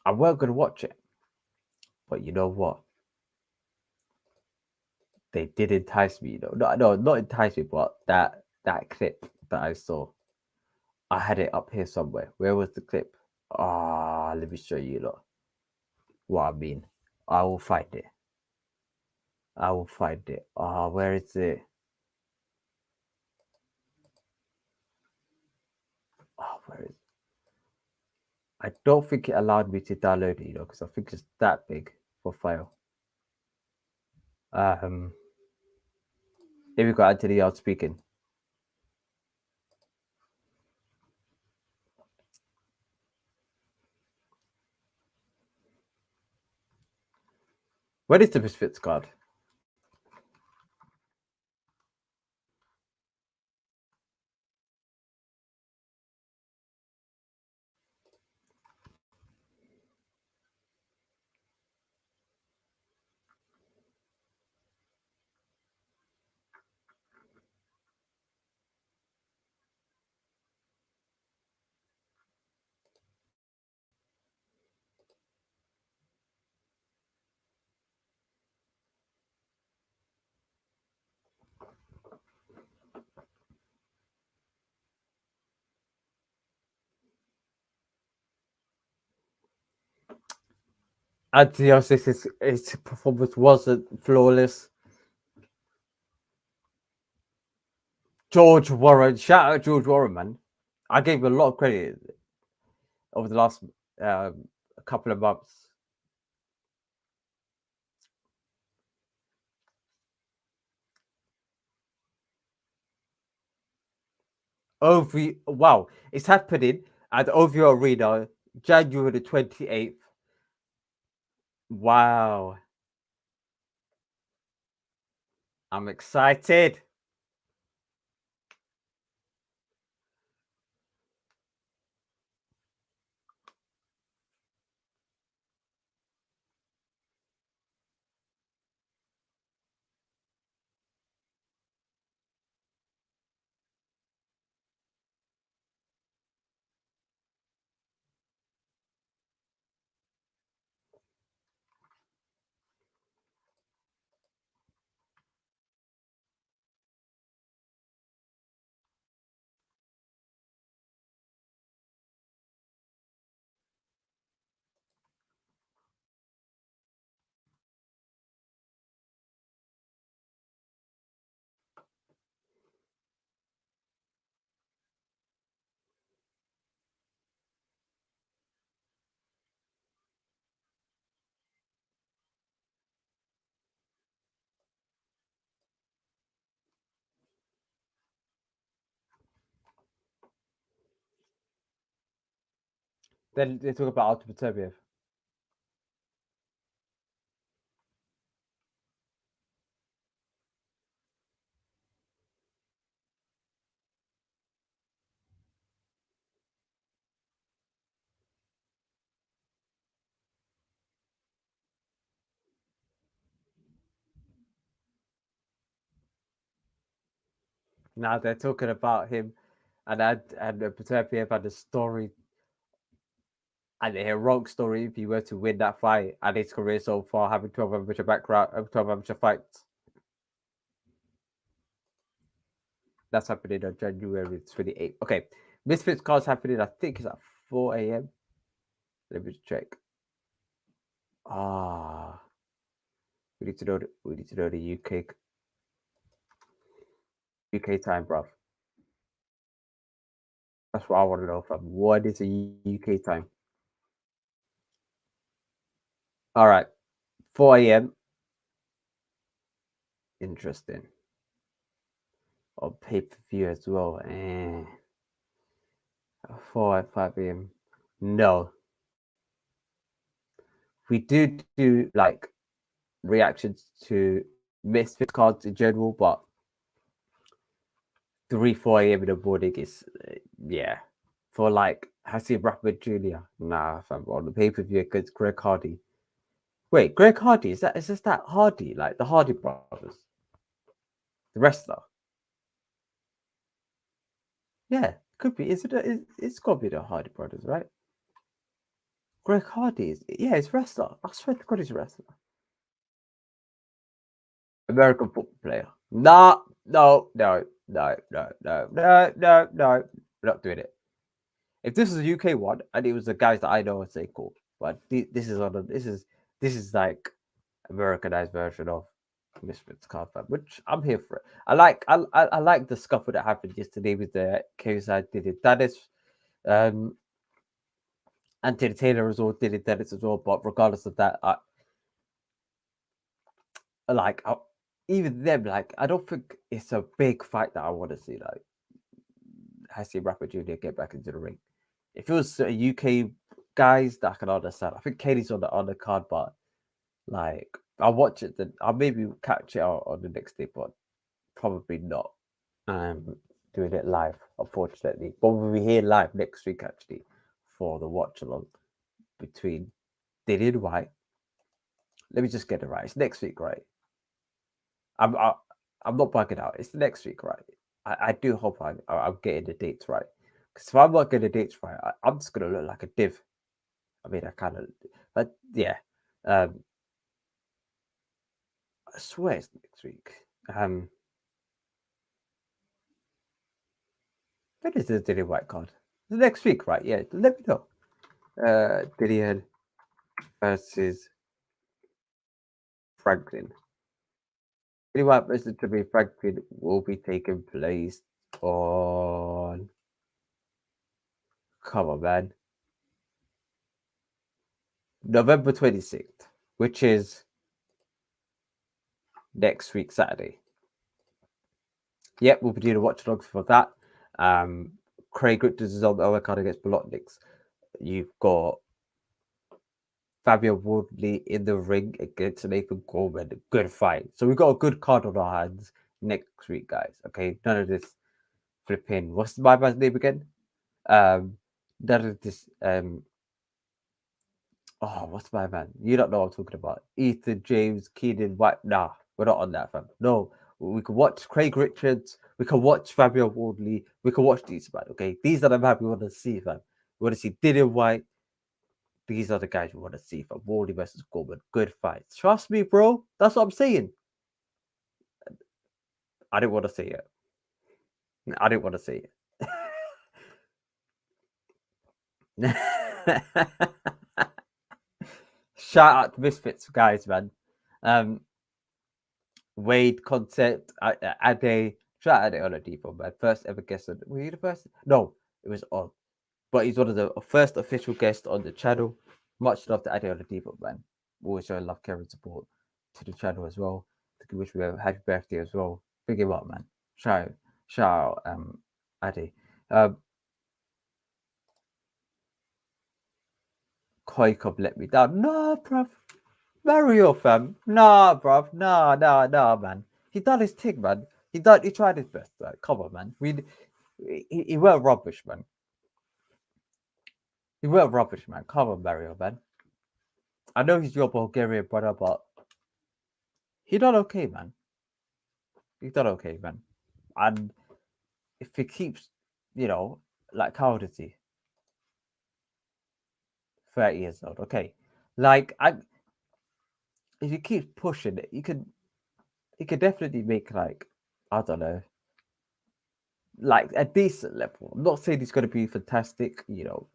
I weren't gonna watch it, but you know what? They did entice me, No, not entice me, but that clip that I saw, I had it up here somewhere. Where was the clip? Let me show you what I mean. I will find it. Where is it? Where is it? I don't think it allowed me to download it, because I think it's that big for file. Here we go, Anthony Yarde speaking. Where is the Misfits card? Anthony Yarde says his performance wasn't flawless. George Warren, shout out George Warren, man. I gave him a lot of credit over the last couple of months. Wow, it's happening at the OVO Arena, January the 28th. Wow. I'm excited. Then they talk about Ultimate Turbiev. Now they're talking about him, and Turbiev had a story, and a heroic story if he were to win that fight, and his career so far having 12 amateur background, 12 amateur fights. That's happening on January 28th. Okay, Misfits cards happening. I think it's at 4 a.m. Let me just check. We need to know. We need to know the UK time, bro. That's what I want to know from. What is the UK time? All right, 4 a.m. Interesting. On pay per view as well. 4 at 5 a.m. No, we do like reactions to Misfit cards in general, but 3-4 a.m. in the morning is yeah. For like Hasib Rahman Jr. Nah, fam, on the pay per view against Greg Hardy. Wait, Greg Hardy is this that Hardy, like the Hardy brothers, the wrestler? Yeah, could be. Is it? It's got to be the Hardy brothers, right? Greg Hardy is he's wrestler. I swear to God, he's a wrestler. American football player. Nah, no. We're not doing it. If this is a UK one and it was the guys that I know, I'd say cool. But this is like Americanized version of Misfits card fan, which I'm here for it. I like the scuffle that happened yesterday with the KSI did it. That is Anthony Taylor as well did it. That is as well. But regardless of that, even them, like I don't think it's a big fight that I want to see. Like Hassie Rapper Jr. get back into the ring. If it was UK guys, that I can understand. I think Katie's on the card, but like I'll watch it. Then I'll maybe catch it out on the next day, but probably not. Doing it live, unfortunately. But we'll be here live next week actually for the watch along between Dillian White. Let me just get it right. It's next week, right? I'm not bugging out. It's next week, right? I do hope I'm getting the dates right. Because if I'm not getting the dates right, I'm just gonna look like a div. I mean, I kind of, but yeah. I swear it's next week. When is the Dillian White card? The next week, right? Yeah. Let me know. Dillian versus Franklin. Dillian White versus Jimmy Franklin will be taking place on. Come on, man. November 26th, which is next week, Saturday. Yep, we'll be doing a watch alongs for that. Craig Richards is on the other card against Bolotniks. You've got Fabio Wardley in the ring against Nathan Coleman. Good fight. So we've got a good card on our hands next week, guys. Okay, none of this flipping. What's my man's name again? None of this. What's my man? You don't know what I'm talking about. Ethan James, Keenan White. Nah, we're not on that, fam. No, we can watch Craig Richards. We can watch Fabio Wardley. We can watch these, man. Okay, these are the man we want to see, fam. We want to see Dillian White. These are the guys we want to see, fam. Wardley versus Coleman. Good fights. Trust me, bro. That's what I'm saying. I didn't want to say it. I didn't want to say it. Shout out to Misfits, guys, man. Wade Concept, Ade, shout out Ade Oladipo, man. First ever guest on. Were you the first? No, it was on. But he's one of the first official guests on the channel. Much love to Ade Oladipo, man. Always show love, care, and support to the channel as well. To wish we a happy birthday as well. Big him up, man. Shout out, Ade. Koikov let me down. Nah, bruv. Mario, fam. Nah, bruv. Nah, man. He done his thing, man. He tried his best. Like, come on, man. He weren't rubbish, man. He weren't rubbish, man. Come on, Mario, man. I know he's your Bulgarian brother, but he done okay, man. He done okay, man. And if he keeps, like, how old is he? 30 years old. Okay. Like, if he keeps pushing it, he could definitely make, like, I don't know, like a decent level. I'm not saying he's going to be fantastic,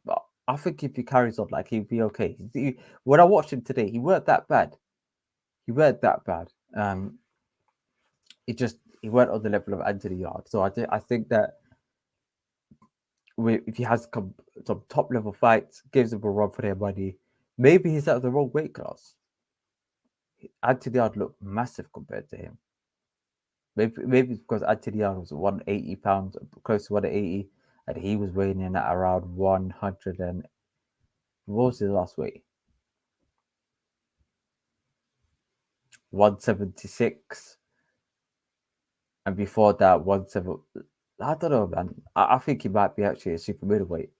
but I think if he carries on, like, he'll be okay. When I watched him today, he weren't that bad. He weren't on the level of Anthony Yarde. So I think that if he has some top level fights, gives them a run for their money, maybe he's out of the wrong weight class. Anthony Yarde looked massive compared to him. Maybe because Anthony Yarde was 180 pounds, close to 180, and he was weighing in at around 100 and what was his last weight? 176, and before that 17. I don't know, man. I think he might be actually a super middleweight.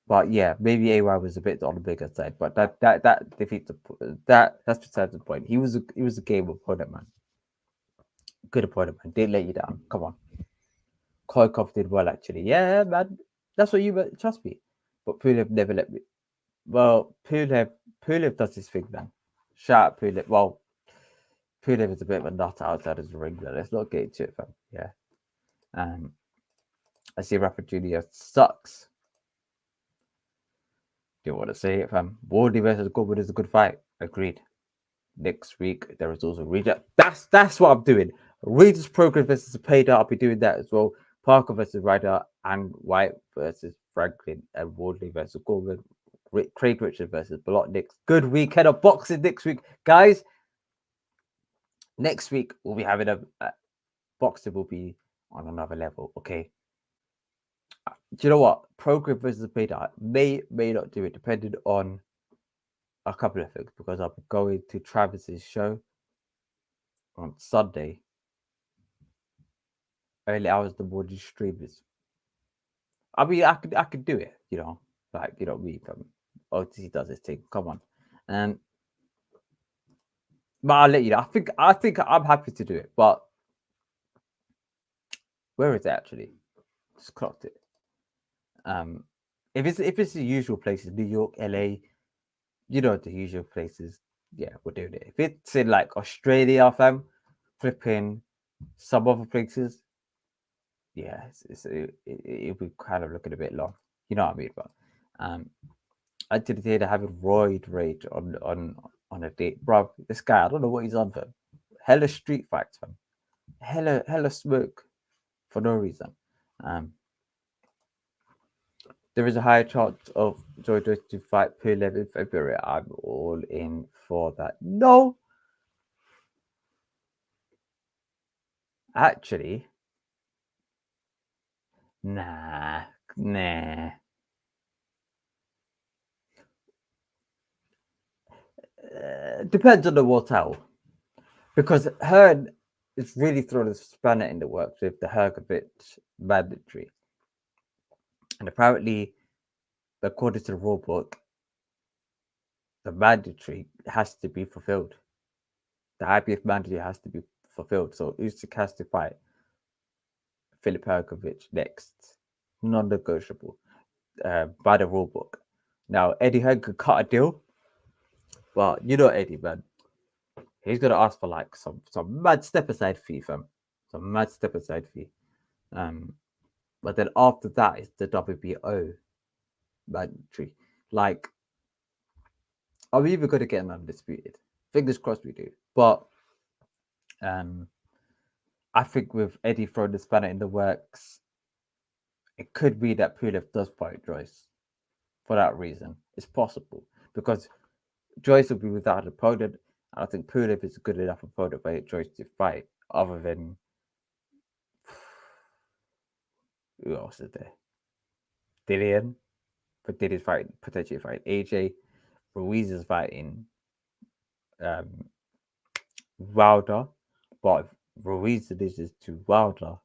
But yeah, maybe AY was a bit on the bigger side, but that defeats that's besides the point. He was a game opponent, man. Good opponent, man. Didn't let you down. Come on. Koikov did well, actually. Yeah, man. That's what you trust me. But Pulev never let me. Well, Pulev does his thing, man. Shout out Pulev. Well, Pulev is a bit of a nut outside of the ring, but let's not get into it, fam. Yeah. I see Rafa Junior sucks. Do you want to say it, fam? Wardy versus Goodwood is a good fight. Agreed. Next week there is also Regis. That's what I'm doing. Regis Progress versus Payda. I'll be doing that as well. Parker versus Ryder and White versus Franklin and Wardley versus Gorman. Craig Richard versus Bolotnik. Good weekend of boxing next week, guys. Next week we'll be having a boxing will be on another level. Okay. Do you know what? Progress versus Payda may not do it depending on a couple of things, because I'll be going to Travis's show on Sunday. Early hours of the morning streamers. I mean, I could do it, like me. OTC does his thing. Come on, but I'll let you know. I think I'm happy to do it, but where is it actually? Just clocked it. If it's the usual places, New York, LA, the usual places, yeah, we're doing it. If it's in like Australia, fam, flipping some other places, yeah, it'll be kind of looking a bit long. You know what I mean? But I did they having roid rage on a date, bro. This guy, I don't know what he's on for. Hella street fights, fam. Hella smoke for no reason. There is a higher chance of Joy Joyce to fight Pulev in February. I'm all in for that. No, actually, nah. Depends on the hotel, because Hearn is really throwing a spanner in the works with the Hergovich mandatory, and apparently, according to the rule book, the mandatory has to be fulfilled. The IBF mandatory has to be fulfilled. So Usyk has to fight Filip Hergovich next, non-negotiable, by the rule book. Now Eddie Hearn could cut a deal, well, Eddie, man. He's gonna ask for like some mad step aside fee, fam. Some mad step aside fee. But then after that is the WBO mandatory. Like, are we even going to get an undisputed? Fingers crossed we do. But I think with Eddie throwing the spanner in the works, it could be that Pulev does fight Joyce for that reason. It's possible because Joyce will be without an opponent. And I think Pulev is a good enough opponent for Joyce to fight, other than who else is there? Dillian, Did is fighting potentially fighting AJ. Ruiz is fighting Wilder, but if Ruiz loses to Wilder,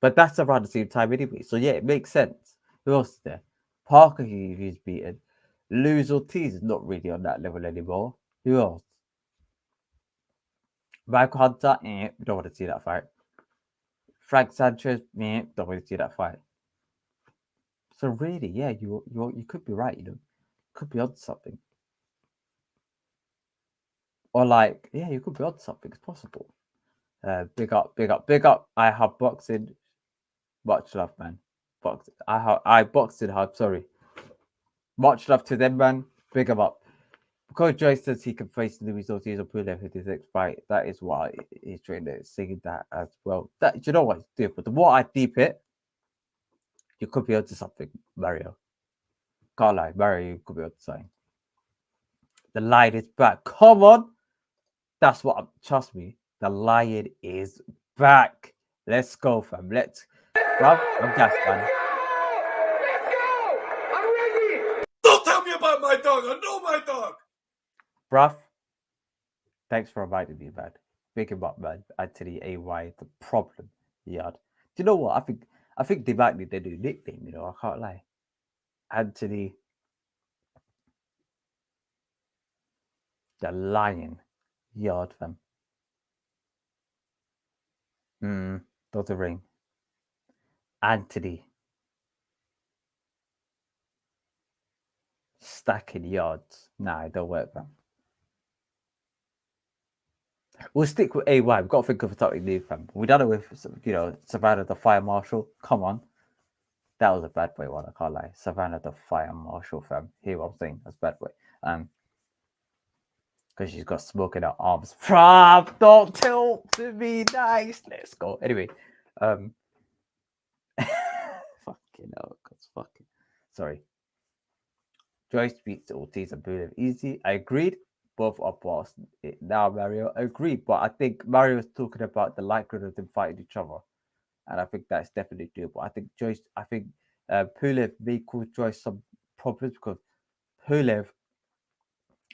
but that's around the same time anyway. So yeah, it makes sense. Who else is there? Parker, who's beaten. Luz Ortiz is not really on that level anymore. Who else? Michael Hunter, don't want to see that fight. Frank Sanchez, don't want to see that fight. So really, yeah, you could be right. Could be on something. Or like, yeah, you could be on something. It's possible. Big up. I have boxing. Much love, man. Boxing. I boxing hard. Sorry. Much love to them, man. Big up. Because Joyce says he can face Luis Ortiz or Pulev in his next fight. That is why he's trying to sing that as well. That you know what? But the more I deep it, you could be onto something, Mario. Can't lie, Mario, you could be onto something. The lion is back. Come on. That's what. Trust me. The lion is back. Let's go, fam. Bruv, I'm gassed, man. Let's go! I'm ready! Don't tell me about my dog. I know my dog. Bruv, thanks for reminding me, man. Big him up, man. Anthony AY, the problem. Yarde. Do you know what? I think they might need their new nickname, I can't lie. Anthony the Lion. Yarde, fam. Dr. Ring. Anthony. Stacking yards. Nah, it don't work, fam. We'll stick with AY. We've got to think of something new, fam. We done it with, Savannah the Fire Marshal. Come on. That was a bad boy one, I can't lie. Savannah the Fire Marshal, fam. Hear what I'm saying? That's bad boy. Because she's got smoke in her arms. Fam, don't tilt to be nice. Let's go. Anyway, fucking hell, fucking. Sorry. Joyce beats Ortiz and Pulev easy. I agreed. Both are boss. Now Mario agreed, but I think Mario was talking about the likelihood of them fighting each other, and I think that's definitely doable. I think Pulev may cause Joyce some problems because Pulev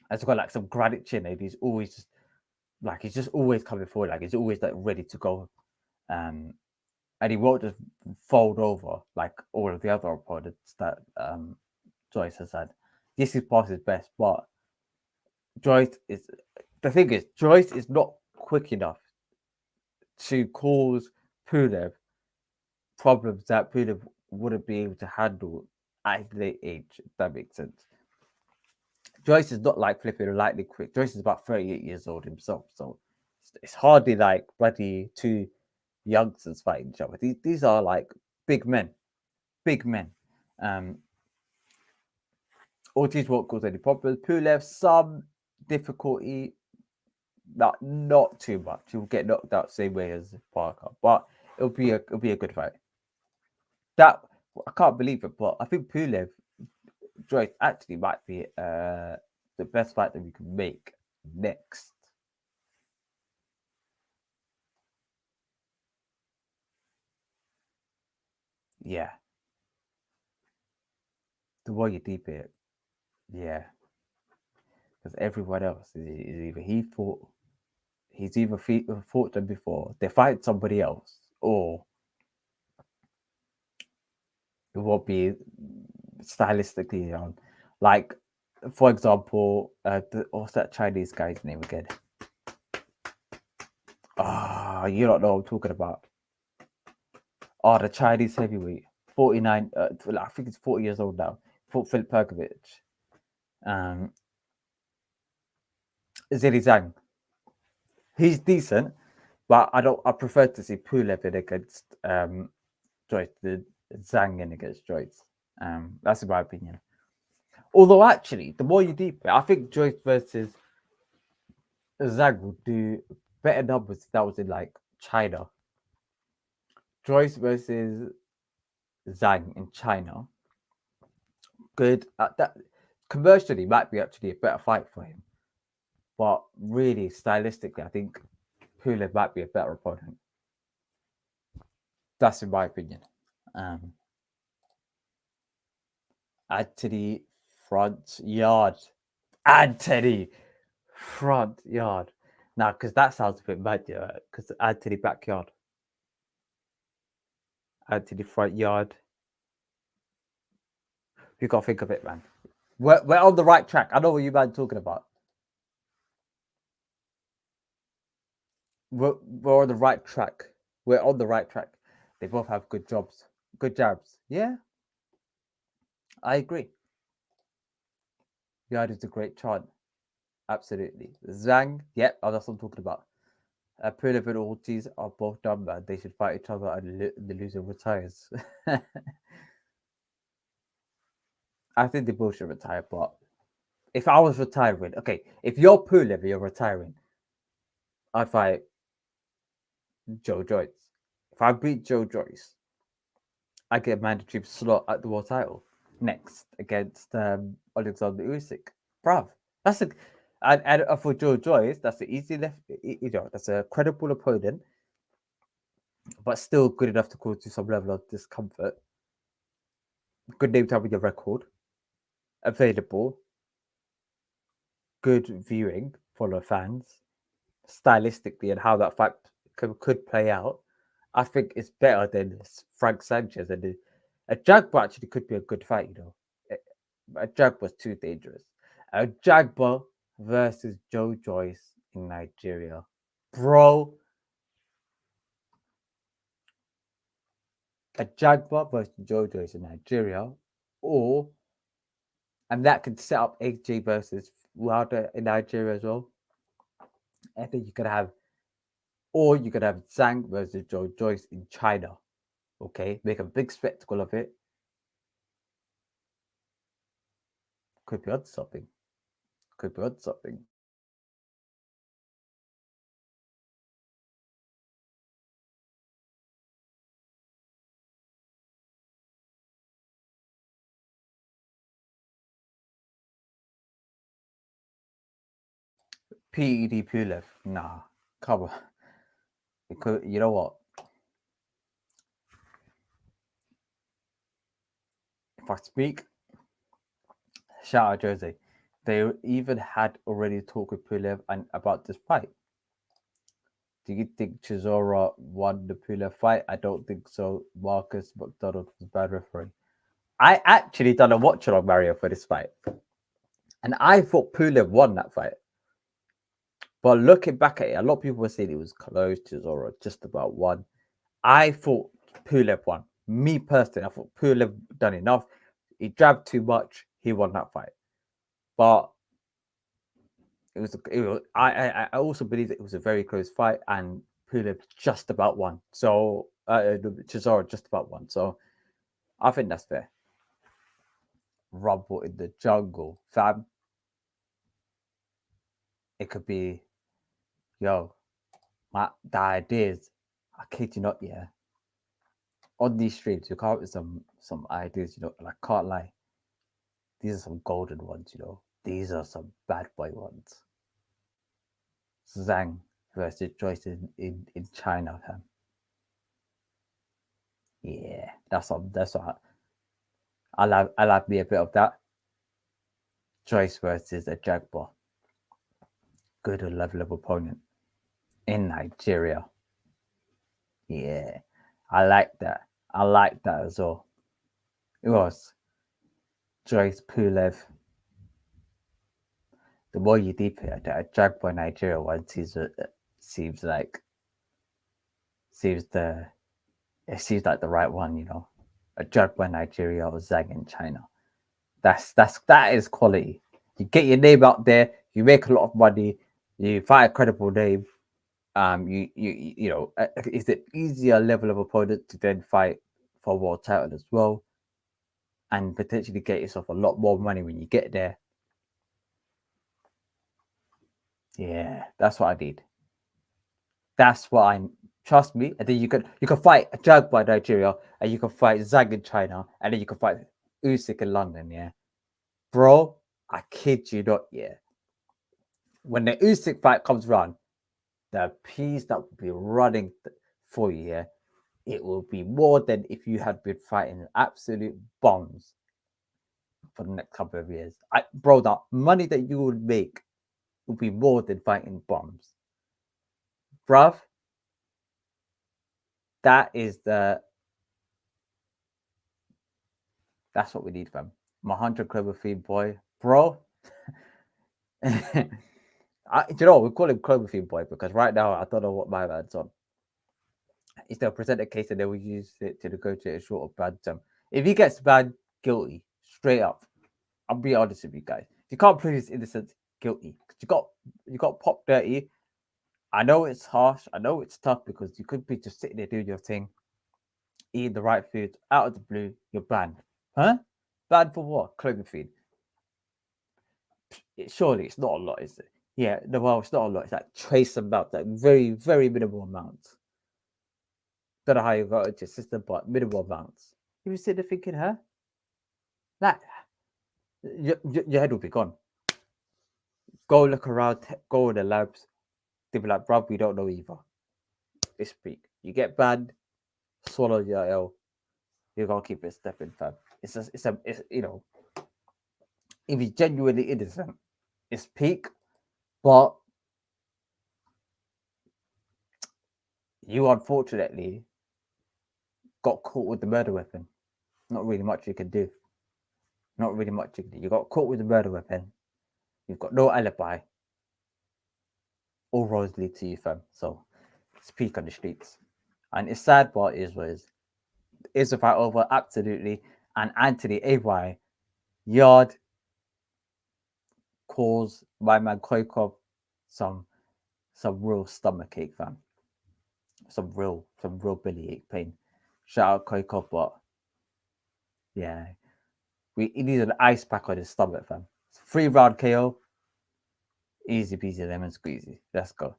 has got like some granite chin, and he's always just always coming forward, like he's always like ready to go, and he won't just fold over like all of the other opponents that Joyce has had. This is past his best, but Joyce is not quick enough to cause Pulev problems that Pulev wouldn't be able to handle at his late age, if that makes sense. Joyce is not like flipping lightning quick. Joyce is about 38 years old himself, so it's hardly like bloody two youngsters fighting each other. These are like big men. Ortiz won't cause any problems. Pulev, some difficulty, not too much. He'll get knocked out same way as Parker, but it'll be a good fight. That I can't believe it, but I think Pulev Joyce actually might be the best fight that we can make next. Yeah. The more you deep it, yeah. Because everyone else is either he's either fought them before, they fight somebody else, or it won't be stylistically on. Like, for example, what's that Chinese guy's name again? You don't know what I'm talking about. The Chinese heavyweight, 49. I think it's 40 years old now. Fought Philip Perkovic. Zili Zhang. He's decent, but I prefer to see Pulev in against Joyce, the Zhang in against Joyce. That's in my opinion. Although actually, the more you deep it, I think Joyce versus Zhang will do better numbers if that was in like China. Joyce versus Zhang in China. Good. That commercially might be actually a better fight for him. But really, stylistically, I think Pulev might be a better opponent. That's in my opinion. Anthony front yard. Anthony front yard. Now, because that sounds a bit mad, yeah. Because Anthony backyard. Anthony front yard. You got to think of it, man. We're on the right track. I know what you man talking about. We're on the right track. We're on the right track. They both have good jobs, good jabs. Yeah, I agree. Yarde is a great chant. Absolutely. Zhang, yep, that's what I'm talking about. Pulev and Ortiz are both done, man. They should fight each other and the loser retires. I think they both should retire, but if I was retiring, okay, if you're Pulev, you're retiring, I'd fight Joe Joyce. If I beat Joe Joyce, I get a mandatory slot at the world title next against Alexander Usyk. Bruv, that's a and for Joe Joyce, that's an easy left. You know, that's a credible opponent, but still good enough to cause you some level of discomfort. Good name to have in your record. Available. Good viewing for the fans. Stylistically and how that fight could play out, I think it's better than Frank Sanchez. And a Jagba actually could be a good fight, you know. A Jagba's too dangerous. A Jagba versus Joe Joyce in Nigeria. Bro. A Jagba versus Joe Joyce in Nigeria. And that could set up AJ versus Wilder in Nigeria as well. I think you could have Zhang versus Joe Joyce in China. Okay, make a big spectacle of it. Could be on something. Could be on something. PED Pulev. Nah, come on. Because you know what? If I speak, shout out Jose. They even had already talked with Pulev and about this fight. Do you think Chisora won the Pulev fight? I don't think so. Marcus McDonald was bad referee. I actually done a watch along Mario for this fight, and I thought Pulev won that fight. But looking back at it, a lot of people were saying it was close to Zoro, just about won. I thought Pulev won. Me personally, I thought Pulev done enough. He jabbed too much. He won that fight. But it was I also believe that it was a very close fight, and Pulev just about won. So Chisora just about won. So I think that's fair. Rumble in the jungle, fam. It could be, yo, the ideas. I kid you not, yeah. On these streams, you come up with some ideas, you know, and I can't lie. These are some golden ones, you know. These are some bad boy ones. Zhang versus Joyce in China, fam. Yeah, that's what I'll have me a bit of that. Joyce versus a Jagba. Good level of opponent in Nigeria. Yeah, I like that. I like that as well. It was Joyce Pulev. The more you deep it, a Jagba Nigeria one seems like the right one, you know. A Jagba Nigeria or Zhang in China. That is quality. You get your name out there, you make a lot of money, you fight a credible name. You know, is it easier level of opponent to then fight for world title as well, and potentially get yourself a lot more money when you get there. Yeah, that's what I need. That's what I trust me. And then you can fight a Jagba Nigeria, and you can fight Zhang in China, and then you can fight Usyk in London. Yeah, bro, I kid you not. Yeah, when the Usyk fight comes around, the peas that will be running for you, yeah, it will be more than if you had been fighting absolute bombs for the next couple of years. Bro, the money that you would make would be more than fighting bombs. Bruv, that's what we need, fam. My 100 Cloverfield boy, bro. Do you know what? We call him Cloverfield boy because right now I don't know what my man's on. Is they'll present a case and they will use it to negotiate a short of bad term. If he gets bad guilty, straight up, I'll be honest with you guys. If you can't prove his innocence, guilty. You got pop dirty. I know it's harsh. I know it's tough because you could be just sitting there doing your thing, eating the right food, out of the blue, you're banned. Huh? Banned for what? Cloverfield. Surely it's not a lot, is it? Yeah, no, well, it's not a lot. It's like trace amount, like very, very minimal amounts. Don't know how you got into your system, but minimal amounts. You sit there thinking, huh? That your head will be gone. Go look around, go in the labs. They'll be like, bruv, we don't know either. They speak. You get banned, swallow your L. You're gonna keep it stepping, fam. It's you know, if he's genuinely innocent, it's peak, but you unfortunately got caught with the murder weapon. Not really much you can do. Not really much you can do. You got caught with the murder weapon. You've got no alibi. All roads lead to you, fam. So it's peak on the streets. And it's sad, but it is the fight over? Absolutely. And Anthony AY Yard caused my man Koikov some real stomach ache, fam. Some real belly ache pain. Shout out Koikov, but yeah, he needed an ice pack on his stomach, fam. 3-round KO. Easy peasy lemon squeezy. Let's go.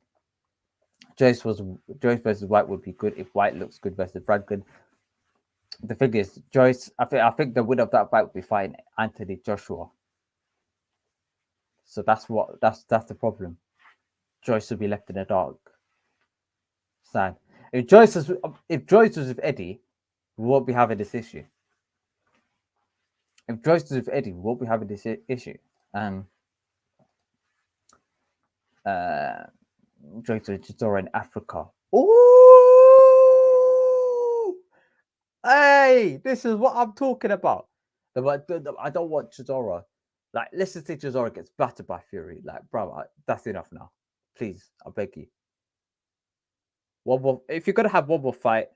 Joyce versus White would be good if White looks good versus Franklin. The thing is, Joyce, I think the winner of that fight would be fighting Anthony Joshua. So that's the problem. Joyce would be left in the dark. Sad. If Joyce was with Eddie, we won't be having this issue. If Joyce was with Eddie, we won't be having this issue. Joyce was Chisora in Africa. Ooh! Hey, this is what I'm talking about. I don't want Chisora. Like, let's just say Chisora gets battered by Fury. Like, bro, that's enough now. Please, I beg you. One more. If you're gonna have one more fight,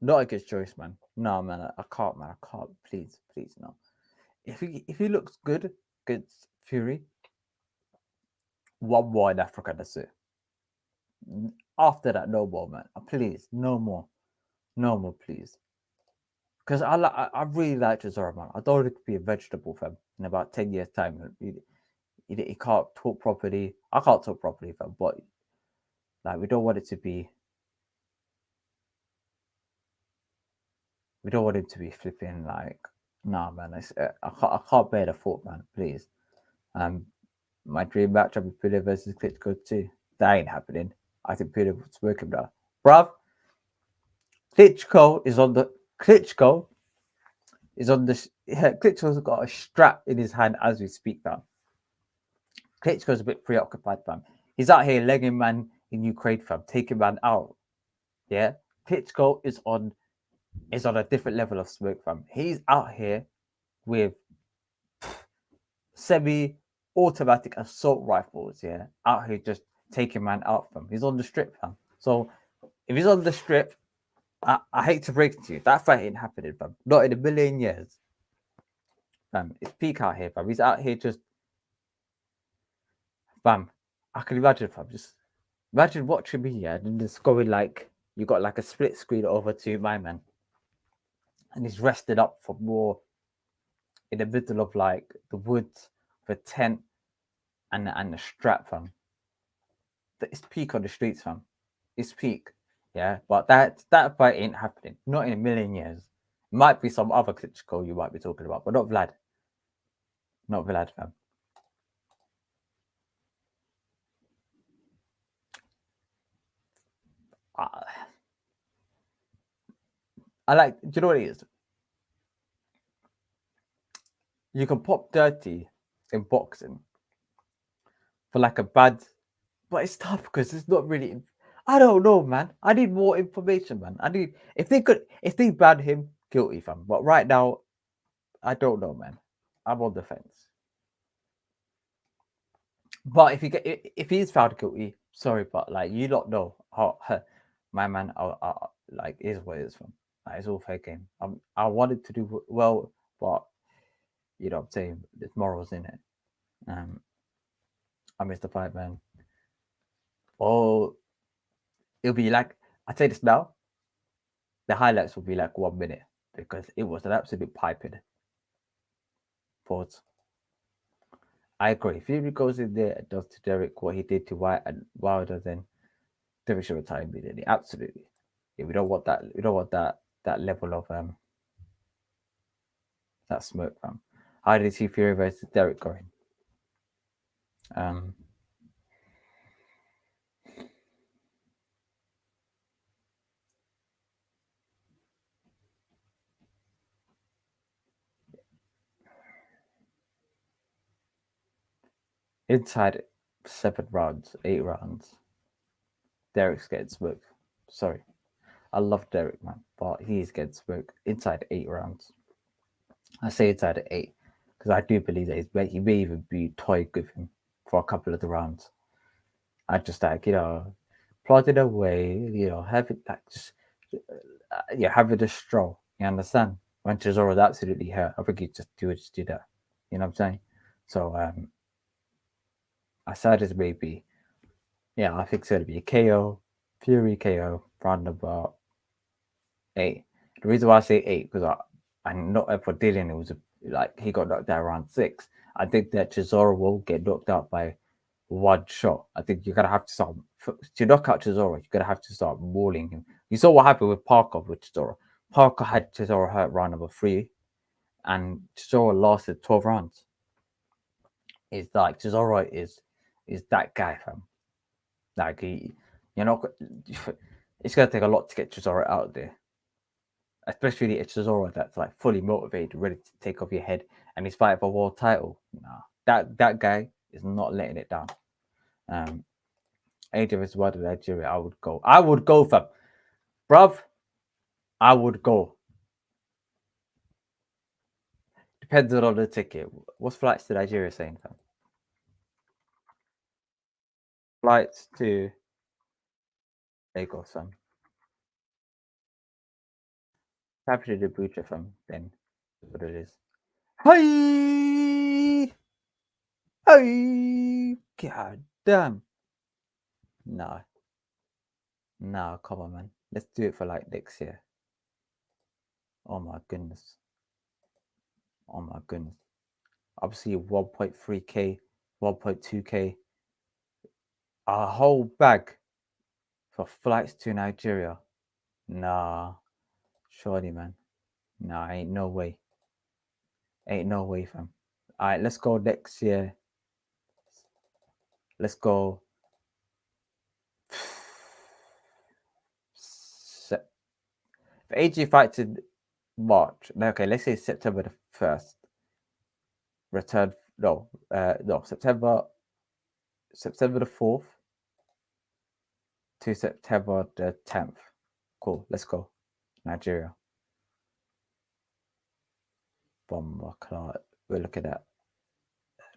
not against Joyce, man. No, man, I can't, man. I can't. Please, no. If he looks good against Fury, one more in Africa, that's it. After that, no more, man. Please, no more, please. Because I really like Chisora, man. I don't want it to be a vegetable, fam. In about 10 years' time, he can't talk properly. I can't talk properly, fam. But like, we don't want it to be. We don't want him to be flipping like, nah, man. I can't bear the thought, man. Please. My dream matchup is Pilla versus Klitschko too. That ain't happening. I think Pilla would smoke him now, bruv. Klitschko's got a strap in his hand as we speak, fam. Klitschko's a bit preoccupied, fam. He's out here legging man in Ukraine, fam, taking man out. Yeah, Klitschko is on a different level of smoke, fam. He's out here with semi-automatic assault rifles, yeah, out here just taking man out, fam. He's on the strip, fam. So if he's on the strip, I hate to break it to you, that fight ain't happening, fam. Not in a million years, fam. It's peak out here, fam. He's out here just, fam. I can imagine, fam. Just imagine watching me, yeah, and just going like, you got like a split screen over to my man, and he's rested up for more in the middle of like the woods, the tent, and the strap, fam. It's peak on the streets, fam. It's peak, yeah. But that fight ain't happening. Not in a million years. Might be some other Klitschko you might be talking about, but not Vlad. Not Vlad, fam. I like. Do you know what it is? you can pop dirty in boxing for like a bad, but it's tough because it's not really. I don't know, man. I need more information, man. I need if they ban him, guilty, fam. But right now, I don't know, man. I'm on the fence. But if he is found guilty, sorry, but like you don't know how my man, like is what it is, fam. Like, it's all fair game. I wanted to do well, but you know what I'm saying. There's morals in it. I missed the fight, man. Oh, it'll be like I say this now. The highlights will be like 1 minute because it was an absolute piping. Pause. I agree. If Fury goes in there and does to Derek what he did to White and Wilder, then Derek should retire immediately. Absolutely. Yeah, we don't want that. We don't want that level of that smoke, fam. How did you see Fury versus Derek going? Inside 7 rounds, 8 rounds, Derek's getting smoked. Sorry. I love Derek, man, but he's getting smoked inside 8 rounds. I say inside 8 because I do believe that he may even be toyed with him for a couple of the rounds. I just like, plodding away, having like just having a stroll. You understand? When Chisoro's absolutely hurt, I think he just do that. You know what I'm saying? So I said this maybe, I think it's gonna be a KO, Fury KO, round about 8. The reason why I say 8 because I'm not for Dylan. It was like he got knocked out around 6. I think that Chisora will get knocked out by one shot. I think you're gonna have to start to knock out Chisora. You're gonna have to start mauling him. You saw what happened with Parker with Chisora. Parker had Chisora hurt round number 3, and Chisora lasted 12 rounds. It's like Chisora is that guy, fam. Like you're not. It's gonna take a lot to get Chisora out there, especially a Chisora that's like fully motivated, ready to take off your head, and he's fighting for a world title. Nah, that guy is not letting it down. AJ versus Wilder Nigeria, I would go. I would go, fam. Bruv, I would go. Depends on the ticket. What's flights to Nigeria saying, fam? Flights to Lagos, fam. Happy to the butcher, fam. Then that's what it is. Hey! Hey! God damn. Nah. Nah, come on, man. Let's do it for like next year. Oh my goodness. Oh my goodness. Obviously 1.3k, 1.2k. A whole bag for flights to Nigeria. Nah. Surely, man. Nah, ain't no way. Ain't no way, fam. Alright, let's go next year. Let's go. If AG fights in March, okay, let's say September the 1st. Return, no, September the 4th to September the 10th. Cool, let's go. Nigeria. Bomber Clark. We're looking at.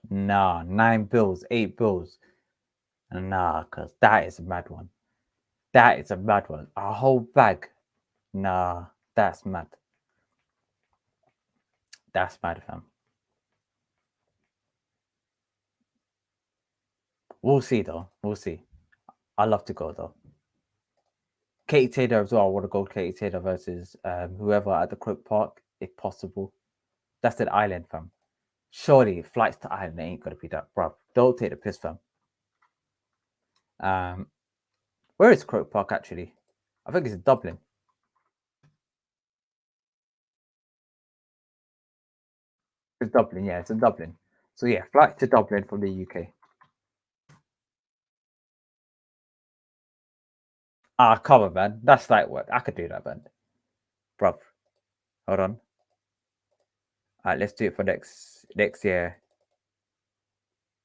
Nah, 9 bills, 8 bills. Nah, because that is a mad one. That is a mad one. A whole bag. Nah, that's mad. That's mad, fam. We'll see, though. We'll see. I love to go, though. Katie Taylor as well. I want to go Katie Taylor versus whoever at the Crook Park, if possible. That's an island, fam. Surely flights to Ireland ain't gonna be that, bruv. Don't take the piss, fam. Where is Croke Park actually? I think it's in Dublin. It's Dublin, yeah, it's in Dublin. So yeah, flight to Dublin from the UK. Come on, man. That's light work. I could do that, man. Bruv. Hold on. All right, let's do it for next year,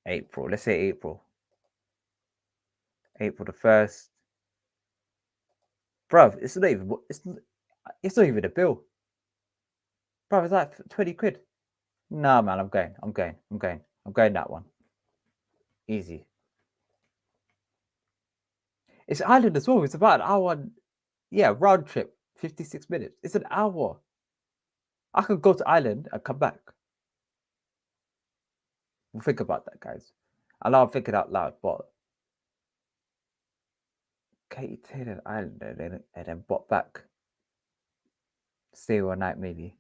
April. Let's say April the 1st. Bruv, it's not even a bill. Bruv, it's like 20 quid. Nah, man, I'm going that one. Easy. It's Ireland as well. It's about an hour. Yeah, round trip, 56 minutes. It's an hour. I could go to Ireland and come back. Well, think about that, guys. I know I'm thinking out loud, but Katie Taylor Ireland and then brought back. Stay all night, maybe.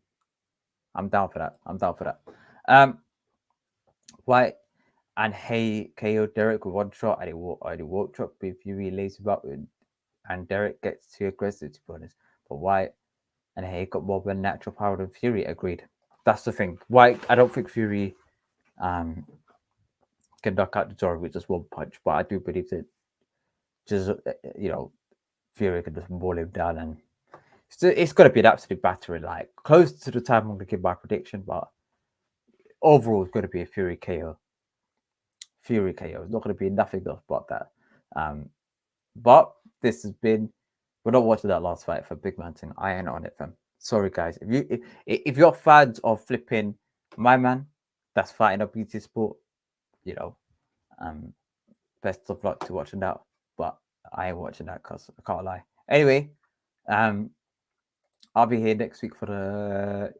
I'm down for that. White and Hey KO Derek with one shot and he walked up with Fury lazy about it, and Derek gets too aggressive, to be honest. But White and Hey got more of a natural power than Fury. Agreed. That's the thing. White, I don't think Fury can knock out the door with just one punch, but I do believe that just Fury can just maul him down, and it's going to be an absolute battery. Like close to the time I'm going to give my prediction, but overall it's going to be a Fury KO. Fury KO. It's not going to be nothing else but that. But this has been. We're not watching that last fight for Big Man thing. I ain't on it, fam. Sorry, guys. If you're fans of flipping my man, that's fighting up BT Sport, best of luck to watching that. But I ain't watching that because I can't lie. Anyway, I'll be here next week for the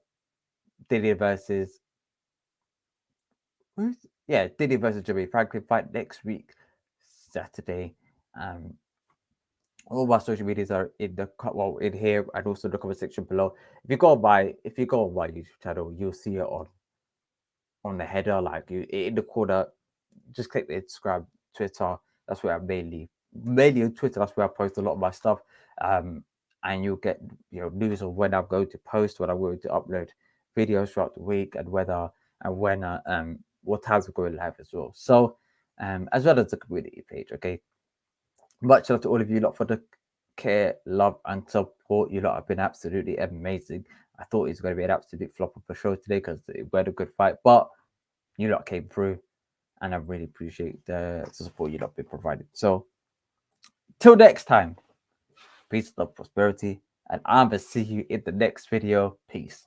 Dillian versus Dillian versus Jimmy Franklin fight next week, Saturday. All my social medias are in here and also the comment section below. If you go on my YouTube channel, you'll see it on the header, like in the corner. Just click the Instagram, Twitter. That's where I mainly on Twitter. That's where I post a lot of my stuff. And you'll get news of when I'm going to post, when I'm going to upload videos throughout the week, and whether and when what times we're going live as well. So as well as the community page. Okay. Much love to all of you lot for the care, love, and support. You lot have been absolutely amazing. I thought it was going to be an absolute flop of a show today because we had a good fight, but you lot came through, and I really appreciate the support you lot been provided. So, till next time, peace, love, prosperity, and I'm going to see you in the next video. Peace.